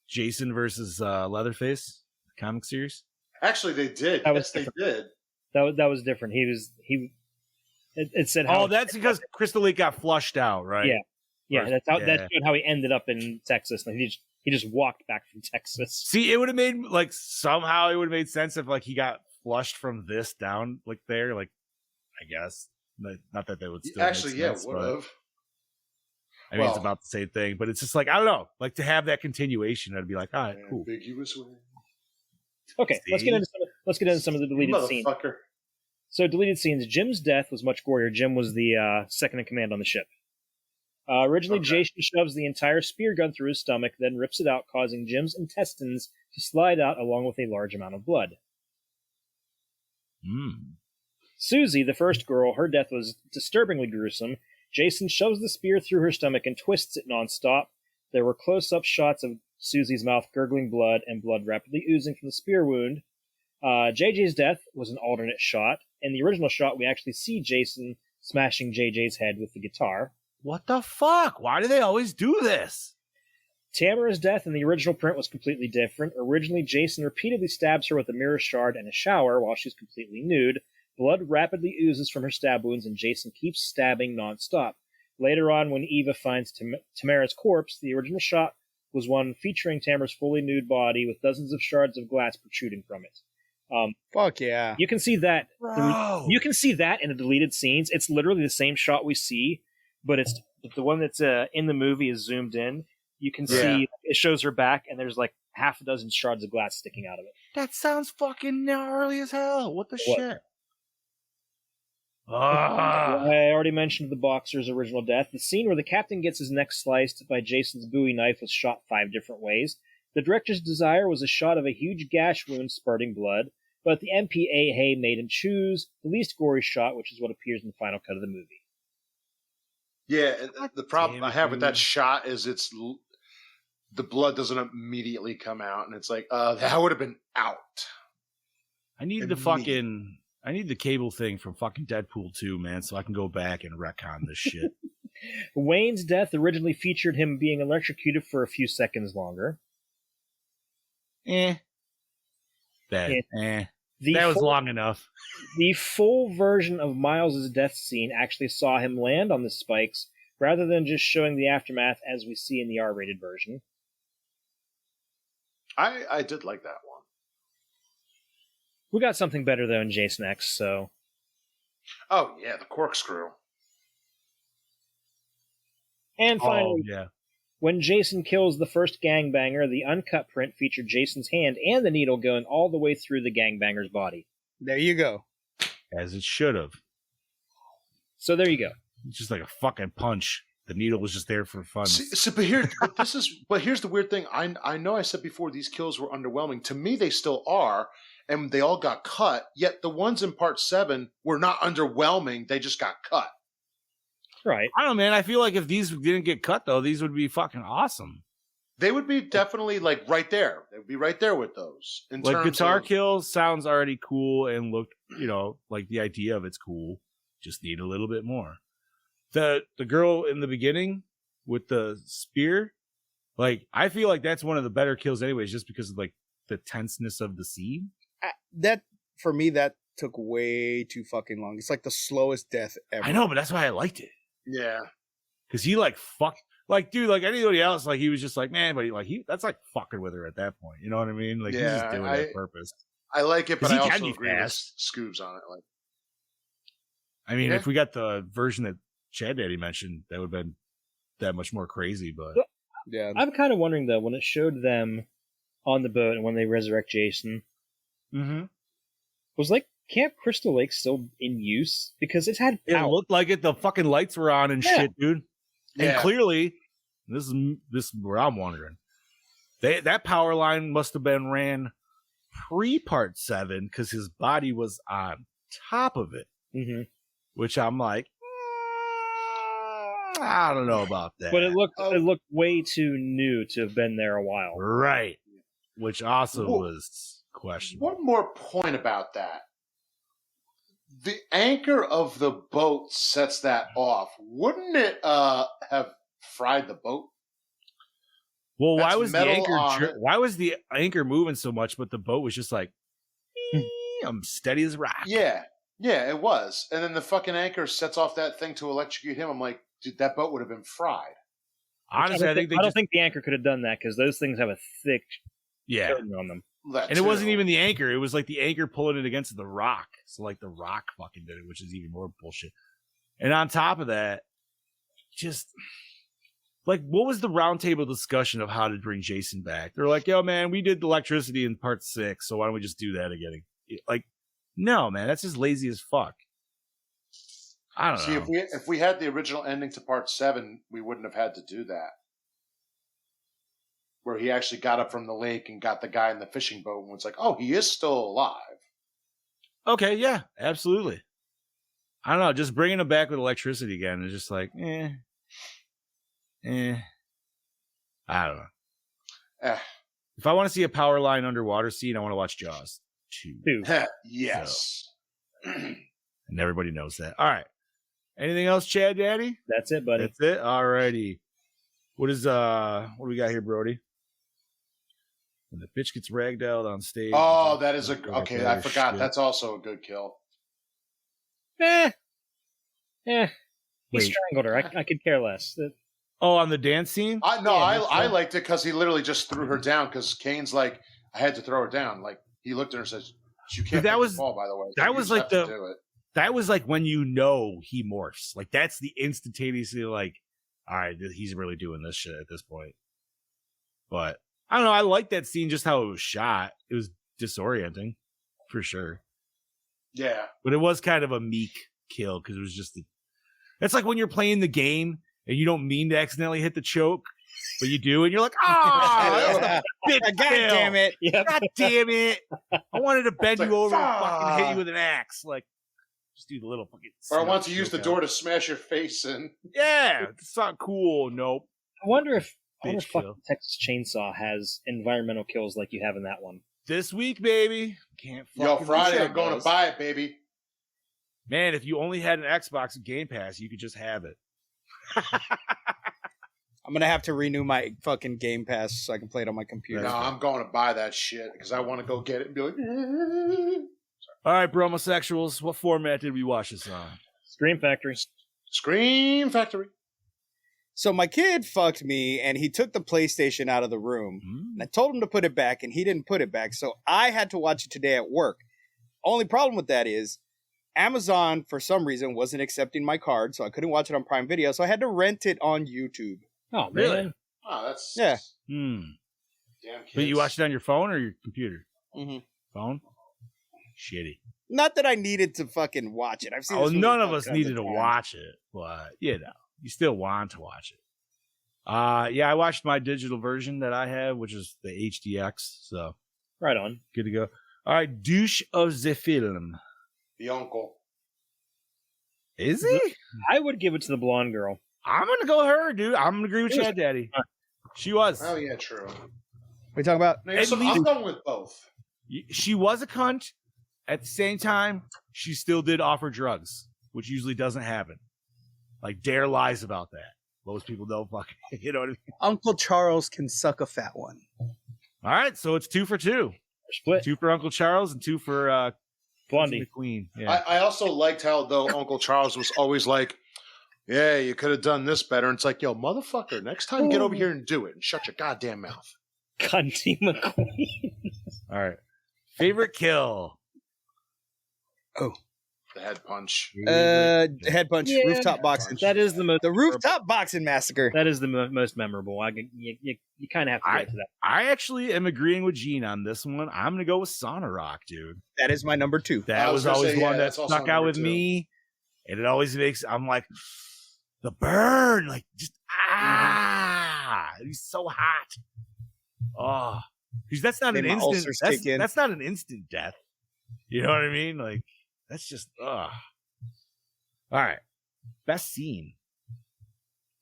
Jason versus Leatherface comic series? Actually, they did. They did. That was different. It said how. Oh, that's because Crystal Lake got flushed out, right? Yeah. That's how he ended up in Texas. Like he just walked back from Texas. See, it would have made like somehow it would have made sense if like he got flushed from this down like there, like I guess not that they would still actually would have. I mean, it's about the same thing, but it's just like, I don't know, like to have that continuation, I'd be like, all right, cool. Ambiguous way. Okay, let's get into some of the deleted scenes. So, deleted scenes. Jim's death was much gorier. Jim was the second in command on the ship. Originally, Jason shoves the entire spear gun through his stomach, then rips it out, causing Jim's intestines to slide out along with a large amount of blood. Susie, the first girl, her death was disturbingly gruesome. Jason shoves the spear through her stomach and twists it nonstop. There were close-up shots of Susie's mouth gurgling blood and blood rapidly oozing from the spear wound. JJ's death was an alternate shot. In the original shot, we actually see Jason smashing JJ's head with the guitar. What the fuck? Why do they always do this? Tamara's death in the original print was completely different. Originally, Jason repeatedly stabs her with a mirror shard and a shower while she's completely nude. Blood rapidly oozes from her stab wounds, and Jason keeps stabbing nonstop. Later on, when Eva finds Tamara's corpse, the original shot was one featuring Tamara's fully nude body with dozens of shards of glass protruding from it. Fuck yeah. You can see that. Bro. You can see that in the deleted scenes. It's literally the same shot we see, but it's the one that's in the movie is zoomed in. You can see it shows her back, and there's like half a dozen shards of glass sticking out of it. That sounds fucking gnarly as hell. What the shit? I already mentioned the boxer's original death. The scene where the captain gets his neck sliced by Jason's Bowie knife was shot 5 different ways. The director's desire was a shot of a huge gash wound spurting blood, but the MPAA made him choose the least gory shot, which is what appears in the final cut of the movie. Yeah, the problem I have with that shot is the blood doesn't immediately come out, and it's like, that would have been out. I need the cable thing from fucking Deadpool 2, man, so I can go back and retcon this shit. Wayne's death originally featured him being electrocuted for a few seconds longer. That was long enough. The full version of Miles' death scene actually saw him land on the spikes, rather than just showing the aftermath as we see in the R-rated version. I did like that one. We got something better, though, in Jason X, so... Oh, yeah, the corkscrew. And finally, when Jason kills the first gangbanger, the uncut print featured Jason's hand and the needle going all the way through the gangbanger's body. There you go. As it should have. So there you go. It's just like a fucking punch. The needle was just there for fun. But here's the weird thing. I know I said before these kills were underwhelming. To me, they still are. And they all got cut, yet the ones in part 7 were not underwhelming. They just got cut. Right. I don't know, man. I feel like if these didn't get cut, though, these would be fucking awesome. They would be definitely like right there. They would be right there with those. Like guitar kills sounds already cool and looked, like the idea of it's cool. Just need a little bit more. the girl in the beginning with the spear, like I feel like that's one of the better kills, anyways, just because of like the tenseness of the scene. That for me, that took way too fucking long. It's like the slowest death ever. I know, but that's why I liked it. Yeah, because he like fucked. Like, dude, like anybody else, like he was just like, man, but that's like fucking with her at that point. You know what I mean? Like, he's just doing it on purpose. I like it, but I also agree with fast. Scoobs on it. Like, I mean, if we got the version that Chad Daddy mentioned, that would have been that much more crazy. But yeah, I'm kind of wondering though, when it showed them on the boat and when they resurrect Jason, was like Camp Crystal Lake still in use? Because it's had power. It looked like it. The fucking lights were on and shit, dude. And clearly, this is where I'm wondering. That power line must have been ran pre-Part 7 because his body was on top of it. Which I'm like, I don't know about that. But it looked way too new to have been there a while. Right. Which also was questionable. One more point about that. The anchor of the boat sets that off. Wouldn't it have fried the boat? Well, why was the anchor moving so much, but the boat was just like, I'm steady as rock. Yeah, it was. And then the fucking anchor sets off that thing to electrocute him. I'm like, dude, that boat would have been fried. Honestly, I don't think the anchor could have done that because those things have a thick coating on them. And it wasn't even the anchor. It was like the anchor pulling it against the rock. So like the rock fucking did it, which is even more bullshit. And on top of that, just like, what was the roundtable discussion of how to bring Jason back? They're like, yo, man, we did electricity in Part 6, so why don't we just do that again? Like, no, man, that's just lazy as fuck. I don't know. See, if we had the original ending to Part 7, we wouldn't have had to do that. Where he actually got up from the lake and got the guy in the fishing boat and was like, oh, he is still alive. Okay, yeah, absolutely. I don't know, just bringing him back with electricity again is just like, I don't know. If I want to see a power line underwater scene, I want to watch Jaws 2. Yes. So, and everybody knows that. All right. Anything else, Chad Daddy? That's it, buddy. That's it? All righty. What do we got here, Brody? When the bitch gets ragged out on stage. Oh, that is okay. I forgot. Shit. That's also a good kill. He strangled her. I could care less. On the dance scene? I liked it because he literally just threw her down because Kane's like, I had to throw her down. Like, he looked at her and says, you can't fall, by the way. That was like that was like when you know he morphs. Like, that's the instantaneously like, all right, he's really doing this shit at this point. But I don't know. I like that scene, just how it was shot. It was disorienting, for sure. Yeah. But it was kind of a meek kill because it was just it's like when you're playing the game and you don't mean to accidentally hit the choke, but you do, and you're like, oh, God damn it. Yep. God damn it. I wanted to bend you over and fucking hit you with an axe. Like, just do the little fucking. Or I want to use the door to smash your face in. Yeah, it's not cool. Nope. I wonder if fucking Texas Chainsaw has environmental kills like you have in that one. This week, baby. Can't fucking. Yo, Friday, I'm going to buy it, baby. Man, if you only had an Xbox and Game Pass, you could just have it. I'm going to have to renew my fucking Game Pass so I can play it on my computer. No, I'm going to buy that shit because I want to go get it and be like, all right, bromosexuals, what format did we watch this on? Scream Factory. Scream Factory. So my kid fucked me and he took the PlayStation out of the room. And I told him to put it back and he didn't put it back. So I had to watch it today at work. Only problem with that is Amazon, for some reason, wasn't accepting my card, so I couldn't watch it on Prime Video, so I had to rent it on YouTube. Oh, really? Oh, that's... Yeah. Damn kids. But you watched it on your phone or your computer? Mm-hmm. Phone? Shitty. Not that I needed to fucking watch it. I've seen this none of us needed to watch it, but, you know, you still want to watch it. Yeah, I watched my digital version that I have, which is the HDX, so... Right on. Good to go. All right, douche of the film. The uncle. Is he? I would give it to the blonde girl. I'm going to go her, dude. I'm going to agree with Chad Daddy. She was. Oh, yeah, true. What are you talking about? I'm going with both. She was a cunt. At the same time, she still did offer drugs, which usually doesn't happen. Like Dare lies about that. Most people don't fucking, you know what I mean? Uncle Charles can suck a fat one. All right, so it's 2 for 2. Split. 2 for Uncle Charles and 2 for Blondie McQueen. Yeah. I also liked how though Uncle Charles was always like, "Yeah, you could have done this better." And it's like, "Yo, motherfucker, next time get over here and do it and shut your goddamn mouth." Cunty McQueen. All right. Favorite kill. Oh, The head punch. head punch, Yeah. rooftop boxing. That is the most. The rooftop boxing massacre. That is the most memorable. You kind of have to get to that. I actually am agreeing with Gene on this one. I'm going to go with Sauna Rock, dude. That is my number 2. That I was was gonna always say, one yeah, that that's also stuck out number with 2. me. And it always makes, I'm like, the burn, like, just, he's so hot. Oh, because that's not Made an my instant, ulcers kick in. that's not an instant death. You know what I mean? Like, that's just, All right. Best scene.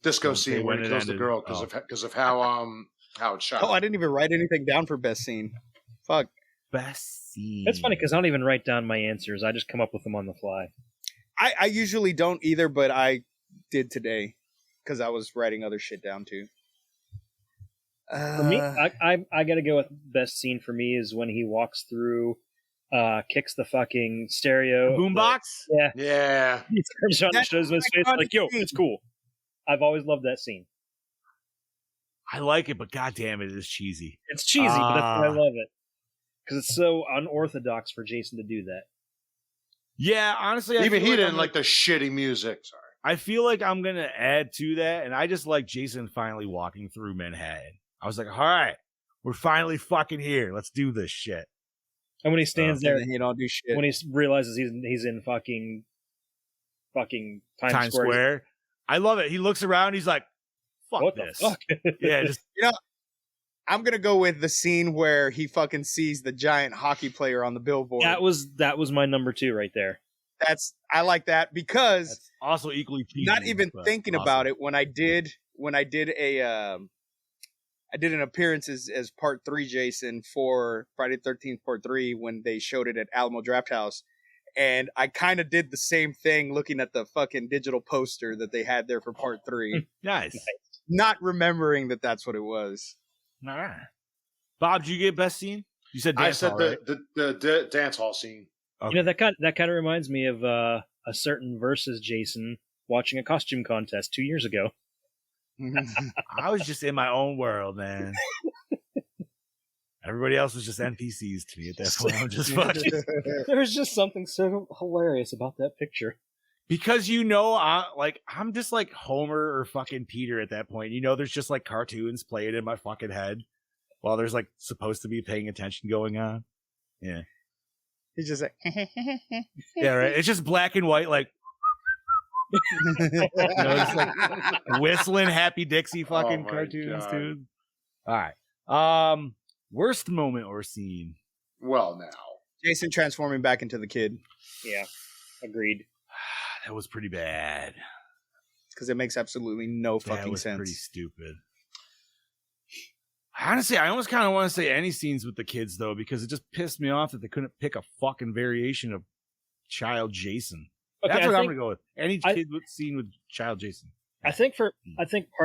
Disco Don't say scene when when he it kills the ended. girl because of how it's shot. Oh, I didn't even write anything down for best scene. Fuck. Best scene. It's funny because I don't even write down my answers. I just come up with them on the fly. I usually don't either, but I did today because I was writing other shit down too. For me, I got to go with best scene for me is when he walks through, kicks the fucking stereo. Boombox? Yeah. Yeah. He turns around and That's shows him his face iconic like, yo, scene. it's cool. I've always loved that scene. I like it, but goddamn it is cheesy. It's cheesy, but that's why I love it. Because it's so unorthodox for Jason to do that. Yeah, honestly, I Even feel he like didn't I'm like the shitty music. Sorry. I feel like I'm gonna add to that, and I just like Jason finally walking through Manhattan. I was like, all right, we're finally fucking here. Let's do this shit. And when he stands there, And he don't do shit. when he realizes he's in fucking Times Square. I love it. He looks around. He's like, fuck What this. the fuck? Yeah, just I'm gonna go with the scene where he fucking sees the giant hockey player on the billboard. that was my number 2 right there. I like that because that's also equally cheesy. not even but thinking awesome. about it when I did an appearance as part 3 Jason for Friday the 13th part 3 when they showed it at Alamo Draft House, and I kind of did the same thing looking at the fucking digital poster that they had there for part 3, Nice. not remembering that that's what it was. All right. Bob, did you get best scene? You said I dance said hall, the, right? the dance hall scene. Okay. You know, that kind of reminds me of a certain versus Jason watching a costume contest 2 years ago. I was just in my own world, man. Everybody else was just NPCs to me at that point. I'm just fucking. There was just something so hilarious about that picture. Because I'm just like Homer or fucking Peter at that point. You know, there's just like cartoons playing in my fucking head while there's like supposed to be paying attention going on. Yeah. He's just like, Yeah, right. It's just black and white, like, it's like whistling Happy Dixie fucking Oh my cartoons, God. dude. All right. Worst moment or scene. Well, now. Jason transforming back into the kid Yeah, agreed. That was pretty bad. because it makes absolutely no That fucking was sense. pretty stupid. Honestly, I almost kind of want to say any scenes with the kids though, because it just pissed me off that they couldn't pick a fucking variation of Child Jason. Okay, That's what I I'm think, gonna go with. Any kid with scene with Child Jason. I think part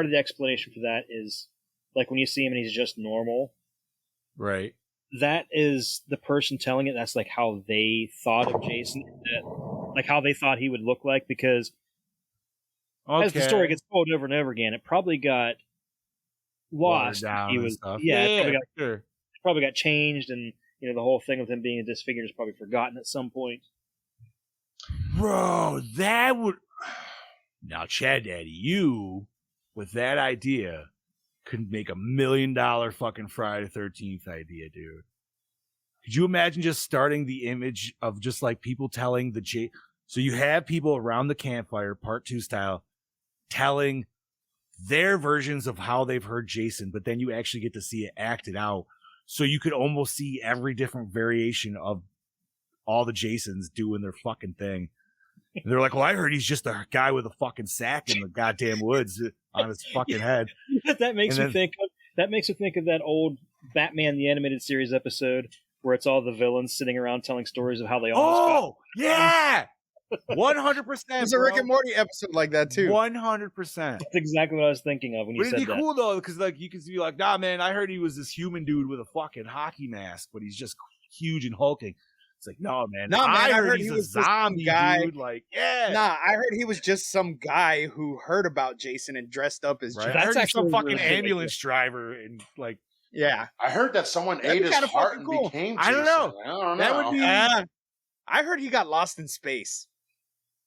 of the explanation for that is like when you see him and he's just normal. Right. That is the person telling it. That's like how they thought of Jason, like how they thought he would look like. Because as the story gets told over and over again, it probably got lost. Down He and was, stuff. yeah, it sure. probably got changed, and you know the whole thing with him being disfigured is probably forgotten at some point. Bro, that would now, Chad Daddy, you with that idea could make $1 million fucking Friday the 13th idea, dude. Could you imagine just starting the image of just like people telling so you have people around the campfire, part 2 style, telling their versions of how they've heard Jason, but then you actually get to see it acted out. So you could almost see every different variation of all the Jasons doing their fucking thing. And they're like, well, I heard he's just a guy with a fucking sack in the goddamn woods on his fucking head. That makes me think of that old Batman the Animated Series episode where it's all the villains sitting around telling stories of how they almost Oh, yeah! 100%. There's a Rick and Morty episode like that too. 100%. That's exactly what I was thinking of when you But said it'd be that. cool though, because like you can be like, nah, man, I heard he was this human dude with a fucking hockey mask, but he's just huge and hulking. It's like, no, man. No, man, I heard he's he a was just some zombie guy. dude. Like, yeah. Nah, I heard he was just some guy who heard about Jason and dressed up as Right? Jason. I heard he's some actually fucking really good ambulance driver and like, Yeah. I heard that someone That'd ate be his kinda heart fucking and cool. became I don't Jason. know. I don't know. That would be I heard he got lost in space.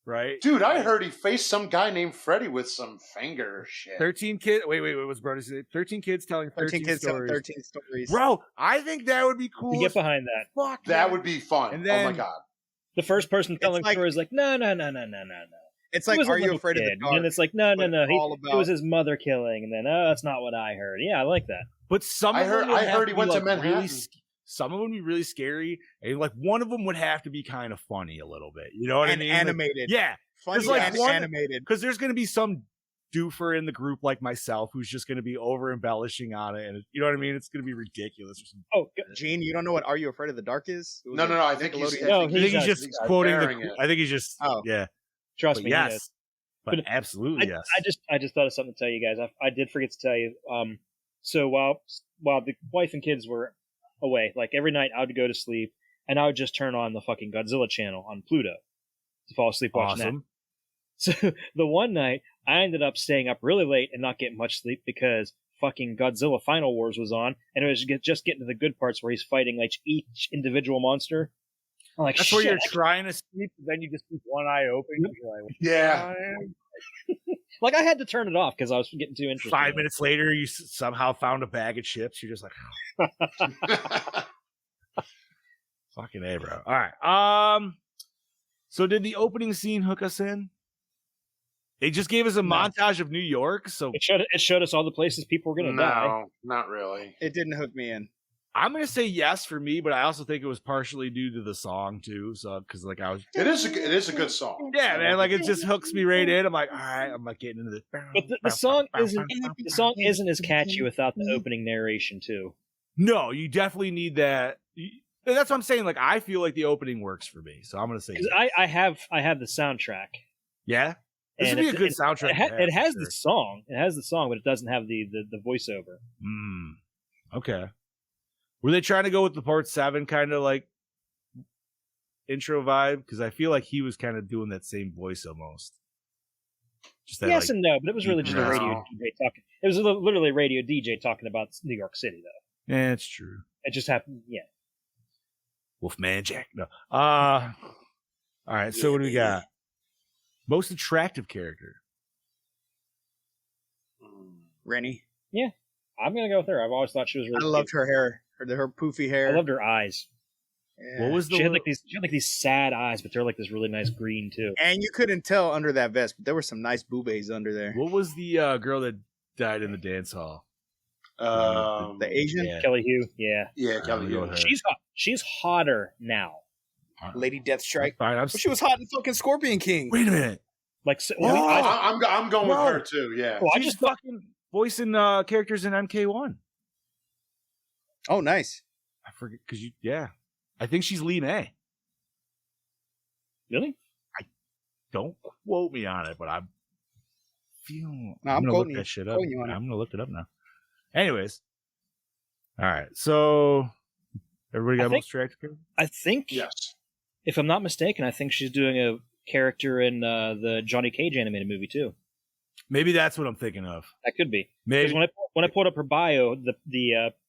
right. Dude, I heard he faced some guy named Freddy with some finger shit. 13 kids. Wait, what's brother say? 13 kids telling 13 kids telling stories. 13 stories. Bro, I think that would be cool. You get behind that. Fuck, That man. would be fun. And Oh my then- god. The first person telling like- stories like, no. It's He like, was a are you little afraid of the kid. dark? And it's like, no. but it's all It was about- his mother killing, and then, oh, that's not what I heard. Yeah, I like that. But some I of heard- them would I have heard he be, went to like, Manhattan. Really, some of them would be really scary, and like one of them would have to be kind of funny a little bit. You know what I and mean? Like, animated. yeah, Funny It's like and one- animated. because there's going to be some doofer in the group like myself who's just going to be over embellishing on it, and you know what I mean? It's going to be ridiculous or something. Oh, Gene, you don't know what Are You Afraid of the Dark is? It was No, a no, no. I think he's. Nickelodeon- No, I think he's just he's quoting bearing the. it. I think he's just. Oh. Yeah. trust But me, yes. he is. But But absolutely yes. I just thought of something to tell you guys. I did forget to tell you. So while the wife and kids were away, like every night I would go to sleep and I would just turn on the fucking Godzilla channel on Pluto to fall asleep watching that. Awesome. So the one night I ended up staying up really late and not getting much sleep because fucking Godzilla Final Wars was on, and it was just getting to the good parts where he's fighting like each individual monster. I'm like, That's shit. where you're trying to sleep, but then you just keep one eye open. You're like, Yeah. Like I had to turn it off because I was getting too interested. 5 minutes later, you somehow found a bag of chips. You're just like, fucking A, bro. All right. So did the opening scene hook us in? They just gave us a montage of New York. So It showed us all the places people were going to die. No, not really. It didn't hook me in. I'm gonna say yes for me, but I also think it was partially due to the song too. So because like I was, It is a good song. yeah, man, like it just hooks me right in. I'm like, all right, I'm like getting into this. But the song isn't as catchy without the opening narration too. No, you definitely need that. And that's what I'm saying. Like I feel like the opening works for me, so I'm gonna say Because yes. I have the soundtrack. Yeah. This And would be a it- good it- soundtrack. It has sure. the song. It has the song, but it doesn't have the voiceover. Okay. Were they trying to go with the part 7 kind of like intro vibe? Because I feel like he was kind of doing that same voice almost. Just that, Yes like, and no, but it was really just a No. radio DJ talking. It was literally a radio DJ talking about New York City, though. yeah, it's true. It just happened. Yeah. Wolfman Jack. No. All right. So what do we got? Most attractive character. Rennie. I'm gonna go with her. I've always thought she was really. I loved cute. her hair. Her poofy hair. I loved her eyes. Yeah. What was the She had little- like these sad eyes, but they're like this really nice green too. And you couldn't tell under that vest, but there were some nice boobies under there. what was the girl that died in the dance hall? The Asian Yeah. Kelly Hu. Yeah. Yeah, I'm Kelly. gonna go with her. She's hot. She's hotter now. Lady Deathstrike. Fine, But she was hot in fucking Scorpion King. Wait a minute. Like, so, Whoa. I'm going with Whoa. her too. Yeah. well, I She's just thought, fucking voicing characters in MK1. Oh, nice. I forget because yeah. I think she's Lee May. really? Don't quote me on it, but I feel I'm gonna look quoting you. that shit up. Quoting you on it. I'm gonna look it up now. Anyways, all right. So everybody got I think- most attractive character? I think, Yes. if I'm not mistaken, I think she's doing a character in the Johnny Cage animated movie too. Maybe that's what I'm thinking of. That could be. Maybe, Because when I pulled up her bio, the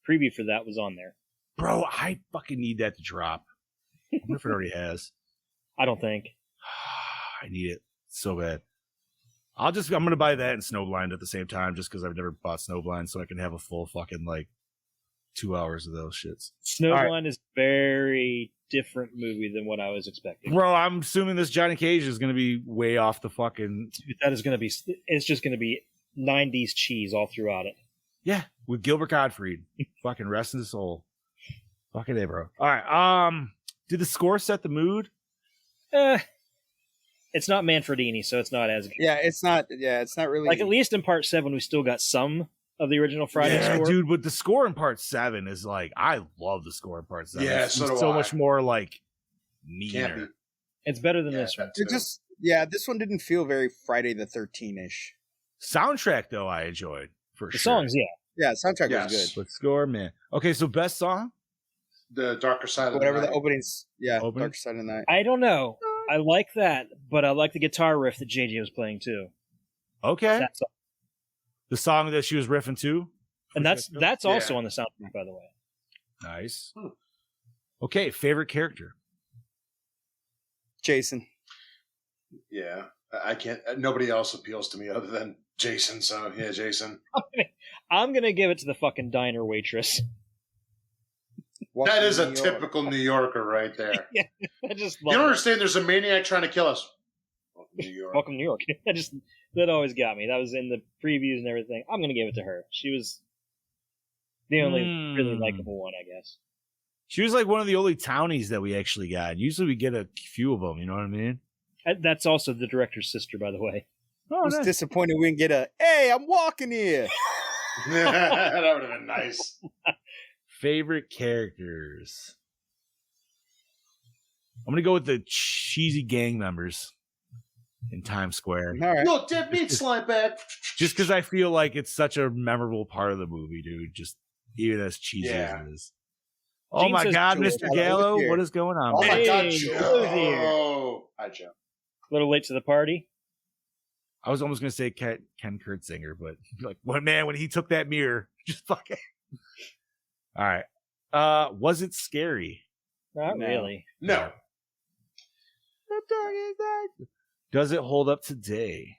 preview for that was on there. bro. I fucking need that to drop. I wonder if it already has. I don't think. I need it so bad. I'm gonna buy that and Snowblind at the same time, just because I've never bought Snowblind, so I can have a full fucking like 2 hours of those shits. Snowblind is a very different movie than what I was expecting. Bro, I'm assuming this Johnny Cage is gonna be way off the fucking That is going to be. It's just going to be 90s cheese all throughout it. yeah with Gilbert Gottfried. Fucking rest in his soul. Fucking A, bro. All right. Did the score set the mood? It's not Manfredini, so it's not as good. Yeah, it's not. Yeah, it's not really. Like at least in part 7, we still got some of the original Friday Yeah, score. dude. But the score in part 7 is like I love the score in part 7. Yeah, it's so do so I. much more like Can't meaner. be. It's better than this one. This one didn't feel very Friday the 13th-ish. Soundtrack though, I enjoyed for The sure. songs, yeah. Yeah, soundtrack was good. But score, man. Okay, so best song. The Darker Side of Whatever the Night. the openings. Yeah, Opening? Darker Side of the Night. I don't know. I like that, but I like the guitar riff that JJ was playing too. Okay, That's all. the song that she was riffing to, And that's also Yeah. on the soundtrack, by the way. nice. Okay, favorite character. Jason. Yeah, I can't. Nobody else appeals to me other than Jason. So yeah, Jason. I'm gonna give it to the fucking diner waitress. That is a New York. typical New Yorker right there. Yeah, I just You love don't it. understand? There's a maniac trying to kill us. Welcome to New York. Welcome to New York. That always got me. That was in the previews and everything. I'm gonna give it to her. She was the only really likable one, I guess. She was like one of the only townies that we actually got. Usually we get a few of them. You know what I mean? That's also the director's sister, by the way. Oh, I was disappointed we didn't get a, hey, I'm walking here. That would have been nice. Favorite characters. I'm gonna go with the cheesy gang members in Times Square. All right. Look, dead meat slime bag. Just because I feel like it's such a memorable part of the movie, dude. Just even as cheesy Yeah. as it is. Oh Gene my says God, George. Mr. Gallo, what is going on? Oh man? my God, Hey, Joe. who's here? Hi, Joe. A little late to the party. I was almost gonna say Ken Kurtzinger, but like, when he took that mirror, just fucking. All right. Was it scary? Not No. really. No. Does it hold up today?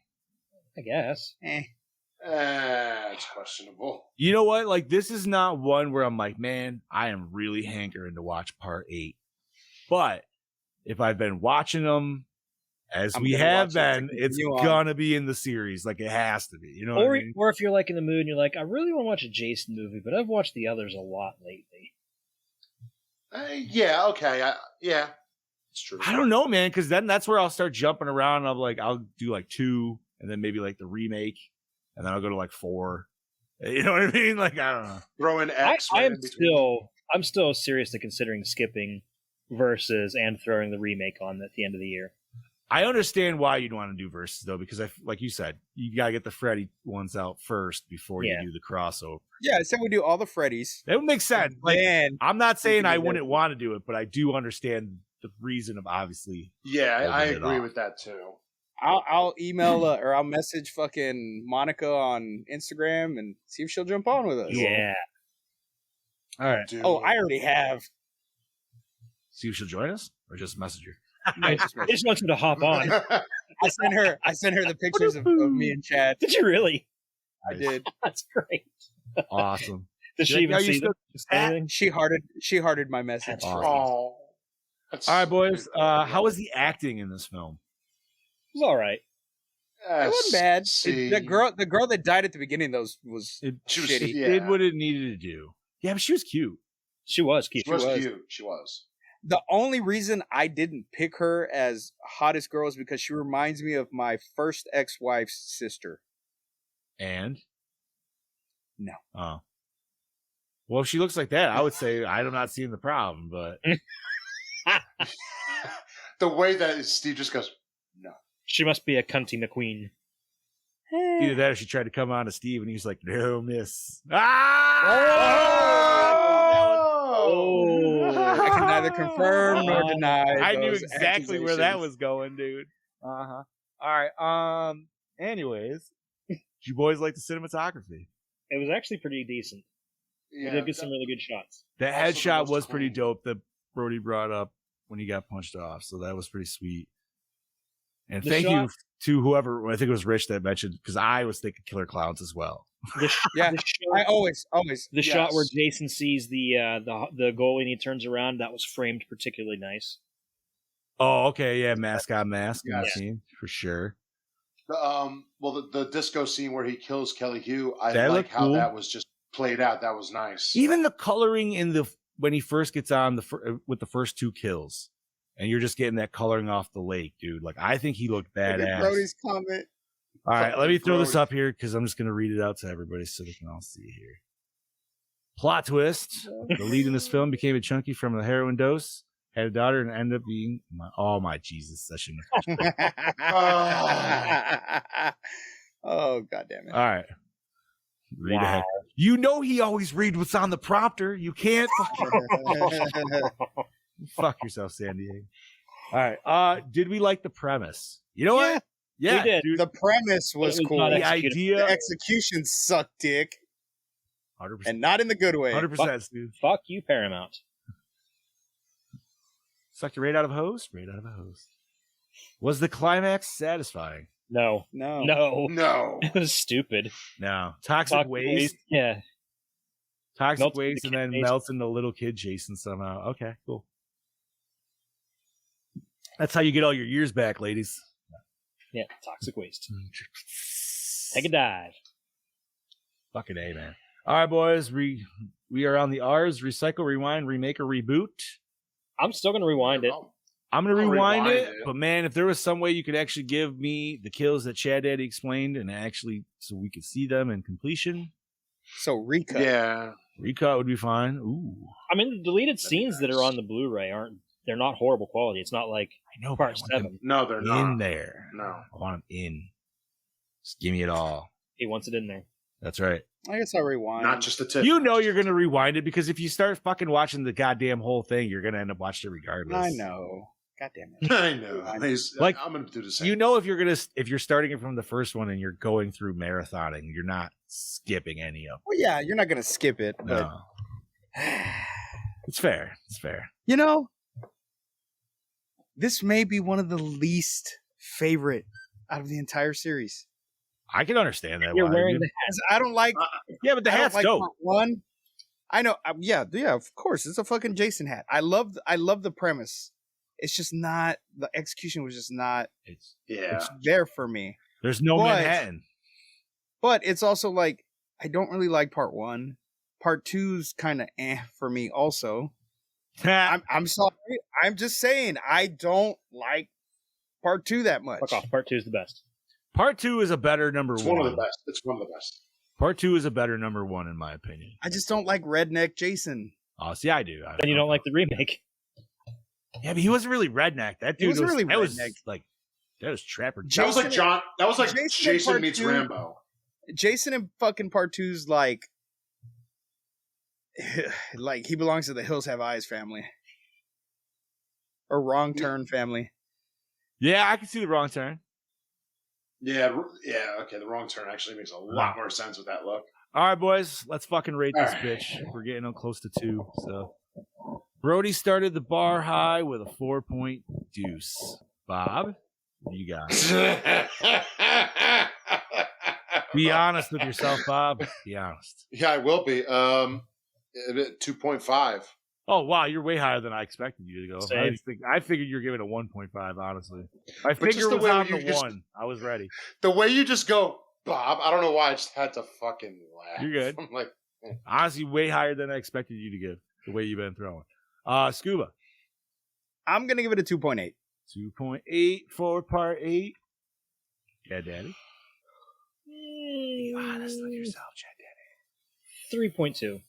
I guess. It's questionable. You know what? Like, this is not one where I'm like, man, I am really hankering to watch part 8. But if I've been watching them as I'm we gonna have watch it to been, it's continue on. gonna be in the series. Like, it has to be. You know what I mean? Or if you're like in the mood and you're like, I really want to watch a Jason movie, but I've watched the others a lot lately. Yeah, okay. Yeah, it's true. I don't know, man, because then that's where I'll start jumping around. I'm like, I'll do like 2, and then maybe like the remake, and then I'll go to like 4. You know what I mean? Like, I don't know. Throw in X. I right am in between. I'm still seriously considering skipping versus and throwing the remake on at the end of the year. I understand why you'd want to do versus though, because like you said, you gotta get the Freddy ones out first before you do the crossover. Yeah, I said we do all the Freddys. That would make sense. Like, Man, I'm not saying can I do that. wouldn't want to do it, but I do understand the reason of obviously. Yeah, I Holding it agree off. with that too. I'll email or I'll message fucking Monica on Instagram and see if she'll jump on with us. Yeah. All right. Dude. Oh, I already have. See if she'll join us or just message her. I just want you to hop on. I sent her the pictures of me and Chad. Did you really? I did. That's great. Awesome. Did she Like, even are you see still- anything? She hearted my message. That's Awesome. Oh. That's- All right, boys. How was the acting in this film? It was all right. It wasn't bad. See. The girl that died at the beginning was She was- shitty. It Yeah. did what it needed to do. Yeah, but she was cute. She was cute. She was was. cute. She was. The only reason I didn't pick her as hottest girl is because she reminds me of my first ex-wife's sister. And No. Oh. Well, if she looks like that, I would say I'm not seeing the problem, but The way that Steve just goes, no. She must be a cunty McQueen. either that or she tried to come on to Steve and he's like, no, miss. I can neither confirm nor deny. I knew those exactly where that accusations. was going, dude. Uh-huh. All right. Anyways, do you boys like the cinematography? It was actually pretty decent. Yeah, We did get some really good shots. The Also the headshot most was pretty cool. dope that Brody brought up when he got punched off. So that was pretty sweet. And The thank you shot- to whoever, I think it was Rich that mentioned, because I was thinking Killer Clowns as well. Yeah, The shot, I always. the shot where Yes. Jason sees the goalie and he turns around, that was framed particularly nice. Oh, okay. Yeah. Mask on mask in the Yes. scene for sure. The disco scene where he kills Kelly Hugh, I That like looked how cool. that was just played out. That was nice. Even the coloring in when he first gets on with the first 2 kills, and you're just getting that coloring off the lake, dude. Like, I think he looked badass. Brody's comment. All right, let me throw this Brody. up here because I'm just going to read it out to everybody so they can all see here. Plot twist: the lead in this film became a junkie from a heroin dose, Had a daughter and ended up being my Jesus session. Oh, God damn it. All right. Read ahead. You know he always read what's on the prompter. You can't fuck yourself, San Diego. All right. Did we like the premise? You know what? Yeah, we did. Dude. The premise was cool. The idea. The execution sucked dick. 100%. And not in the good way. 100%, dude. Fuck you, Paramount. Sucked your rate out of a host? Rate out of a host. Was the climax satisfying? No. It was stupid. No. Toxic waste? Yeah. Toxic Melts waste and then Jason. melts into little kid Jason somehow. Okay, cool. That's how you get all your years back, ladies. Yeah, toxic waste. Take a dive. Fucking A, man. All right, boys. We are on the R's. Recycle, rewind, remake, or reboot. I'm still going to rewind it. I'm going to rewind it. But, man, if there was some way you could actually give me the kills that Chad Daddy explained and actually so we could see them in completion. So, recut. Yeah. Recut would be fine. Ooh. I mean, the deleted scenes that are on the Blu-ray they're not horrible quality. It's not like I know, Part 7. No, they're not. In there. No. I want them in. Just give me it all. He wants it in there. That's right. I guess I'll rewind. Not just the tip. You know you're going to rewind it because if you start fucking watching the goddamn whole thing, you're going to end up watching it regardless. I know. God damn it. I know. Like, I'm going to do the same. You know if you're starting it from the first one and you're going through marathoning, you're not skipping any of them. Well, yeah, you're not going to skip it. But... No. It's fair. It's fair. You know, this may be one of the least favorite out of the entire series. I can understand that. You're wearing the hat. I don't like. Yeah, but the hat's dope. Part one. I know. Yeah. Of course, it's a fucking Jason hat. I love the premise. It's just not the execution was just not. It's there for me. There's no Manhattan. But it's also like I don't really like part one. Part two's kind of for me also. I'm sorry. I'm just saying I don't like part two that much. Fuck off. Part 2 is the best. Part 2 is a better number one. It's one of the best. It's one of the best. Part 2 is a better number one in my opinion. I just don't like redneck Jason. Oh, see, I do. Then you don't like the remake. Yeah, but he wasn't really redneck. That dude wasn't really redneck. That was Trapper. That was like John. That was like Jason meets 2, Rambo. Jason in fucking part 2's like he belongs to the Hills Have Eyes family. Or Wrong Turn family. Yeah, I can see the Wrong Turn. Yeah, okay, the Wrong Turn actually makes a lot more sense with that look. All right, boys, let's fucking rate this bitch. We're getting close to 2, so. Brody started the bar high with a 4-point deuce. Bob, what you got? Be honest with yourself, Bob. Be honest. Yeah, I will be. 2.5. Oh, wow, you're way higher than I expected you to go. I figured you were giving it a 1.5, honestly. I figured it was on the 1. I was ready. The way you just go, Bob, I don't know why I just had to fucking laugh. You're good. I'm like, honestly, way higher than I expected you to give, the way you've been throwing. Scuba. I'm going to give it a 2.8. 2.8 for part 8. Yeah, Daddy. Be honest with yourself, Chad Daddy. 3.2.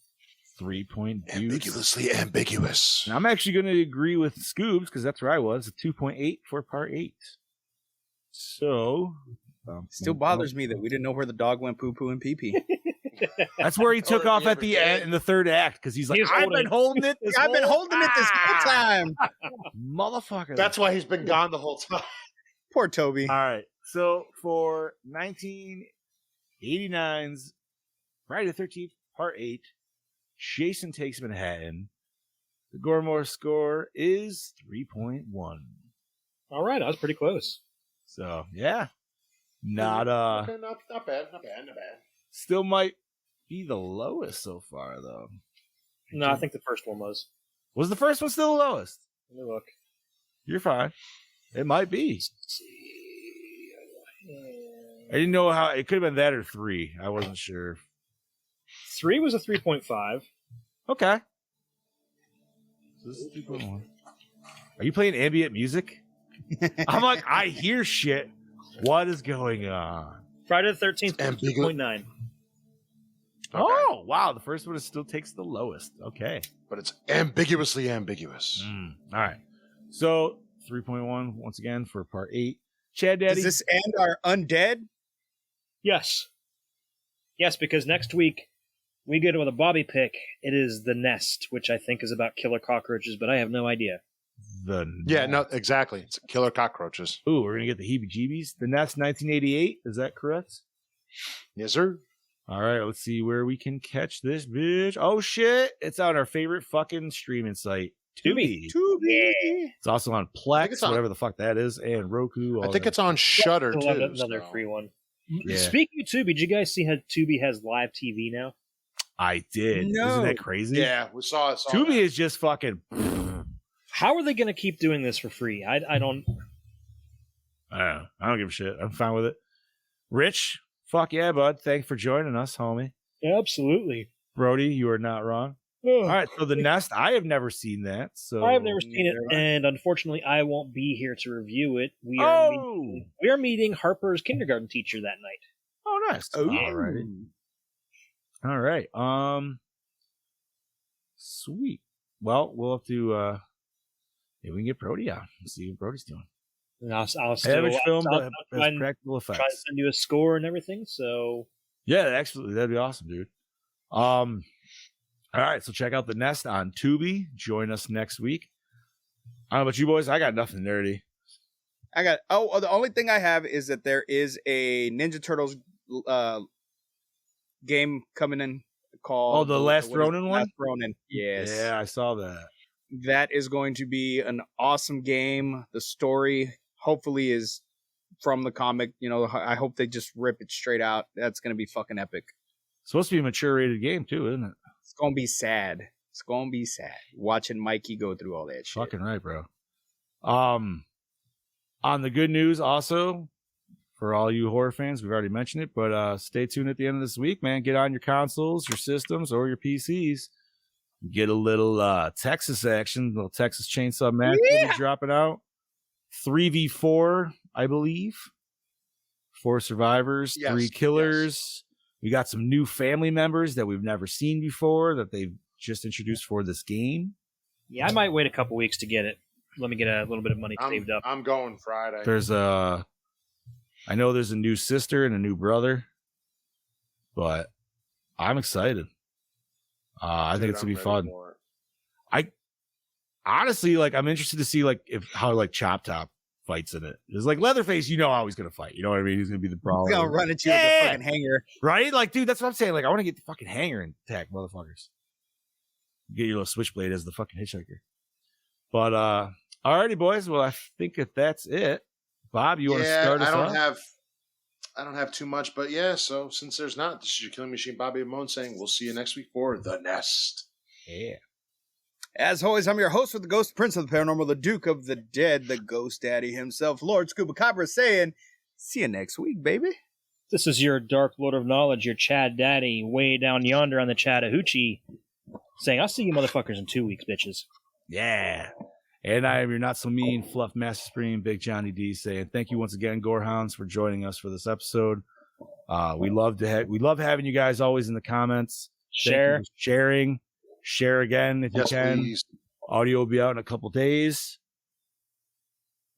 3.2. Ambiguously ambiguous. And I'm actually going to agree with Scoobs because that's where I was. A 2.8 for part 8. So. Still bothers me that we didn't know where the dog went poo poo and pee pee. That's where he took off at the end in the third act because he's like, I've been holding it this whole time. Motherfucker. That's why he's been gone the whole time. Poor Toby. All right. So for 1989's Friday the 13th, part 8, Jason Takes Manhattan. The Gore N More score is 3.1. All right. I was pretty close. So, yeah. Not okay, not bad. Still might be the lowest so far, though. No, I think the first one was. Was the first one still the lowest? Let me look. You're fine. It might be. I didn't know how it could have been that or 3. I wasn't sure. 3 was a 3.5. Okay. So this is 3.1. Are you playing ambient music? I'm like, I hear shit. What is going on? Friday the 13th, 2.9. Oh, wow. The first one still takes the lowest. Okay. But it's ambiguously ambiguous. All right. So 3.1 once again for part 8. Chad Daddy. Does this end our undead? Yes. Yes, because next week we go to a Bobby pick. It is The Nest, which I think is about killer cockroaches, but I have no idea. Yeah, no, exactly. It's killer cockroaches. Ooh, we're going to get the heebie-jeebies. The Nest 1988. Is that correct? Yes, sir. All right, let's see where we can catch this bitch. Oh, shit. It's on our favorite fucking streaming site, Tubi. It's also on Plex, whatever the fuck that is, and Roku. I think it's on Shudder, too. Another free one. Yeah. Speaking of Tubi, did you guys see how Tubi has live TV now? I did. No. Isn't that crazy? Yeah, we saw it. Tubi is just fucking... How are they going to keep doing this for free? I don't give a shit. I'm fine with it. Rich, fuck yeah, bud. Thanks for joining us, homie. Absolutely. Brody, you are not wrong. Oh. All right, so The Nest, I have never seen that. So I have never seen it, and unfortunately, I won't be here to review it. We are meeting Harper's kindergarten teacher that night. Oh, nice. Alrighty. All right. Sweet. Well, we'll have to maybe we can get Brody out and see what Brody's doing. And I'll Average film, but try has practical effects. Try to send you a score and everything. So yeah, absolutely, that'd be awesome, dude. All right, so check out The Nest on Tubi. Join us next week. I don't know about you boys. I got nothing nerdy. The only thing I have is that there is a Ninja Turtles game coming in called the Last Ronin one? Last Ronin. Yes. Yeah, I saw that. That is going to be an awesome game. The story hopefully is from the comic. You know, I hope they just rip it straight out. That's going to be fucking epic. It's supposed to be a mature rated game too, isn't it? It's going to be sad. It's going to be sad watching Mikey go through all that shit. Fucking right, bro. On the good news also, for all you horror fans, we've already mentioned it, but stay tuned at the end of this week, man. Get on your consoles, your systems, or your PCs. Get a little Texas action, little Texas Chainsaw Massacre will be dropping out. 3v4, I believe. 4 survivors, 3 killers. Yes. We got some new family members that we've never seen before that they've just introduced for this game. Yeah, I might wait a couple weeks to get it. Let me get a little bit of money saved up. I'm going Friday. I know there's a new sister and a new brother, but I'm excited. I think it's gonna be fun. I honestly I'm interested to see how Chop Top fights in it. There's Leatherface, you know how he's gonna fight. You know what I mean? He's gonna be the brawler. He's gonna run at you with a fucking hanger. Right? Dude, that's what I'm saying. I want to get the fucking hanger and attack motherfuckers. Get your little switchblade as the fucking hitchhiker. But alrighty, boys. Well, I think that's it. Bob, you want to start us off? I don't have too much, but yeah, so since there's not, this is your Killing Machine, Bobby Amone, saying we'll see you next week for The Nest. Yeah. As always, I'm your host with the Ghost Prince of the Paranormal, the Duke of the Dead, the Ghost Daddy himself, Lord Scuba Cobra, saying, see you next week, baby. This is your Dark Lord of Knowledge, your Chad Daddy, way down yonder on the Chattahoochee, saying, I'll see you motherfuckers in 2 weeks, bitches. Yeah. And I am your not so mean Fluff Master Supreme, Big Johnny D, saying thank you once again, Gorehounds, for joining us for this episode. We love having you guys always in the comments. Sharing. Share again if you can. Please. Audio will be out in a couple days.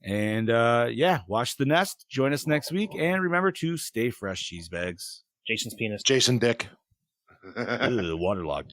And watch The Nest. Join us next week. And remember to stay fresh, cheese bags. Jason's penis. Jason Dick. Waterlogged.